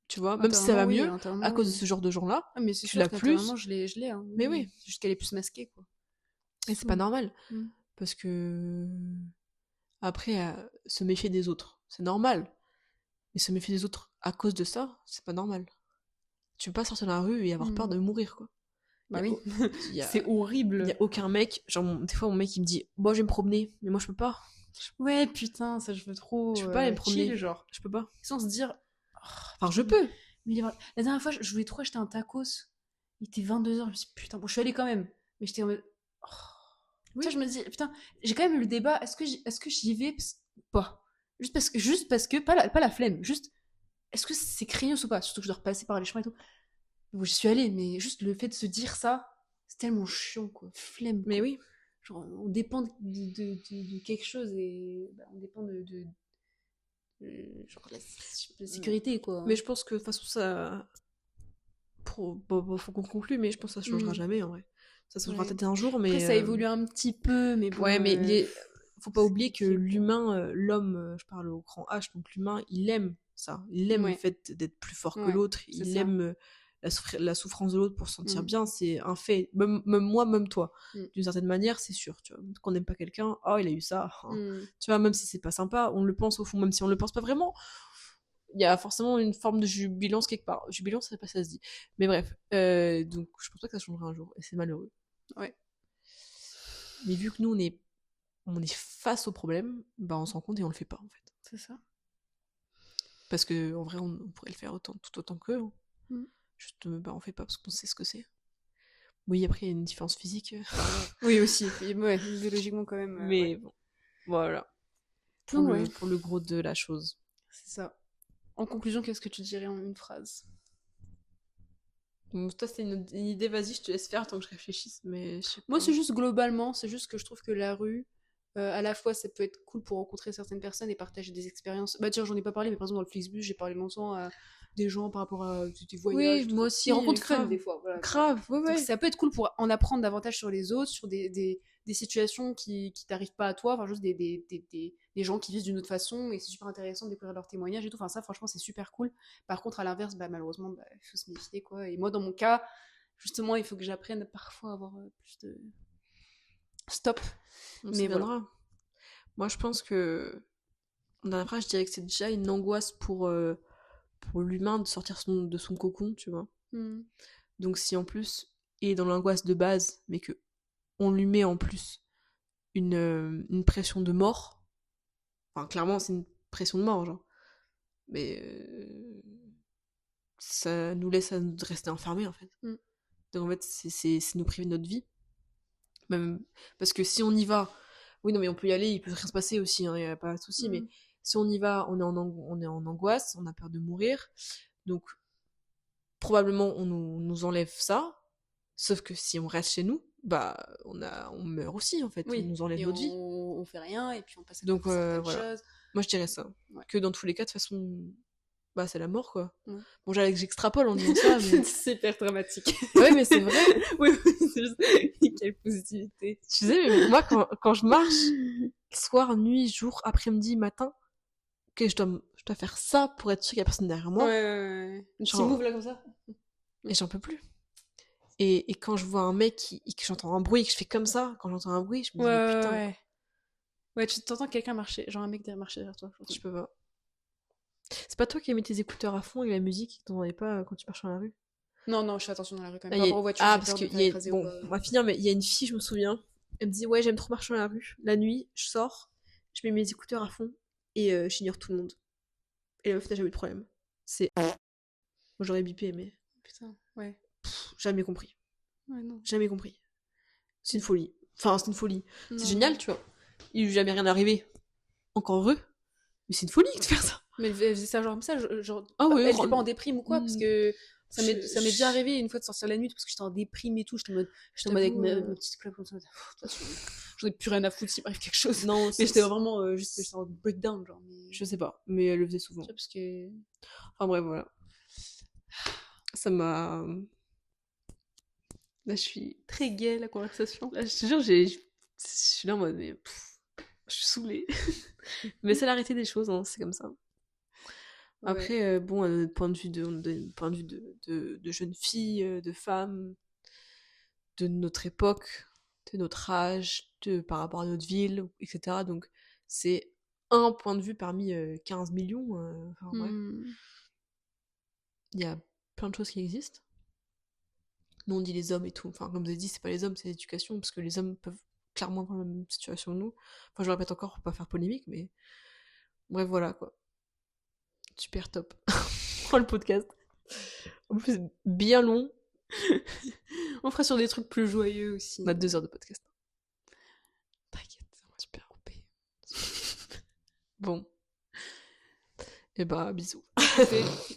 tu vois, même si ça va mieux, à cause de ce genre de gens-là, mais c'est tu sûr l'as plus. je l'ai, hein. Mais oui. Juste qu'elle est plus masquée, quoi. Et c'est pas normal, parce que, après, se méfier des autres, c'est normal, mais se méfier des autres à cause de ça, c'est pas normal. tu peux pas sortir dans la rue et avoir peur de mourir, quoi. Bah Y a oui. au- y a- C'est horrible. y a aucun mec, genre, des fois, mon mec, il me dit, bon, je vais me promener, mais moi, je peux pas. Ouais, putain, ça, je veux trop. Je peux pas aller me promener. Chill, genre. Je peux pas. Sans se dire. Enfin, je peux. Mais la dernière fois, je voulais trop acheter un tacos. Il était 22h. Je me suis dit, putain, bon, je suis allée quand même. Mais j'étais en mode. Oui. Tu sais, je me dis, putain, j'ai quand même eu le débat. Est-ce que j'y vais ou pas? Juste parce que pas la flemme. Juste, est-ce que c'est craignos ou pas? Surtout que je dois repasser par les chemins et tout. Bon, j'y suis allée, mais juste le fait de se dire ça, c'est tellement chiant, quoi. Flemme. Mais quoi. oui. Genre, on dépend de quelque chose et on dépend genre la sécurité, quoi. Mais je pense que de toute façon, ça. Bon, faut qu'on conclue, mais je pense que ça changera jamais, en vrai. Ça changera peut-être un jour, mais. Après, ça évolue un petit peu, mais bon. Ouais, mais faut pas oublier que l'humain, l'homme, je parle au grand H, donc l'humain, il aime ça. Il aime le fait d'être plus fort que l'autre. Il aime la souffrance de l'autre pour se sentir bien. C'est un fait. Même moi, même toi. D'une certaine manière, c'est sûr. Tu vois, qu'on n'aime pas quelqu'un, oh, il a eu ça. Tu vois, même si c'est pas sympa, on le pense au fond, même si on le pense pas vraiment. Il y a forcément une forme de jubilance quelque part. Jubilance, c'est pas ça se dit. Mais bref. Donc, je pense pas que ça changera un jour. Et c'est malheureux. Ouais. Mais vu que nous, on est face au problème, bah on se rend compte et on le fait pas, en fait. C'est ça. Parce que en vrai, on pourrait le faire tout autant qu'eux. Hein. Juste, bah on fait pas parce qu'on sait ce que c'est. Oui, après, il y a une différence physique. Oui, aussi. Ouais, biologiquement, quand même. Mais bon, voilà. Pour le gros de la chose. C'est ça. En conclusion, qu'est-ce que tu dirais en une phrase? Toi, c'est une idée, vas-y, je te laisse faire tant que je réfléchisse, mais je sais pas. Moi, c'est juste globalement, c'est juste que je trouve que la rue, à la fois, ça peut être cool pour rencontrer certaines personnes et partager des expériences. Bah tiens, j'en ai pas parlé, mais par exemple, dans le Flixbus, j'ai parlé longtemps à des gens par rapport à des voyages. Oui, moi aussi. Des rencontres fun, grave. des fois. Voilà. Grave, ouais. Donc, ça peut être cool pour en apprendre davantage sur les autres, sur des situations qui t'arrivent pas à toi, enfin, juste des gens qui vivent d'une autre façon, et c'est super intéressant de découvrir leurs témoignages et tout. Enfin, ça, franchement, c'est super cool. Par contre, à l'inverse, bah, malheureusement, bah, il faut se méfier, quoi. Et moi, dans mon cas, justement, il faut que j'apprenne parfois à avoir plus de stop. Mais voilà. Moi, je pense que dans la phrase, je dirais que c'est déjà une angoisse pour l'humain de sortir de son cocon, tu vois. Donc si en plus il est dans l'angoisse de base, mais que on lui met en plus une pression de mort, enfin clairement c'est une pression de mort, genre. Mais ça nous laisse à rester enfermés, en fait. Donc en fait, c'est nous priver de notre vie. Même, parce que si on y va, oui, non, mais on peut y aller, il peut rien se passer aussi, hein, y a pas de souci, mais si on y va, on est en angoisse, on a peur de mourir, donc probablement on nous enlève ça, sauf que si on reste chez nous, bah on meurt aussi, en fait, on nous enlève notre vie. On fait rien, et puis on passe à donc certaines voilà. choses. Moi je dirais ça, que dans tous les cas, de toute façon, bah c'est la mort, quoi. Bon, j'extrapole en disant ça, mais... c'est hyper dramatique. Ouais, mais c'est vrai. Oui, c'est juste... Quelle positivité. Tu sais, mais moi, quand je marche, soir, nuit, jour, après-midi, matin, que je dois faire ça pour être sûr qu'il y a personne derrière moi. Ouais. Un petit move là comme ça. Et j'en peux plus. Et quand je vois un mec que j'entends un bruit, que je fais comme ça, quand j'entends un bruit, je me dis, mais putain. Ouais, tu t'entends quelqu'un marcher, genre un mec marcher derrière toi. Je peux pas. C'est pas toi qui mets tes écouteurs à fond et la musique, t'en avais pas quand tu marches dans la rue? Non, je fais attention dans la rue quand même. Par rapport aux voitures, parce que bon, on va finir, mais il y a une fille, je me souviens, elle me dit, ouais, j'aime trop marcher dans la rue. La nuit, je sors, je mets mes écouteurs à fond et j'ignore tout le monde. Et la meuf n'a jamais eu de problème. C'est... Moi, j'aurais bipé, mais... Putain, ouais. Jamais compris. Ouais, non. Jamais compris. C'est une folie. Enfin, c'est une folie. C'est génial, tu vois. Il lui est jamais rien arrivé. Encore heureux. Mais c'est une folie de faire ça. Mais elle faisait ça genre comme ça, genre... Ah oui, elle était pas en déprime ou quoi, parce que... Ça m'est déjà arrivé une fois de sortir la nuit parce que j'étais en déprime et tout. J'étais en mode avec ma petite clope comme ça. J'en ai plus rien à foutre s'il m'arrive quelque chose. Non, mais j'étais vraiment juste j'étais en breakdown, genre. Mais... Je sais pas, mais elle le faisait souvent. Parce que... Enfin bref, voilà. Ça m'a... Là, je suis très gaie, la conversation. Là, je te jure, je suis là en mode, mais... je suis saoulée. Mais c'est l'arrêté des choses, hein, c'est comme ça. Après, bon, d'un point de vue de jeunes filles, de femmes, de notre époque, de notre âge, par rapport à notre ville, etc. Donc, c'est un point de vue parmi 15 millions. Enfin, ouais. Il y a plein de choses qui existent. Nous, on dit les hommes et tout. Enfin, comme vous avez dit, c'est pas les hommes, c'est l'éducation, parce que les hommes peuvent clairement avoir la même situation que nous. Enfin, je le répète encore pour pas faire polémique, mais... Bref, voilà, quoi. Super top. Le podcast. En plus, c'est bien long. On fera sur des trucs plus joyeux aussi. On a 2 heures de podcast. T'inquiète, on va super couper. Bon. Et bah, bisous.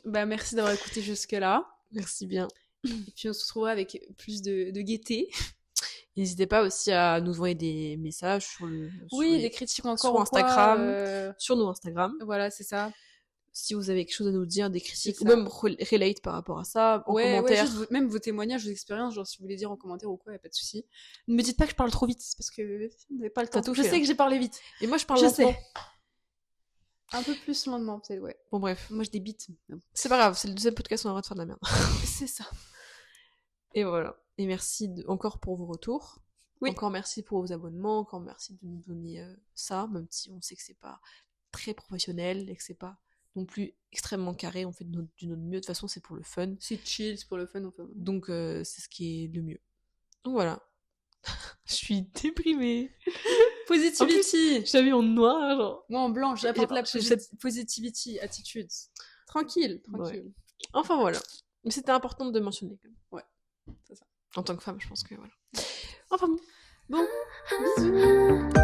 Bah, merci d'avoir écouté jusque-là. Merci bien. Et puis on se retrouvera avec plus de gaieté. N'hésitez pas aussi à nous envoyer des messages sur des critiques encore sur ou Instagram, sur nos Instagram. Voilà, c'est ça. Si vous avez quelque chose à nous dire, des critiques, C'est ou ça. même relate par rapport à ça, en commentaire. Juste même vos témoignages, vos expériences, genre si vous voulez dire en commentaire ou quoi, y a pas de souci. Ne me dites pas que je parle trop vite, c'est parce que vous n'avez pas le temps. tout Je fait, sais que j'ai parlé vite. Et moi, je parle Je lentement. sais. Un peu plus lentement, peut-être, ouais. Bon, bref. Moi, je débite. C'est pas grave, c'est le 2e podcast, on a le droit de faire de la merde. C'est ça. Et voilà. Et merci encore pour vos retours. Oui. Encore merci pour vos abonnements. Encore merci de nous donner ça, même si on sait que c'est pas très professionnel et que c'est pas non plus extrêmement carré. On fait du notre mieux. De toute façon, c'est pour le fun. C'est chill, c'est pour le fun. Enfin. Donc, c'est ce qui est le mieux. Donc voilà. Je suis déprimée. Positivity. Je l'avais en noir, genre. Moi en blanc, j'apporte la cette positivity attitude. Tranquille. Ouais. Enfin voilà. Mais c'était important de mentionner quand même. Ouais, c'est ça. En tant que femme, je pense que voilà. Enfin bon. Bon, bisous.